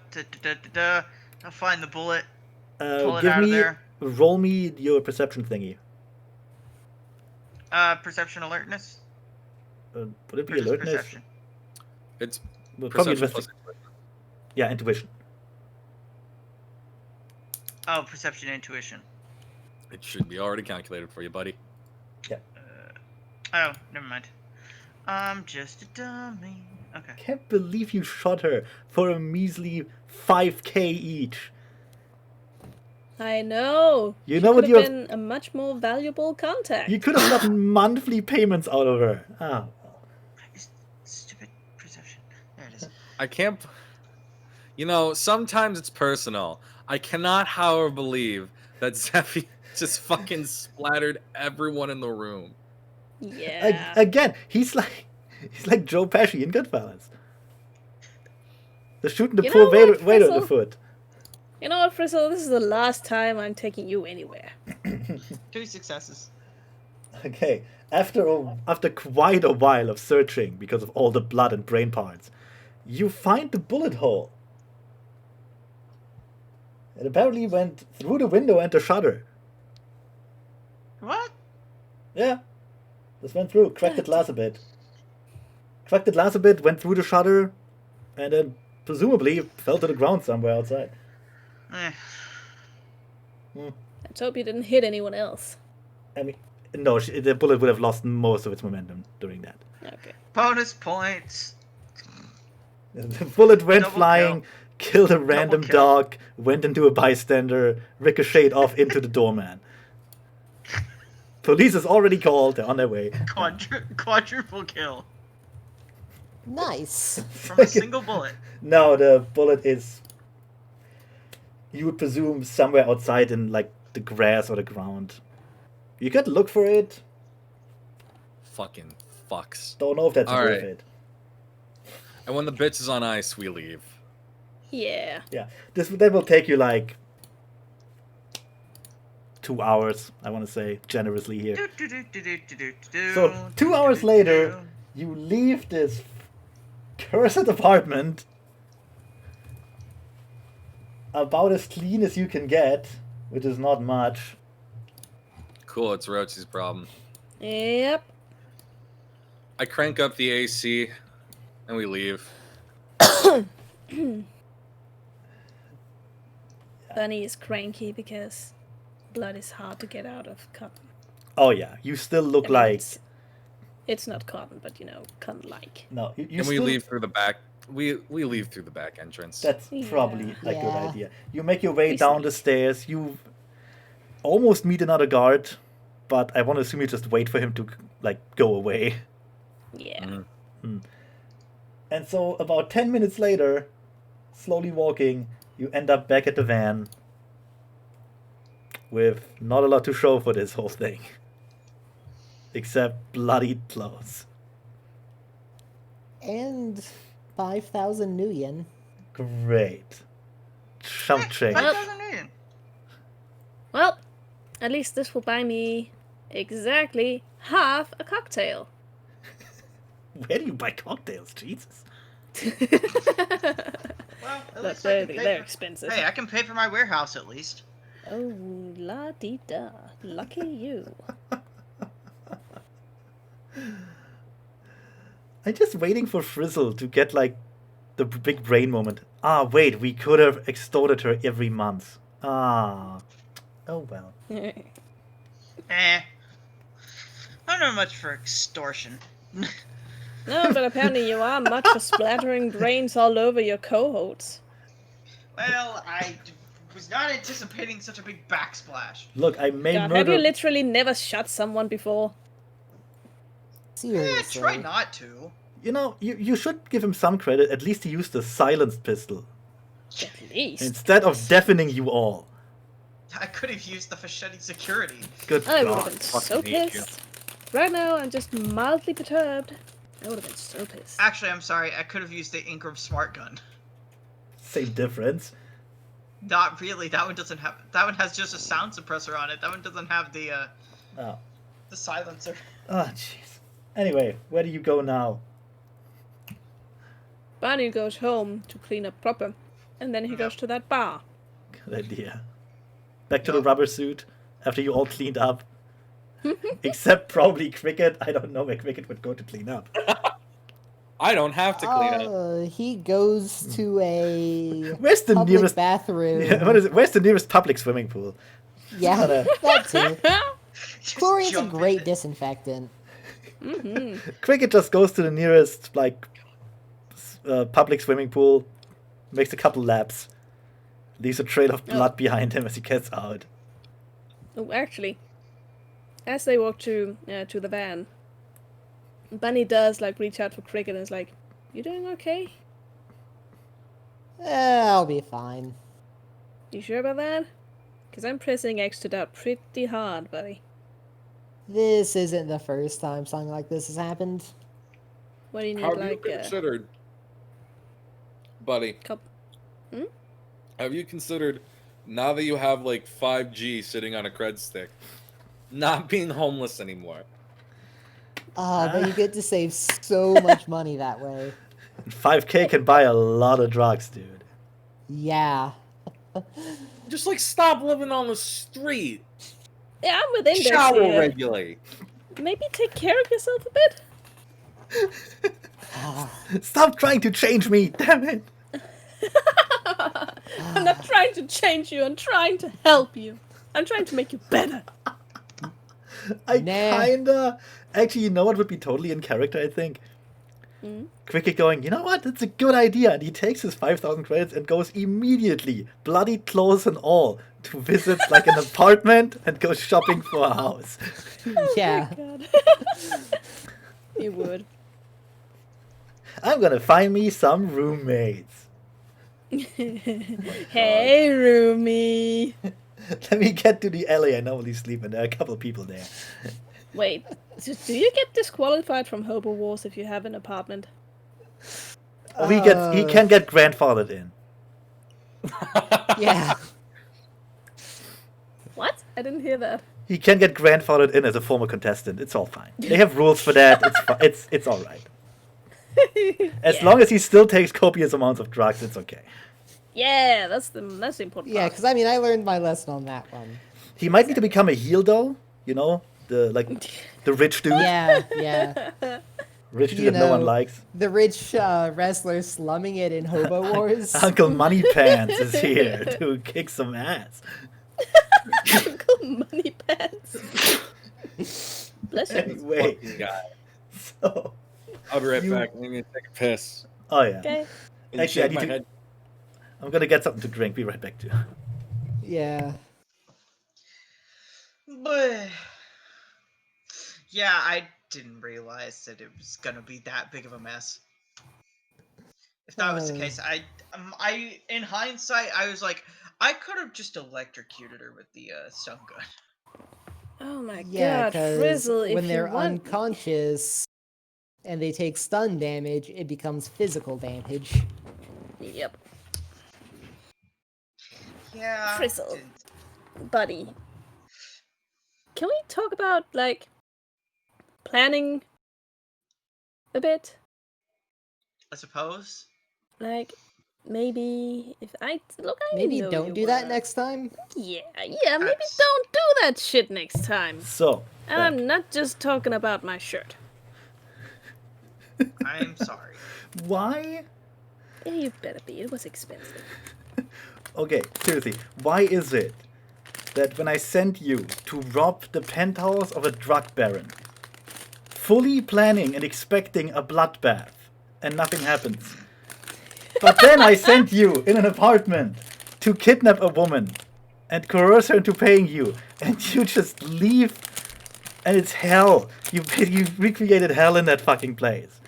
Speaker 2: find the bullet. Pull it
Speaker 1: give
Speaker 2: out of
Speaker 1: me,
Speaker 2: there.
Speaker 1: roll me your perception thingy.
Speaker 2: Perception alertness.
Speaker 1: Would it be
Speaker 2: Or just
Speaker 1: alertness?
Speaker 2: perception?
Speaker 5: It's
Speaker 1: Well, probably
Speaker 5: perception
Speaker 1: investig-
Speaker 5: plus.
Speaker 1: Yeah, intuition.
Speaker 2: Oh, perception intuition.
Speaker 5: It should be already calculated for you, buddy.
Speaker 2: Oh, never mind. I'm just a dummy. Okay.
Speaker 1: Can't believe you shot her for a measly 5K each.
Speaker 4: I know.
Speaker 1: You
Speaker 4: She
Speaker 1: know what
Speaker 4: could
Speaker 1: you
Speaker 4: have
Speaker 1: have-
Speaker 4: been a much more valuable contact.
Speaker 1: You could have gotten monthly payments out of her. Oh.
Speaker 2: Stupid perception. There it is.
Speaker 5: I can't. You know, sometimes it's personal. I cannot, however, believe that Zeffy just fucking splattered everyone in the room.
Speaker 4: Yeah.
Speaker 1: Again, he's like Joe Pesci in Goodfellas. They're shooting the
Speaker 4: You
Speaker 1: poor
Speaker 4: know
Speaker 1: waiter,
Speaker 4: what,
Speaker 1: waiter in the
Speaker 4: Frizzle?
Speaker 1: foot.
Speaker 4: You know what, Frizzle? This is the last time I'm taking you anywhere.
Speaker 2: 2 successes.
Speaker 1: Okay, after quite a while of searching because of all the blood and brain parts, you find the bullet hole. It apparently went through the window and the shutter.
Speaker 2: What?
Speaker 1: Yeah, just went through, cracked the glass a bit. Cracked the glass a bit, went through the shutter, and then presumably fell to the ground somewhere outside.
Speaker 2: Eh.
Speaker 4: Let's hope you didn't hit anyone else.
Speaker 1: I mean, no, the bullet would have lost most of its momentum doing that.
Speaker 4: Okay.
Speaker 2: Bonus points.
Speaker 1: The bullet went
Speaker 2: Double
Speaker 1: flying, killed a random
Speaker 2: kill.
Speaker 1: dog, went into a bystander, ricocheted off into the doorman. Police is already called, they're on their way.
Speaker 2: Quadruple kill
Speaker 3: Nice.
Speaker 2: from a single bullet.
Speaker 1: No, the bullet is, you would presume, somewhere outside in like the grass or the ground. You could look for it.
Speaker 5: Fucking fucks.
Speaker 1: Don't know if that's
Speaker 5: All
Speaker 1: worth
Speaker 5: right.
Speaker 1: it.
Speaker 5: And when the bitch is on ice, we leave.
Speaker 4: Yeah.
Speaker 1: Yeah, that will take you like 2 hours, I want to say, generously here. So, 2 hours later, you leave this cursed apartment about as clean as you can get, which is not much.
Speaker 5: Cool, it's Roachie's problem.
Speaker 4: Yep.
Speaker 5: I crank up the AC, and we leave.
Speaker 4: Bunny is cranky because blood is hard to get out of cotton.
Speaker 1: Oh yeah, you still look
Speaker 4: I mean,
Speaker 1: like...
Speaker 4: It's not cotton, but cotton-like.
Speaker 1: No, you
Speaker 5: And we
Speaker 1: still...
Speaker 5: leave through the back. We leave through the back entrance.
Speaker 1: That's
Speaker 4: Yeah.
Speaker 1: probably a good
Speaker 3: Yeah.
Speaker 1: idea. You make your way
Speaker 4: We
Speaker 1: down
Speaker 4: sneak.
Speaker 1: the stairs. You almost meet another guard, but I want to assume you just wait for him to like go away.
Speaker 4: Yeah.
Speaker 1: And so about 10 minutes later, slowly walking, you end up back at the van with not a lot to show for this whole thing. Except bloody clothes.
Speaker 3: And 5,000 new yen.
Speaker 1: Great. Chump change.
Speaker 2: 5,000 million.
Speaker 4: Well, at least this will buy me exactly half a cocktail.
Speaker 1: Where do you buy cocktails? Jesus.
Speaker 2: Well, at
Speaker 4: Look,
Speaker 2: least I can
Speaker 4: they're
Speaker 2: pay for...
Speaker 4: expensive.
Speaker 2: Hey, I can pay for my warehouse at least.
Speaker 4: Oh, la-dee-da. Lucky you.
Speaker 1: I'm just waiting for Frizzle to get like the big brain moment. Ah, wait, we could have extorted her every month. Ah. Oh well.
Speaker 2: Eh. I don't know much for extortion.
Speaker 4: No, but apparently you are much for splattering brains all over your cohorts.
Speaker 2: Well, I was not anticipating such a big backsplash.
Speaker 1: Look, I may
Speaker 4: God, have
Speaker 1: murder.
Speaker 4: you literally never shot someone before?
Speaker 3: Seriously.
Speaker 2: Try not to.
Speaker 1: You know, you should give him some credit. At least he used a silenced pistol
Speaker 4: At least.
Speaker 1: instead of deafening you all.
Speaker 2: I could have used the Fasheti security.
Speaker 1: Good
Speaker 4: I would
Speaker 1: God.
Speaker 4: have been so
Speaker 5: fucking hate you.
Speaker 4: pissed. Right now, I'm just mildly perturbed. I would have been so pissed.
Speaker 2: Actually, I'm sorry. I could have used the Ingram Smart Gun.
Speaker 1: Same difference.
Speaker 2: Not really. That one doesn't have. That one has just a sound suppressor on it. That one doesn't have the
Speaker 1: Oh.
Speaker 2: the silencer.
Speaker 1: Ah, jeez. Anyway, where do you go now?
Speaker 4: Barney goes home to clean up proper, and then he goes to that bar.
Speaker 1: Good idea. Back to the
Speaker 2: Yep.
Speaker 1: rubber suit after you all cleaned up. Except probably Cricket. I don't know where Cricket would go to clean up.
Speaker 5: I don't have to clean up.
Speaker 3: He goes to a
Speaker 1: Where's the
Speaker 3: public
Speaker 1: nearest?
Speaker 3: bathroom.
Speaker 1: Yeah, what is it? Where's the nearest public swimming pool?
Speaker 3: Yeah,
Speaker 1: Gotta-
Speaker 3: that too.
Speaker 2: Just
Speaker 3: Chlorine's a
Speaker 2: jump in
Speaker 3: great
Speaker 2: it.
Speaker 3: disinfectant.
Speaker 1: Cricket just goes to the nearest like public swimming pool, makes a couple laps, leaves a trail of blood behind him as he gets out.
Speaker 4: Oh, actually, as they walk to the van, Bunny does like reach out for Cricket and is like, "You doing okay?"
Speaker 3: I'll be fine.
Speaker 4: You sure about that? Because I'm pressing X to doubt pretty hard, buddy.
Speaker 3: This isn't the first time something like this has happened.
Speaker 4: What do you need,
Speaker 5: Have you
Speaker 4: like,
Speaker 5: considered, buddy?
Speaker 4: Hmm?
Speaker 5: Have you considered, now that you have like 5G sitting on a cred stick, not being homeless anymore?
Speaker 3: But you get to save so much money that way.
Speaker 1: 5K can buy a lot of drugs, dude.
Speaker 3: Yeah.
Speaker 5: Just like stop living on the street.
Speaker 4: Yeah, I'm within this
Speaker 5: Shower
Speaker 4: here.
Speaker 5: regularly.
Speaker 4: Maybe take care of yourself a bit?
Speaker 1: Stop trying to change me, damn it!
Speaker 4: I'm not trying to change you, I'm trying to help you. I'm trying to make you better.
Speaker 1: I
Speaker 3: Nah.
Speaker 1: kinda... Actually, you know what would be totally in character, I think? Cricket going, you know what, that's a good idea. And he takes his 5,000 credits and goes immediately, bloody clothes and all, to visit like an apartment and go shopping for a house.
Speaker 3: Yeah.
Speaker 4: God. You would.
Speaker 1: I'm gonna find me some roommates.
Speaker 4: Hey, roomie.
Speaker 1: Let me get to the alley I normally sleep in. There are a couple of people there.
Speaker 4: Wait, so do you get disqualified from Hobo Wars if you have an apartment?
Speaker 1: Oh, he can get grandfathered in.
Speaker 3: Yeah.
Speaker 4: What? I didn't hear that.
Speaker 1: He can get grandfathered in as a former contestant. It's all fine. They have rules for that. It's all right. As
Speaker 4: Yeah.
Speaker 1: long as he still takes copious amounts of drugs, it's okay.
Speaker 4: Yeah, that's the important
Speaker 3: Yeah,
Speaker 4: part.
Speaker 3: because I mean, I learned my lesson on that one.
Speaker 1: He might need to become a heel though. You know, the rich dude,
Speaker 3: Yeah, yeah.
Speaker 1: rich dude
Speaker 3: You
Speaker 1: that no one
Speaker 3: know.
Speaker 1: likes.
Speaker 3: The rich wrestler slumming it in Hobo Wars.
Speaker 1: Uncle Moneypants is here to kick some ass.
Speaker 4: Uncle Money Pants. Bless you.
Speaker 1: Anyway,
Speaker 5: Fucking guy.
Speaker 1: so
Speaker 5: I'll be right
Speaker 1: You-
Speaker 5: back. I'm gonna take a piss.
Speaker 1: oh yeah,
Speaker 4: Okay.
Speaker 5: And
Speaker 1: Actually, I
Speaker 5: shake
Speaker 1: need
Speaker 5: my
Speaker 1: to-
Speaker 5: head.
Speaker 1: I'm gonna get something to drink. Be right back, too.
Speaker 3: Yeah.
Speaker 2: But yeah, I didn't realize that it was gonna be that big of a mess. If that was the
Speaker 3: Oh.
Speaker 2: case, I in hindsight, I was like, I could have just electrocuted her with the stun gun.
Speaker 4: Oh my
Speaker 3: Yeah,
Speaker 4: god,
Speaker 3: because
Speaker 4: Frizzle, if
Speaker 3: when
Speaker 4: you
Speaker 3: they're
Speaker 4: want...
Speaker 3: unconscious and they take stun damage, it becomes physical damage.
Speaker 4: Yep,
Speaker 2: Yeah.
Speaker 4: Frizzle.
Speaker 2: didn't-
Speaker 4: buddy. Can we talk about, like, planning a bit?
Speaker 2: I suppose.
Speaker 4: Like, maybe if I... Look, I
Speaker 3: Maybe
Speaker 4: know
Speaker 3: don't
Speaker 4: you
Speaker 3: do that
Speaker 4: were.
Speaker 3: next time.
Speaker 4: Yeah, maybe
Speaker 2: That's-
Speaker 4: don't do that shit next time.
Speaker 1: So,
Speaker 4: And I'm not just talking about my shirt.
Speaker 2: I'm sorry.
Speaker 1: why?
Speaker 4: Yeah, you better be. It was expensive.
Speaker 1: Okay, seriously, why is it that when I sent you to rob the penthouse of a drug baron, fully planning and expecting a bloodbath, and nothing happens, but then I sent you in an apartment to kidnap a woman and coerce her into paying you, and you just leave, and it's hell. You recreated hell in that fucking place.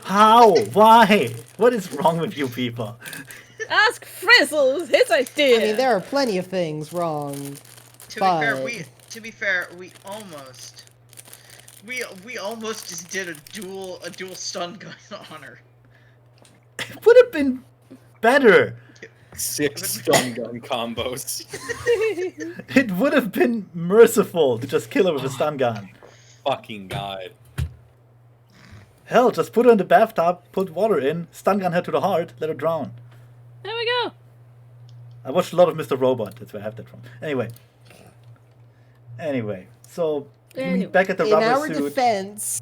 Speaker 1: How? Why? What is wrong with you people?
Speaker 4: Ask Frizzle, it was his idea.
Speaker 3: I mean, there are plenty of things wrong.
Speaker 2: To be fair, we almost just did a dual stun gun on her.
Speaker 1: It would have been better.
Speaker 5: 6 stun gun combos.
Speaker 1: It would have been merciful to just kill her with a stun gun.
Speaker 5: Fucking god.
Speaker 1: Hell, just put her in the bathtub, put water in, stun gun her to the heart, let her drown.
Speaker 4: There we go.
Speaker 1: I watched a lot of Mr. Robot, that's where I have that from. Anyway, so
Speaker 4: Anyway.
Speaker 1: back at the
Speaker 3: In
Speaker 1: rubber
Speaker 3: our
Speaker 1: suit.
Speaker 3: defense,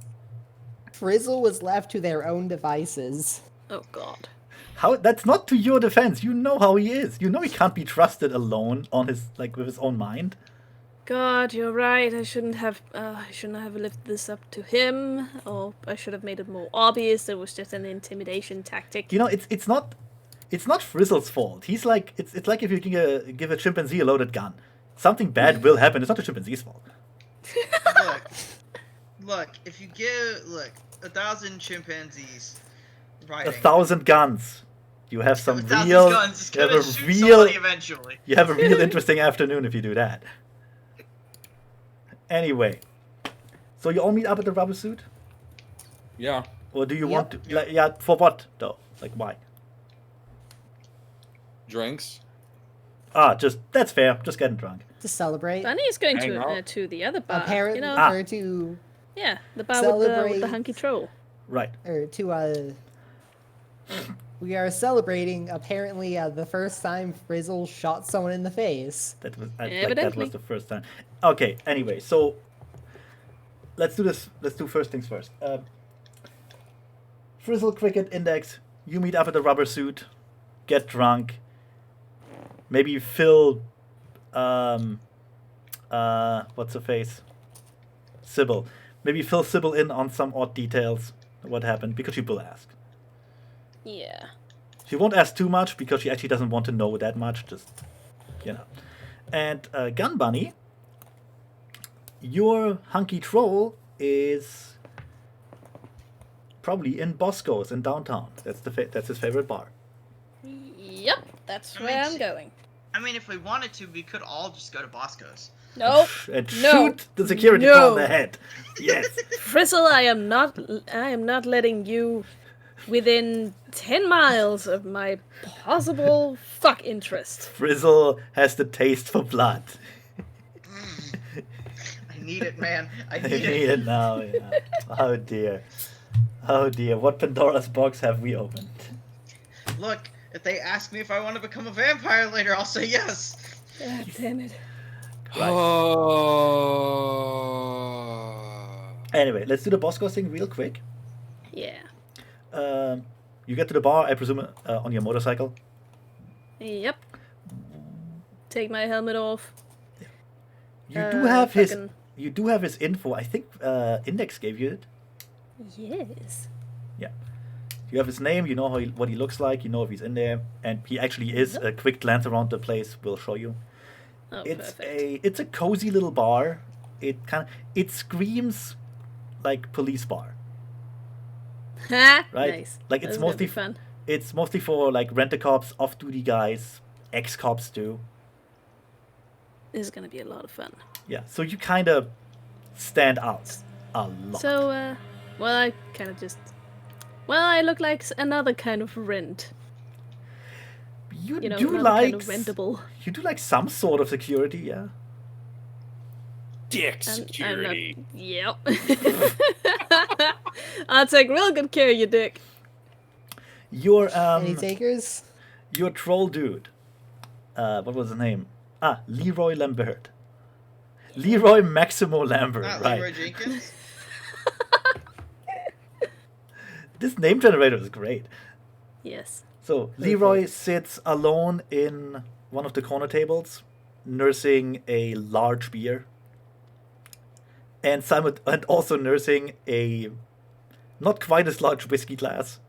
Speaker 3: Frizzle was left to their own devices.
Speaker 4: Oh god.
Speaker 1: How? That's not to your defense. You know how he is. You know he can't be trusted alone on his with his own mind.
Speaker 4: God, you're right. I shouldn't have lifted this up to him, or I should have made it more obvious. It was just an intimidation tactic.
Speaker 1: You know, it's not Frizzle's fault. He's like it's like if you give a chimpanzee a loaded gun. Something bad will happen. It's not the chimpanzee's fault.
Speaker 2: Look, if you give 1,000 chimpanzees riding,
Speaker 1: 1,000 guns. You have some
Speaker 2: With thousands
Speaker 1: real,
Speaker 2: of guns, it's
Speaker 1: you have
Speaker 2: gonna
Speaker 1: a
Speaker 2: shoot
Speaker 1: real,
Speaker 2: somebody eventually.
Speaker 1: you have a real interesting afternoon if you do that. Anyway, so you all meet up at the rubber suit,
Speaker 5: Yeah.
Speaker 1: or do you
Speaker 3: Yep.
Speaker 1: want to? Like, yeah, for what though? Like why?
Speaker 5: Drinks.
Speaker 1: Just that's fair. Just getting drunk.
Speaker 3: To celebrate.
Speaker 4: Bunny is going
Speaker 5: Hang
Speaker 4: to
Speaker 5: out.
Speaker 4: to the other bar.
Speaker 3: Apparently,
Speaker 4: You know,
Speaker 3: or to
Speaker 4: yeah, the bar with the
Speaker 3: celebrate.
Speaker 4: hunky troll.
Speaker 1: Right.
Speaker 3: or to we are celebrating apparently the first time Frizzle shot someone in the face.
Speaker 1: That was that
Speaker 4: Evidently.
Speaker 1: was the first time. Okay. Anyway, so let's do this. Let's do first things first. Frizzle, Cricket, Index. You meet up at the rubber suit, get drunk. Maybe Phil. What's her face? Sybil. Maybe fill Sybil in on some odd details. What happened? Because she will ask.
Speaker 4: Yeah.
Speaker 1: She won't ask too much because she actually doesn't want to know that much. Just, you know. And Gun Bunny, your hunky troll is probably in Bosco's in downtown. That's his favorite bar.
Speaker 4: Yep, that's
Speaker 2: I
Speaker 4: where
Speaker 2: mean,
Speaker 4: I'm going.
Speaker 2: I mean, if we wanted to, we could all just go to Bosco's.
Speaker 4: Nope.
Speaker 1: And
Speaker 4: No.
Speaker 1: shoot the security
Speaker 4: No.
Speaker 1: guard in the head. Yes.
Speaker 4: Frizzle, I am not letting you within 10 miles of my possible fuck interest.
Speaker 1: Frizzle has the taste for blood.
Speaker 2: I need it, man. I
Speaker 1: I
Speaker 2: need
Speaker 1: need
Speaker 2: it.
Speaker 1: it now, yeah. Oh dear. Oh dear. What Pandora's box have we opened?
Speaker 2: Look, if they ask me if I want to become a vampire later, I'll say yes.
Speaker 4: God damn it.
Speaker 1: Right.
Speaker 5: Oh.
Speaker 1: Anyway, let's do the Bosco thing real quick.
Speaker 4: Yeah.
Speaker 1: You get to the bar, I presume, on your motorcycle.
Speaker 4: Yep. Take my helmet off.
Speaker 1: You do have his.
Speaker 4: fucking-
Speaker 1: You do have his info. I think Index gave you it.
Speaker 4: Yes.
Speaker 1: You have his name. You know what he looks like. You know if he's in there, and he actually is. A quick glance around the place will show you.
Speaker 4: Oh,
Speaker 1: It's
Speaker 4: perfect.
Speaker 1: it's a cozy little bar. It screams like police bar.
Speaker 4: Ha!
Speaker 1: Right?
Speaker 4: Nice.
Speaker 1: Like, it's
Speaker 4: That's gonna be
Speaker 1: mostly
Speaker 4: fun.
Speaker 1: It's mostly for like rent-a-cops, off-duty guys, ex-cops too.
Speaker 4: This is gonna be a lot of fun.
Speaker 1: Yeah, so you kind of stand out a lot.
Speaker 4: So, well, I kind of just. Well, I look like another kind of rent.
Speaker 1: you
Speaker 4: You know,
Speaker 1: do
Speaker 4: another
Speaker 1: like
Speaker 4: kind of rentable.
Speaker 1: you do like some sort of security, yeah.
Speaker 5: Dick
Speaker 4: I'm
Speaker 5: security.
Speaker 4: not, yep. I'll take real good care of you, Dick.
Speaker 1: Your
Speaker 3: Any takers?
Speaker 1: your troll dude. What was his name? Leroy Lambert. Leroy Maximo Lambert,
Speaker 2: Not
Speaker 1: right?
Speaker 2: Leroy Jenkins.
Speaker 1: This name generator is great.
Speaker 4: Yes.
Speaker 1: So Leroy sits alone in one of the corner tables, nursing a large beer, and also nursing a not quite as large whiskey glass.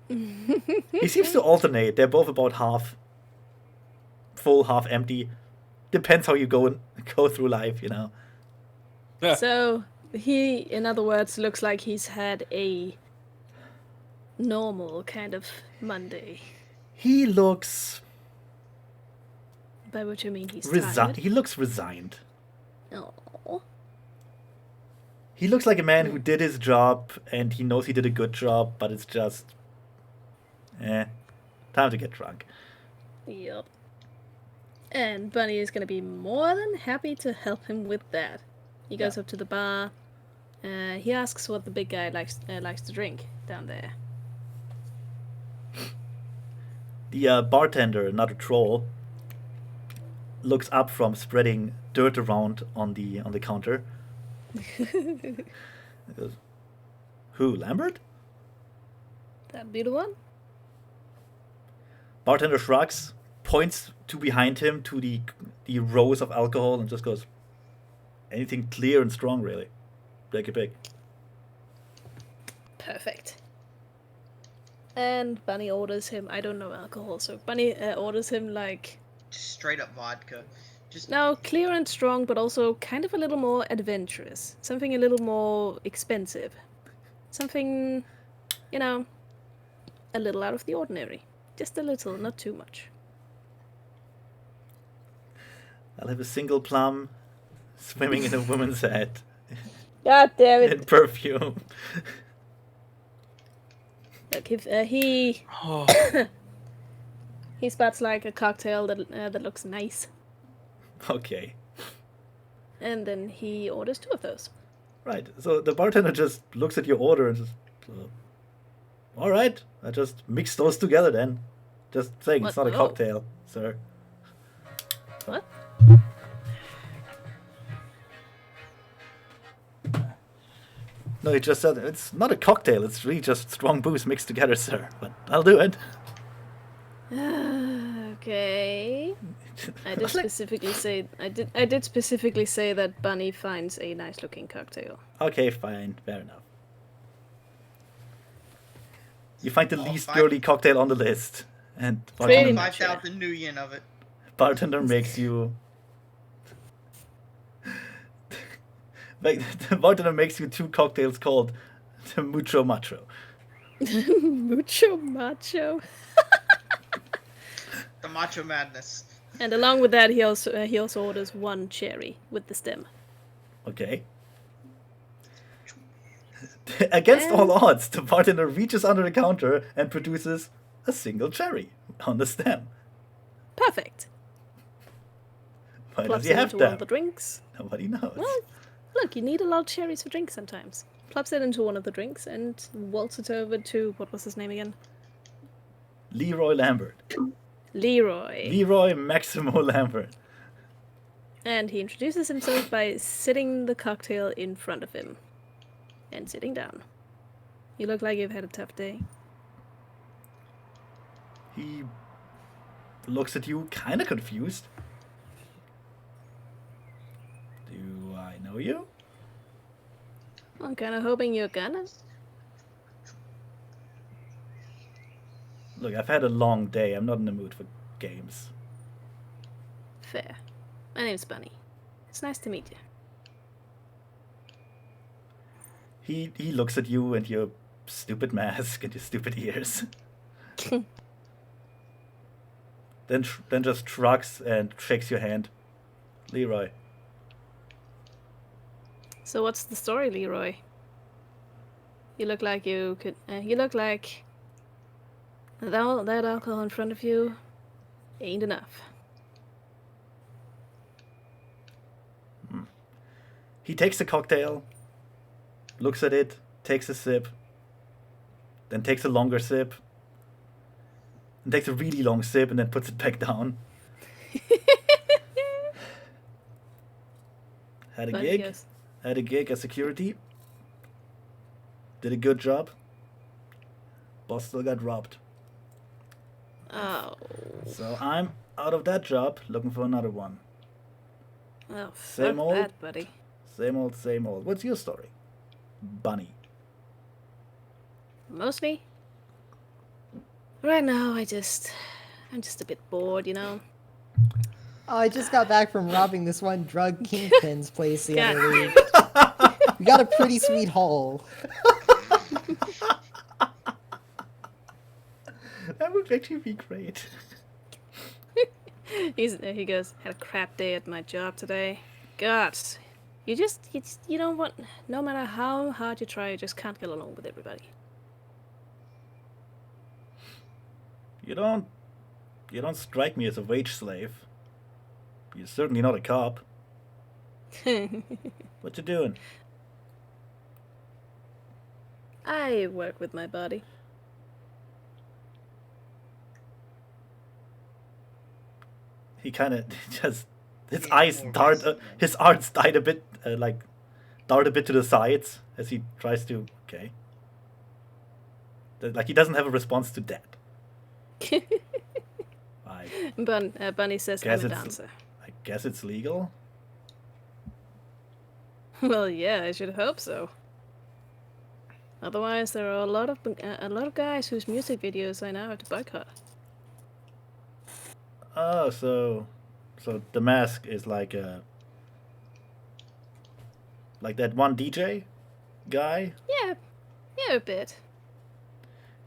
Speaker 1: He seems to alternate. They're both about half full, half empty. Depends how you go through life, you know.
Speaker 5: Yeah.
Speaker 4: So, he, in other words, looks like he's had a normal kind of Monday.
Speaker 1: He looks
Speaker 4: By which I mean he's
Speaker 1: resigned.
Speaker 4: tired.
Speaker 1: He looks resigned.
Speaker 4: Oh.
Speaker 1: He looks like a man who did his job and he knows he did a good job, but it's just, time to get drunk.
Speaker 4: Yep. And Bunny is going to be more than happy to help him with that. He goes up to the bar. He asks what the big guy likes to drink down there.
Speaker 1: The bartender, another troll, looks up from spreading dirt around on the counter. He goes, "Who, Lambert?"
Speaker 4: That'd be the one.
Speaker 1: Bartender shrugs, points to behind him to the rows of alcohol, and just goes, "Anything clear and strong, really. Take a pick."
Speaker 4: Perfect. And Bunny orders him. I don't know alcohol, so Bunny orders him like
Speaker 2: Just straight up vodka. Just
Speaker 4: now clear and strong, but also kind of a little more adventurous. Something a little more expensive. Something, a little out of the ordinary. Just a little, not too much.
Speaker 1: I'll have a single plum swimming in a woman's head
Speaker 4: God damn
Speaker 1: in perfume.
Speaker 4: Look, if he
Speaker 5: Oh,
Speaker 4: he spots like a cocktail that looks nice,
Speaker 1: Okay.
Speaker 4: and then he orders 2 of those.
Speaker 1: Right. So the bartender just looks at your order and says, all right, I just mix those together then. Just saying, it's
Speaker 4: What?
Speaker 1: not a
Speaker 4: Oh.
Speaker 1: cocktail, sir.
Speaker 4: What?
Speaker 1: No, he just said, it's not a cocktail, it's really just strong booze mixed together, sir. But I'll do it.
Speaker 4: Okay. I did specifically say that Bunny finds a nice-looking cocktail.
Speaker 1: Okay, fine, fair enough. You find the least
Speaker 2: fine.
Speaker 1: girly cocktail on the list, and
Speaker 4: Pretty
Speaker 1: bartender,
Speaker 4: much.
Speaker 2: 5,000 new yen of it.
Speaker 1: bartender makes you. The bartender makes you 2 cocktails called the Mucho Macho.
Speaker 4: Mucho macho.
Speaker 2: The Macho Madness.
Speaker 4: And along with that, he also orders 1 cherry with the stem.
Speaker 1: Okay. Against all odds, the bartender reaches under the counter and produces a single cherry on the stem.
Speaker 4: Perfect.
Speaker 1: Why
Speaker 4: Plops
Speaker 1: does he
Speaker 4: it
Speaker 1: have
Speaker 4: into one
Speaker 1: them?
Speaker 4: of the drinks.
Speaker 1: Nobody knows.
Speaker 4: Well, look, you need a lot of cherries for drinks sometimes. Plops it into one of the drinks and waltz it over to, what was his name again?
Speaker 1: Leroy Lambert.
Speaker 4: Leroy.
Speaker 1: Leroy Maximo Lambert.
Speaker 4: And he introduces himself by sitting the cocktail in front of him. And sitting down. You look like you've had a tough day.
Speaker 1: He looks at you kind of confused. Do I know you?
Speaker 4: I'm kind of hoping you're gonna.
Speaker 1: Look, I've had a long day. I'm not in the mood for games.
Speaker 4: Fair. My name's Bunny. It's nice to meet you.
Speaker 1: He looks at you and your stupid mask and your stupid ears. then just shrugs and shakes your hand. Leroy.
Speaker 4: So what's the story, Leroy? You look like you could. You look like that alcohol in front of you ain't enough.
Speaker 1: He takes the cocktail, looks at it, takes a sip, then takes a longer sip, and takes a really long sip and then puts it back down. Had a
Speaker 4: But
Speaker 1: gig.
Speaker 4: yes.
Speaker 1: Had a gig as security. Did a good job. Boss still got robbed.
Speaker 4: Oh.
Speaker 1: So I'm out of that job, looking for another one.
Speaker 4: Oh,
Speaker 1: Same
Speaker 4: fuck
Speaker 1: old?
Speaker 4: that, buddy.
Speaker 1: Same old, same old. What's your story? Bunny.
Speaker 4: Mostly. Right now, I'm just a bit bored, you know.
Speaker 3: Oh, I just got back from robbing this one drug kingpin's place the
Speaker 4: God.
Speaker 3: other week. We got a pretty sweet haul.
Speaker 1: That would actually be great.
Speaker 4: He goes, had a crap day at my job today. God, you don't want, no matter how hard you try, you just can't get along with everybody.
Speaker 1: You don't strike me as a wage slave. You're certainly not a cop. What you doing?
Speaker 4: I work with my body.
Speaker 1: He kind of just his
Speaker 2: Yeah,
Speaker 1: eyes
Speaker 2: more
Speaker 1: dart.
Speaker 2: racist.
Speaker 1: His arms dart a bit, dart a bit to the sides as he tries to. Okay. Like he doesn't have a response to that. I
Speaker 4: Bunny says
Speaker 1: Guess
Speaker 4: I'm a
Speaker 1: it's-
Speaker 4: dancer.
Speaker 1: I guess it's legal.
Speaker 4: Well, yeah, I should hope so. Otherwise, there are a lot of guys whose music videos I now have to boycott.
Speaker 1: Oh, so the mask is like that one DJ guy.
Speaker 4: Yeah, a bit.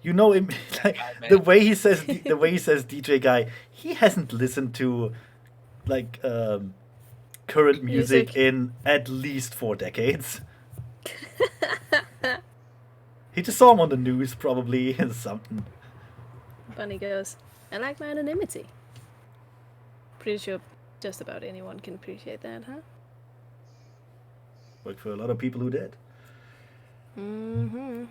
Speaker 1: You know him, like,
Speaker 5: man.
Speaker 1: the way he says DJ guy. He hasn't listened to like current music in at least 4 decades. He just saw him on the news, probably, or something.
Speaker 4: Bunny goes, I like my anonymity. Pretty sure just about anyone can appreciate that, huh?
Speaker 1: Worked for a lot of people who did.
Speaker 4: Mm-hmm.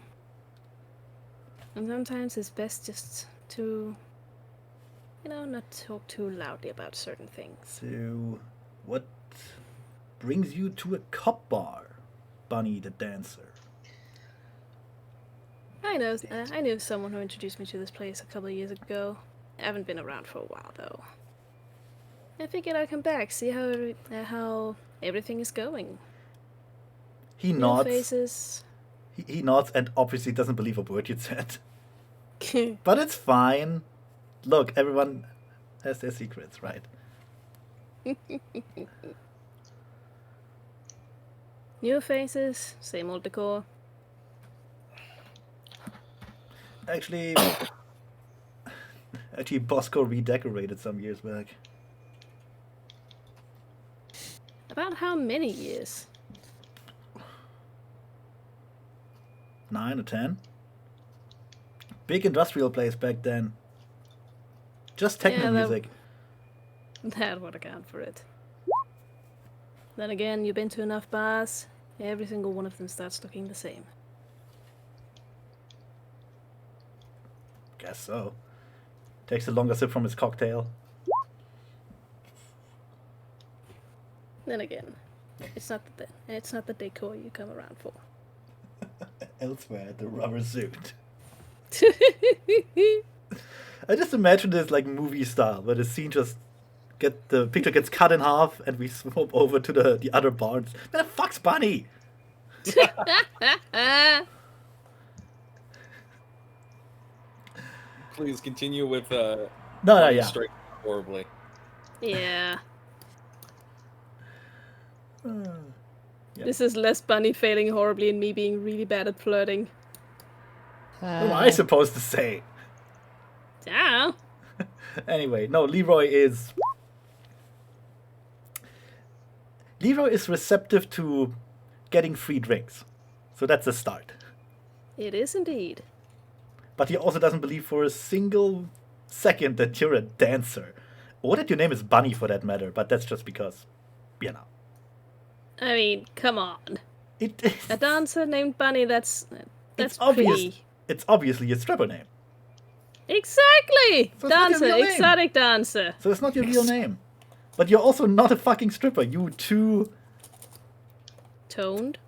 Speaker 4: And sometimes it's best just to, not talk too loudly about certain things.
Speaker 1: So, what brings you to a cop bar, Bunny the Dancer?
Speaker 4: I knew someone who introduced me to this place a couple of years ago. I haven't been around for a while, though. I figured I'd come back, see how everything is going.
Speaker 1: He
Speaker 4: New
Speaker 1: nods.
Speaker 4: faces.
Speaker 1: He nods and obviously doesn't believe a word you said. But it's fine. Look, everyone has their secrets, right?
Speaker 4: New faces, same old decor.
Speaker 1: Actually, Bosco redecorated some years back.
Speaker 4: About how many years?
Speaker 1: 9 or 10. Big industrial place back then. Just techno music.
Speaker 4: That would account for it. Then again, you've been to enough bars, every single one of them starts looking the same.
Speaker 1: Guess so. Takes a longer sip from his cocktail.
Speaker 4: Then again, it's not the decor you come around for.
Speaker 1: Elsewhere, the rubber suit. I just imagine this like movie style, where the scene the picture gets cut in half, and we swap over to the other parts. Man, the fuck's Bunny?
Speaker 5: Please continue with
Speaker 1: No, yeah.
Speaker 5: strike horribly.
Speaker 4: Yeah.
Speaker 1: Yeah.
Speaker 4: This is less Bunny failing horribly and me being really bad at flirting.
Speaker 1: What am I supposed to say?
Speaker 4: Yeah.
Speaker 1: Anyway, no, Leroy is receptive to getting free drinks. So that's a start.
Speaker 4: It is indeed.
Speaker 1: But he also doesn't believe for a single second that you're a dancer. Or that your name is Bunny, for that matter, but that's just because,
Speaker 4: I mean, come on.
Speaker 1: It,
Speaker 4: A dancer named Bunny, that's
Speaker 1: it's obvious.
Speaker 4: pretty...
Speaker 1: It's obviously a stripper name.
Speaker 4: Exactly!
Speaker 1: So it's not your
Speaker 4: Dancer,
Speaker 1: real name.
Speaker 4: exotic dancer.
Speaker 1: So it's not your real name. But you're also not a fucking stripper. You too...
Speaker 4: Toned?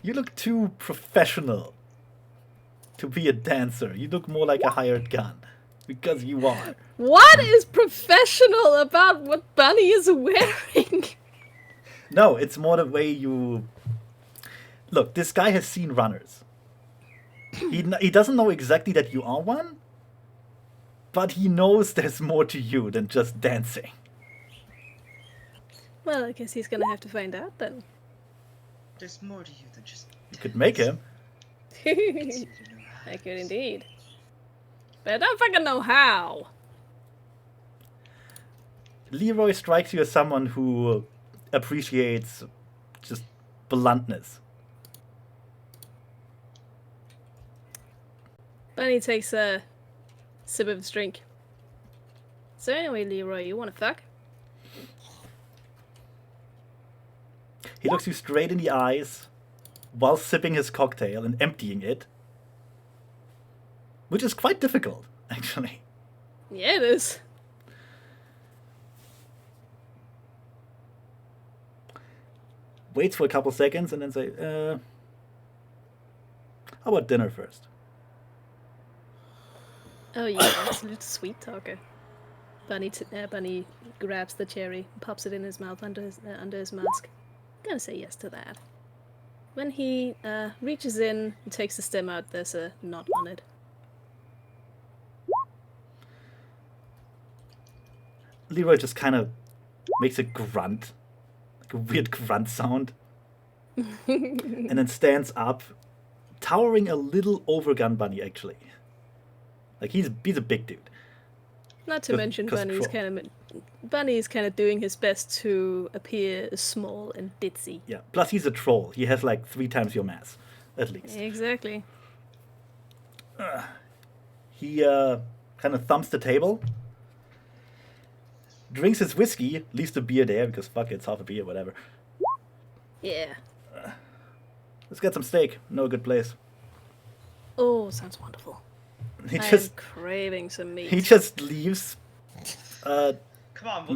Speaker 1: You look too professional to be a dancer. You look more like a hired gun. Because you are.
Speaker 4: What is professional about what Bunny is wearing?
Speaker 1: No, it's more the way you... Look, this guy has seen runners. He doesn't know exactly that you are one, but he knows there's more to you than just dancing.
Speaker 4: Well, I guess he's gonna have to find out then.
Speaker 2: There's more to you than just.
Speaker 1: You could make him.
Speaker 4: I could indeed. But I don't fucking know how.
Speaker 1: Leroy strikes you as someone who appreciates just bluntness.
Speaker 4: Bunny takes a sip of his drink. So anyway, Leroy, you wanna fuck?
Speaker 1: He looks you straight in the eyes while sipping his cocktail and emptying it. Which is quite difficult, actually.
Speaker 4: Yeah, it is.
Speaker 1: Waits for a couple seconds and then say, how about dinner first?
Speaker 4: Oh yeah, absolute sweet talker. Bunny grabs the cherry, pops it in his mouth under his mask. Gonna say yes to that. When he reaches in and takes the stem out, there's a knot on it.
Speaker 1: Leroy just kind of makes a grunt, like a weird grunt sound, and then stands up, towering a little over Gun Bunny, actually. Like, he's a big dude.
Speaker 4: Not to mention Bunny's kind of doing his best to appear small and ditzy.
Speaker 1: Yeah, plus he's a troll. He has like 3 times your mass, at least.
Speaker 4: Exactly.
Speaker 1: He kind of thumps the table, drinks his whiskey, leaves the beer there, because fuck it, it's half a beer, whatever.
Speaker 4: Yeah.
Speaker 1: Let's get some steak. No good place.
Speaker 4: Oh, sounds wonderful.
Speaker 1: He
Speaker 4: I
Speaker 1: just
Speaker 4: am craving some meat.
Speaker 1: he just leaves.
Speaker 2: Come on,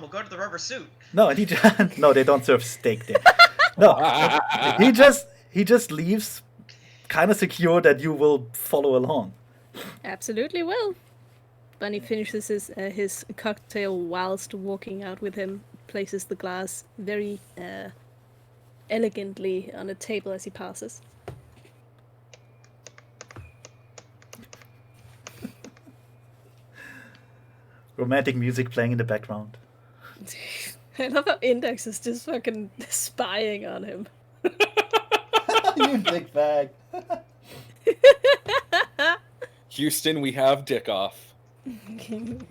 Speaker 2: we'll go to the rubber suit.
Speaker 1: No, and he just, no, they don't serve steak there. No, he just leaves, kind of secure that you will follow along.
Speaker 4: Absolutely will. Bunny finishes his cocktail whilst walking out with him, places the glass very elegantly on a table as he passes.
Speaker 1: Romantic music playing in the background.
Speaker 4: I love how Index is just fucking spying on him.
Speaker 1: You dick bag.
Speaker 5: Houston, we have dick off.
Speaker 4: And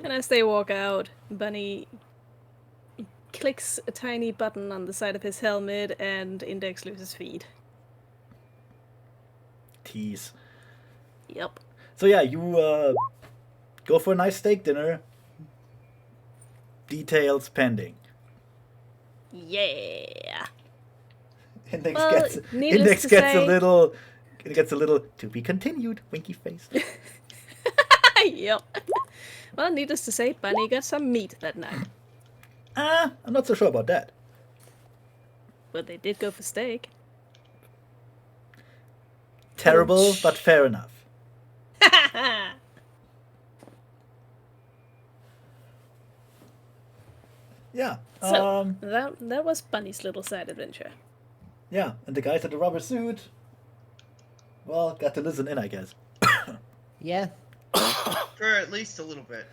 Speaker 4: as they walk out, Bunny clicks a tiny button on the side of his helmet and Index loses feed.
Speaker 1: Tease.
Speaker 4: Yep.
Speaker 1: So yeah, you go for a nice steak dinner. Details pending.
Speaker 4: Yeah.
Speaker 1: Index
Speaker 4: Well,
Speaker 1: gets
Speaker 4: needless to
Speaker 1: gets
Speaker 4: say-
Speaker 1: a little to be continued winky face.
Speaker 4: Yep. Well, needless to say, Bunny got some meat that night.
Speaker 1: I'm not so sure about that.
Speaker 4: But they did go for steak.
Speaker 1: Terrible, but fair enough. Yeah.
Speaker 4: So, that was Bunny's little side adventure.
Speaker 1: Yeah, and the guys at the rubber suit, well, got to listen in, I guess.
Speaker 3: Yeah.
Speaker 2: For at least a little bit.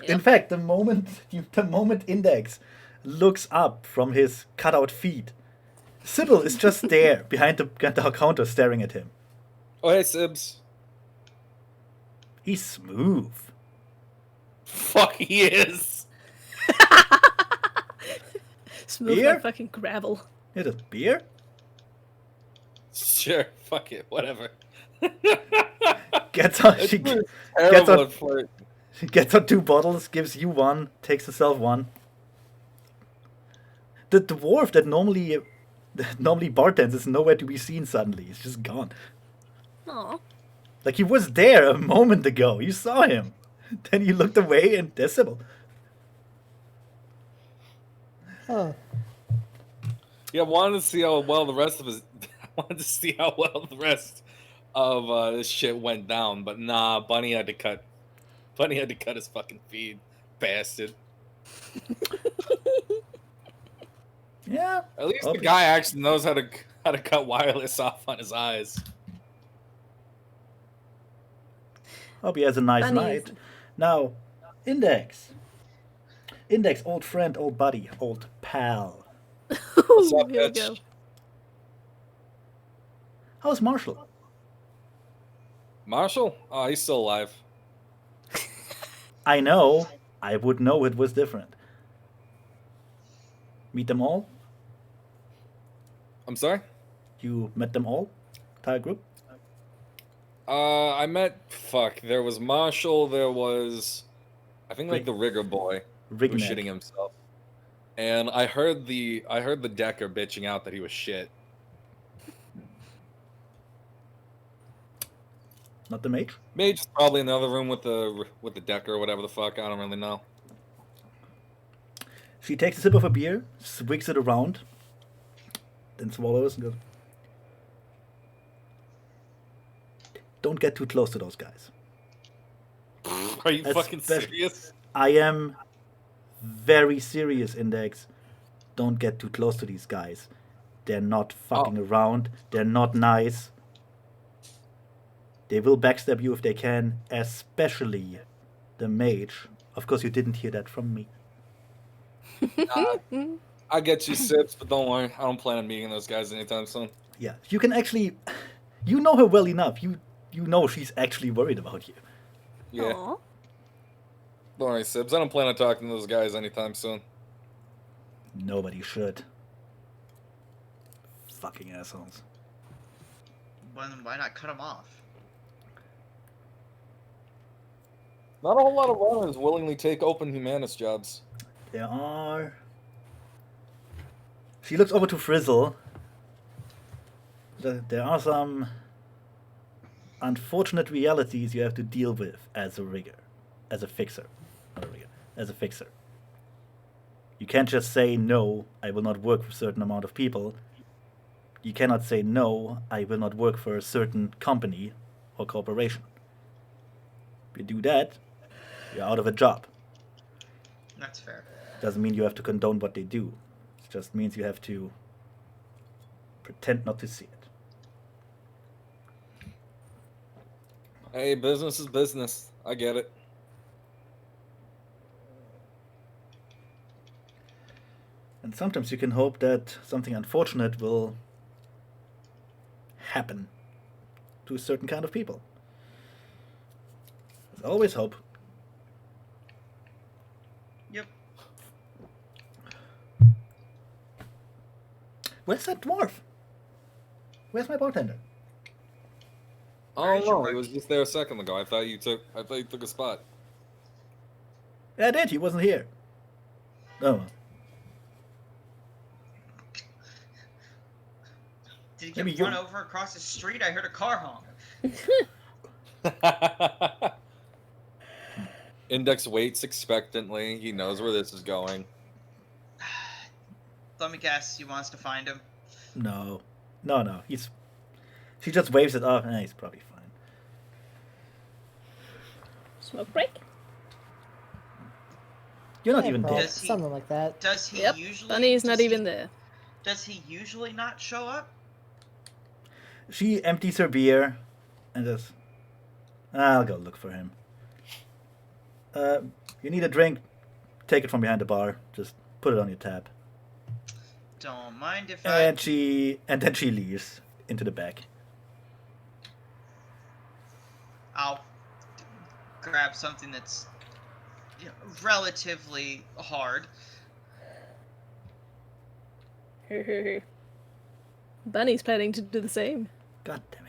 Speaker 1: In fact, the moment Index looks up from his cutout feet, Sybil is just there behind the counter staring at him.
Speaker 5: Oh, hey, Sibs.
Speaker 1: He's smooth.
Speaker 5: Fuck, he is.
Speaker 4: Smooth
Speaker 1: Beer?
Speaker 4: like fucking gravel.
Speaker 1: It is beer?
Speaker 5: Sure, fuck it, whatever.
Speaker 1: Gets on,
Speaker 5: It's
Speaker 1: she
Speaker 5: really
Speaker 1: gets
Speaker 5: terrible
Speaker 1: on,
Speaker 5: at flirt.
Speaker 1: she gets on 2 bottles, gives you 1, takes herself 1. The dwarf that normally bartends is nowhere to be seen suddenly. He's just gone.
Speaker 4: Aw.
Speaker 1: Like he was there a moment ago. You saw him. Then you looked away and there's Sybil.
Speaker 3: Oh.
Speaker 5: Yeah, I wanted to see how well the rest of his. I wanted to see how well the rest of this shit went down, but nah, Bunny had to cut. Bunny had to cut his fucking feed, bastard.
Speaker 1: Yeah.
Speaker 5: At least
Speaker 1: Okay.
Speaker 5: the guy actually knows how to cut wireless off on his eyes.
Speaker 1: Hope he has a nice
Speaker 4: Bunny
Speaker 1: night.
Speaker 4: is-
Speaker 1: Now, Index. Index, old friend, old buddy, old pal.
Speaker 5: What's up,
Speaker 4: Here we
Speaker 5: bitch?
Speaker 4: go.
Speaker 1: How's Marshall?
Speaker 5: Marshall? Oh, he's still alive.
Speaker 1: I know. I would know it was different. Meet them all?
Speaker 5: I'm sorry?
Speaker 1: You met them all? Entire group?
Speaker 5: I met. Fuck. There was Marshall. There was. I think like the Rigger boy who was
Speaker 1: Rigneck.
Speaker 5: shitting himself. And I heard the Decker bitching out that he was shit.
Speaker 1: Not the mage?
Speaker 5: Mage is probably in the other room with the Decker or whatever the fuck. I don't really know.
Speaker 1: She takes a sip of a beer, swigs it around, then swallows and goes, "Don't get too close to those guys.
Speaker 5: Are you fucking
Speaker 1: Especially-
Speaker 5: serious?
Speaker 1: I am very serious, Index. Don't get too close to these guys. They're not fucking around. They're not nice. They will backstab you if they can, especially the mage. Of course, you didn't hear that from me.
Speaker 5: I get you, Sips, but don't worry. I don't plan on meeting those guys anytime soon.
Speaker 1: Yeah, you can actually, you know her well enough. You know she's actually worried about you.
Speaker 5: Yeah.
Speaker 4: Aw.
Speaker 5: Don't worry, Sips. I don't plan on talking to those guys anytime soon.
Speaker 1: Nobody should. Fucking assholes.
Speaker 2: Why not cut them off?
Speaker 5: Not a whole lot of runners willingly take open humanist jobs.
Speaker 1: There are. She looks over to Frizzle. There are some unfortunate realities you have to deal with as a rigger, as a fixer, not a rigger, as a fixer. You can't just say no, I will not work for a certain amount of people. You cannot say no, I will not work for a certain company or corporation. If you do that, you're out of a job.
Speaker 2: That's fair.
Speaker 1: Doesn't mean you have to condone what they do. It just means you have to pretend not to see it.
Speaker 5: Hey, business is business. I get it.
Speaker 1: And sometimes you can hope that something unfortunate will happen to a certain kind of people. There's always hope.
Speaker 2: Yep.
Speaker 1: Where's that dwarf? Where's my bartender?
Speaker 5: Oh
Speaker 2: is your
Speaker 5: no, he
Speaker 2: work?
Speaker 5: was just there a second ago. I thought you took a spot.
Speaker 1: Yeah, I did. He wasn't here. Oh, well.
Speaker 2: Did he get
Speaker 1: Maybe
Speaker 2: run
Speaker 1: you-
Speaker 2: over across the street? I heard a car honk.
Speaker 5: Index waits expectantly. He knows where this is going.
Speaker 2: Let me guess, he wants to find him.
Speaker 1: No. She just waves it off. He's probably fine.
Speaker 4: Smoke break?
Speaker 1: You're not
Speaker 3: Yeah,
Speaker 1: even
Speaker 3: probably,
Speaker 1: dead.
Speaker 2: Does he-
Speaker 3: something like that.
Speaker 2: Does he
Speaker 4: Yep.
Speaker 2: usually?
Speaker 4: Bunny's
Speaker 2: does
Speaker 4: not
Speaker 2: he-
Speaker 4: even there.
Speaker 2: Does he usually not show up?
Speaker 1: She empties her beer and says, I'll go look for him. You need a drink? Take it from behind the bar. Just put it on your tab.
Speaker 2: Don't mind if I.
Speaker 1: And then she leaves into the back.
Speaker 2: I'll grab something that's relatively hard.
Speaker 4: Bunny's planning to do the same.
Speaker 1: God damn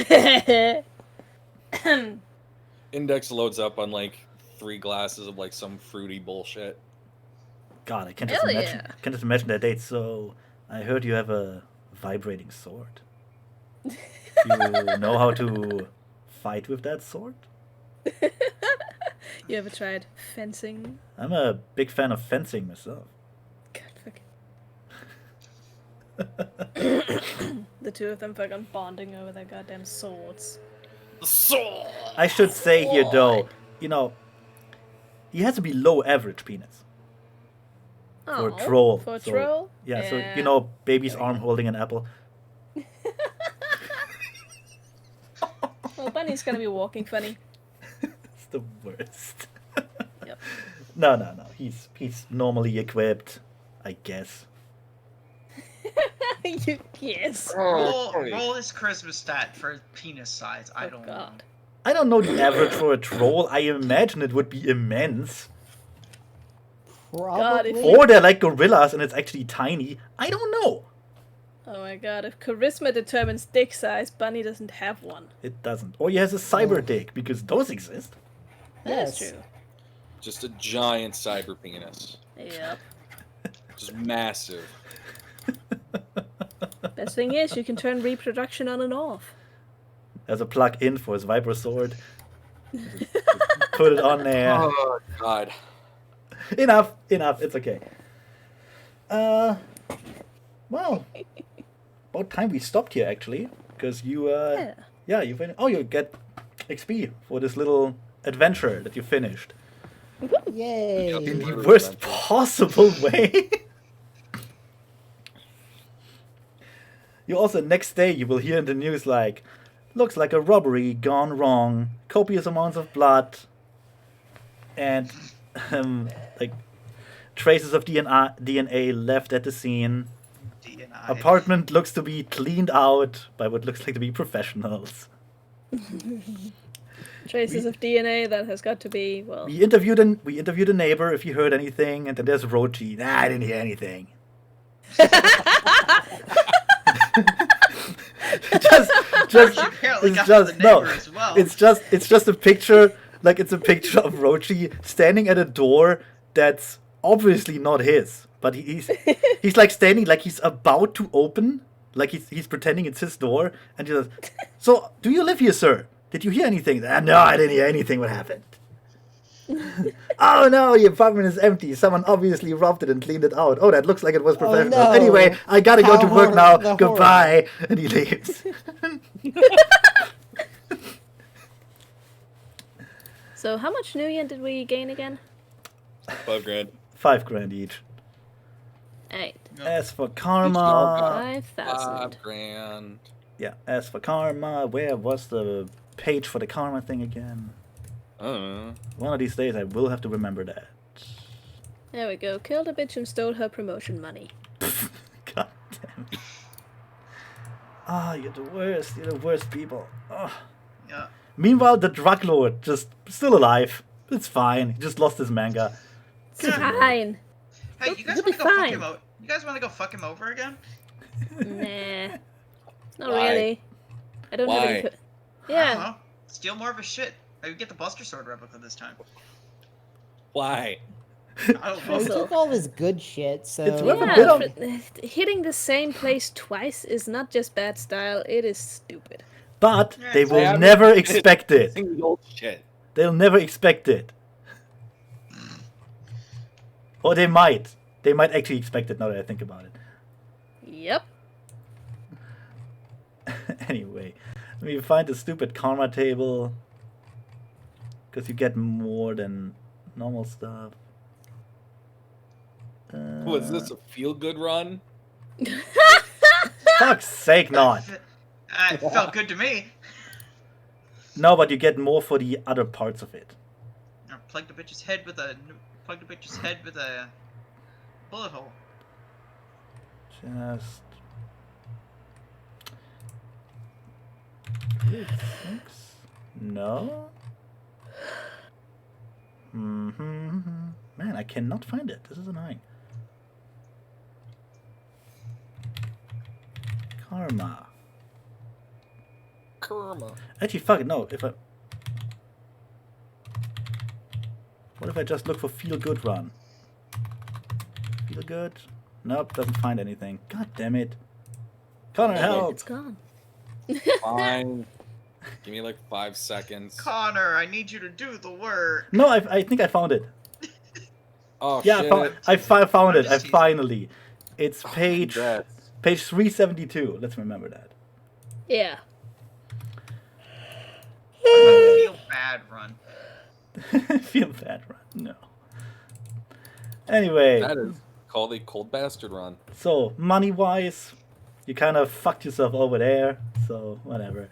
Speaker 1: it.
Speaker 5: Index loads up on like 3 glasses of like some fruity bullshit.
Speaker 1: God, I can't
Speaker 4: Hell
Speaker 1: just imagine that date. So I heard you have a vibrating sword. Do you know how to fight with that sword?
Speaker 4: You ever tried fencing?
Speaker 1: I'm a big fan of fencing myself.
Speaker 4: God, the two of them fucking bonding over their goddamn swords.
Speaker 5: Sword.
Speaker 1: I should say here though, he has to be low average penis. For a
Speaker 4: Aw,
Speaker 1: troll.
Speaker 4: For a
Speaker 1: So,
Speaker 4: troll?
Speaker 1: Yeah, so baby's arm holding an apple.
Speaker 4: Well, Bunny's gonna be walking funny.
Speaker 1: It's the worst.
Speaker 4: Yep.
Speaker 1: No. He's normally equipped, I guess.
Speaker 4: You guess.
Speaker 2: Roll his charisma stat for penis size. I
Speaker 4: Oh
Speaker 2: don't know.
Speaker 4: god.
Speaker 1: I don't know the average for a troll. I imagine it would be immense.
Speaker 3: Probably.
Speaker 4: if
Speaker 1: Or they're like gorillas and it's actually tiny. I don't know.
Speaker 4: Oh my god, if charisma determines dick size, Bunny doesn't have one.
Speaker 1: It doesn't. Or he has a cyber dick, because those exist.
Speaker 4: That's
Speaker 3: Yes.
Speaker 4: true.
Speaker 5: Just a giant cyber penis.
Speaker 4: Yep.
Speaker 5: Just massive.
Speaker 4: Best thing is, you can turn reproduction on and off.
Speaker 1: There's a plug in for his vibro sword. Just put it on there.
Speaker 5: Oh god.
Speaker 1: Enough. It's okay. Well, about time we stopped here actually, because you you get XP for this little adventure that you finished
Speaker 3: Yay.
Speaker 1: in the worst possible way. You also next day you will hear in the news like, looks like a robbery gone wrong, copious amounts of blood, and like Traces of DNA left at the scene.
Speaker 2: DNI.
Speaker 1: Apartment looks to be cleaned out by what looks like to be professionals.
Speaker 4: Traces of DNA that has got to be, well...
Speaker 1: We interviewed a neighbor if he heard anything, and then there's Roachie. Nah, I didn't hear anything.
Speaker 2: Apparently got to the neighbor as well.
Speaker 1: It's just a picture. Like, it's a picture of Roachie standing at a door that's obviously not his, but he's like standing like he's about to open, like he's pretending it's his door, and he goes, "So, do you live here, sir? Did you hear anything?" No, I didn't hear anything. What happened? Oh no, the apartment is empty. Someone obviously robbed it and cleaned it out. Oh, that looks like it was professional.
Speaker 3: no.
Speaker 1: Anyway, I gotta go to work now.
Speaker 3: The
Speaker 1: Goodbye. And he leaves.
Speaker 4: So how much Nuyen did we gain again?
Speaker 5: $5,000.
Speaker 1: $5,000 each.
Speaker 4: 8.
Speaker 1: As for karma,
Speaker 4: 5,000.
Speaker 5: $5,000.
Speaker 1: yeah. As for karma, where was the page for the karma thing again?
Speaker 5: I don't know.
Speaker 1: One of these days, I will have to remember that.
Speaker 4: There we go. Killed a bitch and stole her promotion money.
Speaker 1: God damn it. Ah, you're the worst. You're the worst people. Ah.
Speaker 2: Yeah.
Speaker 1: Meanwhile, the drug lord just still alive. It's fine. He just lost his manga.
Speaker 4: It's fine.
Speaker 2: Hey, you guys
Speaker 4: He'll
Speaker 2: want
Speaker 4: be
Speaker 2: to go fuck
Speaker 4: fine.
Speaker 2: him over? You guys want to go fuck him over again?
Speaker 4: Nah. Not
Speaker 5: Why?
Speaker 4: really. I don't have any...
Speaker 5: Why?
Speaker 2: I don't
Speaker 4: Yeah.
Speaker 2: know. Steal more of his shit. Maybe get the Buster Sword replica this time.
Speaker 5: Why?
Speaker 2: I don't
Speaker 3: He
Speaker 2: know.
Speaker 4: Also-
Speaker 3: took all his good shit, so...
Speaker 1: It's worth a
Speaker 4: Yeah,
Speaker 1: bit of-
Speaker 4: hitting the same place twice is not just bad style, it is stupid.
Speaker 1: But
Speaker 2: Yeah,
Speaker 1: they
Speaker 2: it's-
Speaker 1: will
Speaker 5: Yeah,
Speaker 1: never expect it.
Speaker 5: The old shit.
Speaker 1: They'll never expect it. Or they might. They might actually expect it now that I think about it.
Speaker 4: Yep.
Speaker 1: Anyway, let me find the stupid karma table. Because you get more than normal stuff.
Speaker 5: Was this a feel-good run?
Speaker 1: Fuck's sake, not.
Speaker 2: It felt good to me.
Speaker 1: No, but you get more for the other parts of it.
Speaker 2: Plug the bitch's head with a bullet hole.
Speaker 1: Just... Thanks. No? Man, I cannot find it. This is annoying. Karma.
Speaker 5: Karma.
Speaker 1: Actually, fuck it, no. What if I just look for feel good run? Feel good? Nope, doesn't find anything. God damn it. Connor, help!
Speaker 4: It's gone.
Speaker 5: Fine. Give me like 5 seconds.
Speaker 2: Connor, I need you to do the work.
Speaker 1: No, I think I found it.
Speaker 5: Oh
Speaker 1: Yeah,
Speaker 5: shit.
Speaker 1: I found it.
Speaker 2: I'm
Speaker 1: I
Speaker 2: just teasing.
Speaker 1: finally. It's page
Speaker 5: Congrats.
Speaker 1: 372. Let's remember that.
Speaker 4: Yeah.
Speaker 2: Feel bad run.
Speaker 1: Feel bad, right? No. Anyway,
Speaker 5: That is called a cold bastard run.
Speaker 1: so money-wise, you kind of fucked yourself over there. So whatever.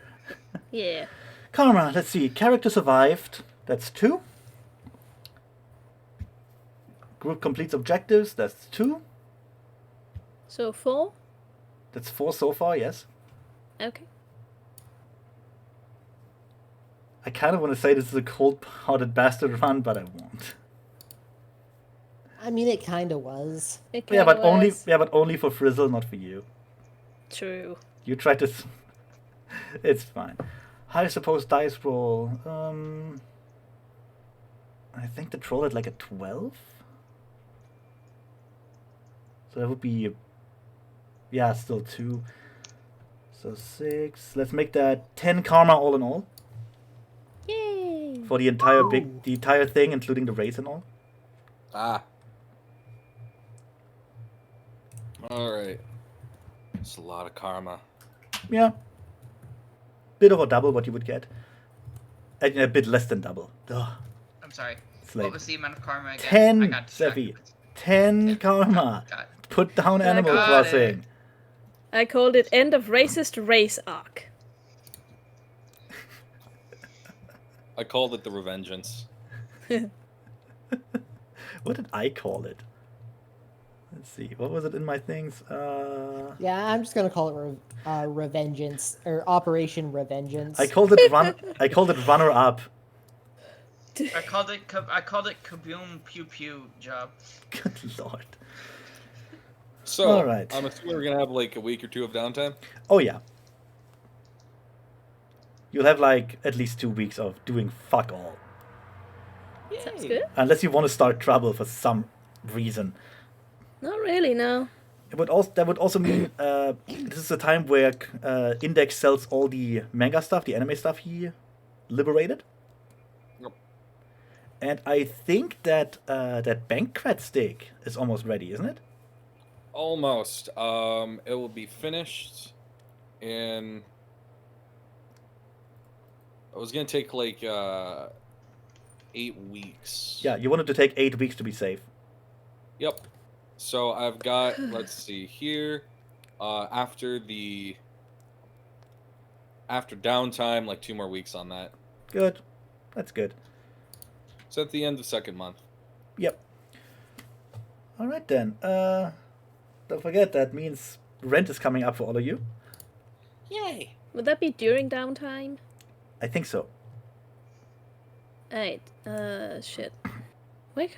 Speaker 4: Yeah.
Speaker 1: Karma. Let's see. Character survived. That's 2. Group completes objectives. That's 2.
Speaker 4: So 4?
Speaker 1: That's 4 so far. Yes.
Speaker 4: Okay.
Speaker 1: I kind of want to say this is a cold-hearted bastard run, but I won't.
Speaker 3: I mean, it kind of was.
Speaker 4: It
Speaker 1: Yeah,
Speaker 4: kinda
Speaker 1: but only
Speaker 4: was.
Speaker 1: only for Frizzle, not for you.
Speaker 4: True.
Speaker 1: You tried to. It's fine. I suppose dice roll. I think the troll had like a 12. So that would be. Yeah, still 2. So 6. Let's make that 10 karma all in all
Speaker 4: Yay!
Speaker 1: for the entire thing, including the race and all.
Speaker 5: Ah. Alright. It's a lot of karma.
Speaker 1: Yeah. Bit of a double what you would get. And a bit less than double. Ugh,
Speaker 2: I'm sorry.
Speaker 1: it's
Speaker 2: What
Speaker 1: like
Speaker 2: was the amount of karma again?
Speaker 1: 10,
Speaker 2: I got distracted.
Speaker 1: Seffi. 10 karma.
Speaker 2: Got it.
Speaker 1: Put down
Speaker 4: I
Speaker 1: Animal
Speaker 2: got
Speaker 1: Crossing.
Speaker 2: it.
Speaker 4: I called it End of Racist Race Arc.
Speaker 5: I called it the Revengeance.
Speaker 1: What did I call it? Let's see. What was it in my things?
Speaker 3: Yeah, I'm just gonna call it Revengeance or Operation Revengeance.
Speaker 1: I called it runner up.
Speaker 2: I called it kaboom pew pew job.
Speaker 1: Good lord.
Speaker 5: So,
Speaker 1: All right.
Speaker 5: I'm assuming we're gonna have like a week or two of downtime.
Speaker 1: Oh yeah. You'll have like at least 2 weeks of doing fuck all.
Speaker 4: Sounds
Speaker 5: Yay.
Speaker 4: good.
Speaker 1: Unless you want to start trouble for some reason.
Speaker 4: Not really, no.
Speaker 1: That would also mean this is a time where Index sells all the manga stuff, the anime stuff he liberated.
Speaker 5: Yep.
Speaker 1: And I think that that banquet steak is almost ready, isn't it?
Speaker 5: Almost. It will be finished in. It was gonna take like 8 weeks.
Speaker 1: Yeah, you wanted to take 8 weeks to be safe.
Speaker 5: Yep. So I've got, let's see here, after downtime, like 2 more weeks on that.
Speaker 1: Good. That's good.
Speaker 5: So at the end of second month.
Speaker 1: Yep. All right then. Don't forget that means rent is coming up for all of you.
Speaker 5: Yay!
Speaker 4: Would that be during downtime?
Speaker 1: I think so.
Speaker 4: Alright, shit. Where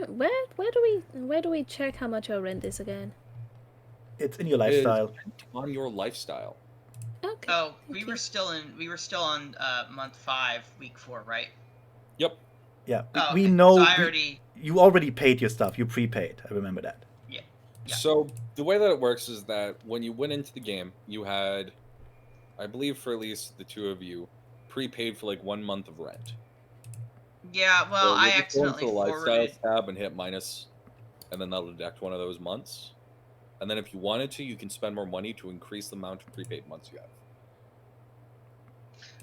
Speaker 4: do we check how much our rent is again?
Speaker 1: It's in your lifestyle.
Speaker 5: On your lifestyle.
Speaker 4: Okay.
Speaker 2: Oh, we
Speaker 4: okay.
Speaker 2: were still on month 5, week 4, right?
Speaker 5: Yep.
Speaker 1: Yeah,
Speaker 2: Oh,
Speaker 1: we
Speaker 2: okay.
Speaker 1: know.
Speaker 2: So I already.
Speaker 1: You already paid your stuff. You prepaid. I remember that.
Speaker 2: Yeah.
Speaker 5: So the way that it works is that when you went into the game, you had, I believe for at least the 2 of you, prepaid for like 1 month of rent.
Speaker 2: Yeah. Well,
Speaker 5: So
Speaker 2: I
Speaker 5: you'll just go into
Speaker 2: accidentally
Speaker 5: the
Speaker 2: forwarded.
Speaker 5: lifestyle tab and hit minus, and then that'll deduct one of those months. And then if you wanted to, you can spend more money to increase the amount of prepaid months you have.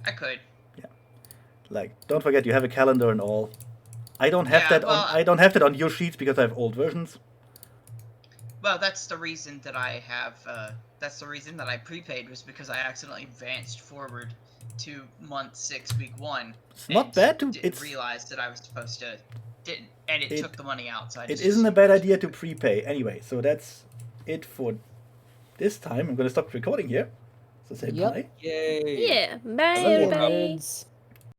Speaker 2: I could.
Speaker 1: Like, don't forget you have a calendar and all. I don't have that on. I don't have that on your sheets because I have old versions.
Speaker 2: Well, that's the reason that I have. That's the reason that I prepaid was because I accidentally advanced forward to month 6, week 1.
Speaker 1: It's not bad to.
Speaker 2: Didn't realize that I was supposed to. Didn't, and it took the money out. So I
Speaker 1: It
Speaker 2: just
Speaker 1: isn't a
Speaker 2: assumed
Speaker 1: bad
Speaker 2: it was
Speaker 1: idea to
Speaker 2: prepaid.
Speaker 1: prepay. Anyway, so that's it for this time. I'm gonna stop recording here. So say
Speaker 3: Yep.
Speaker 1: bye.
Speaker 5: Yay!
Speaker 4: Yeah. Bye,
Speaker 1: See you,
Speaker 4: everybody.
Speaker 3: nerds.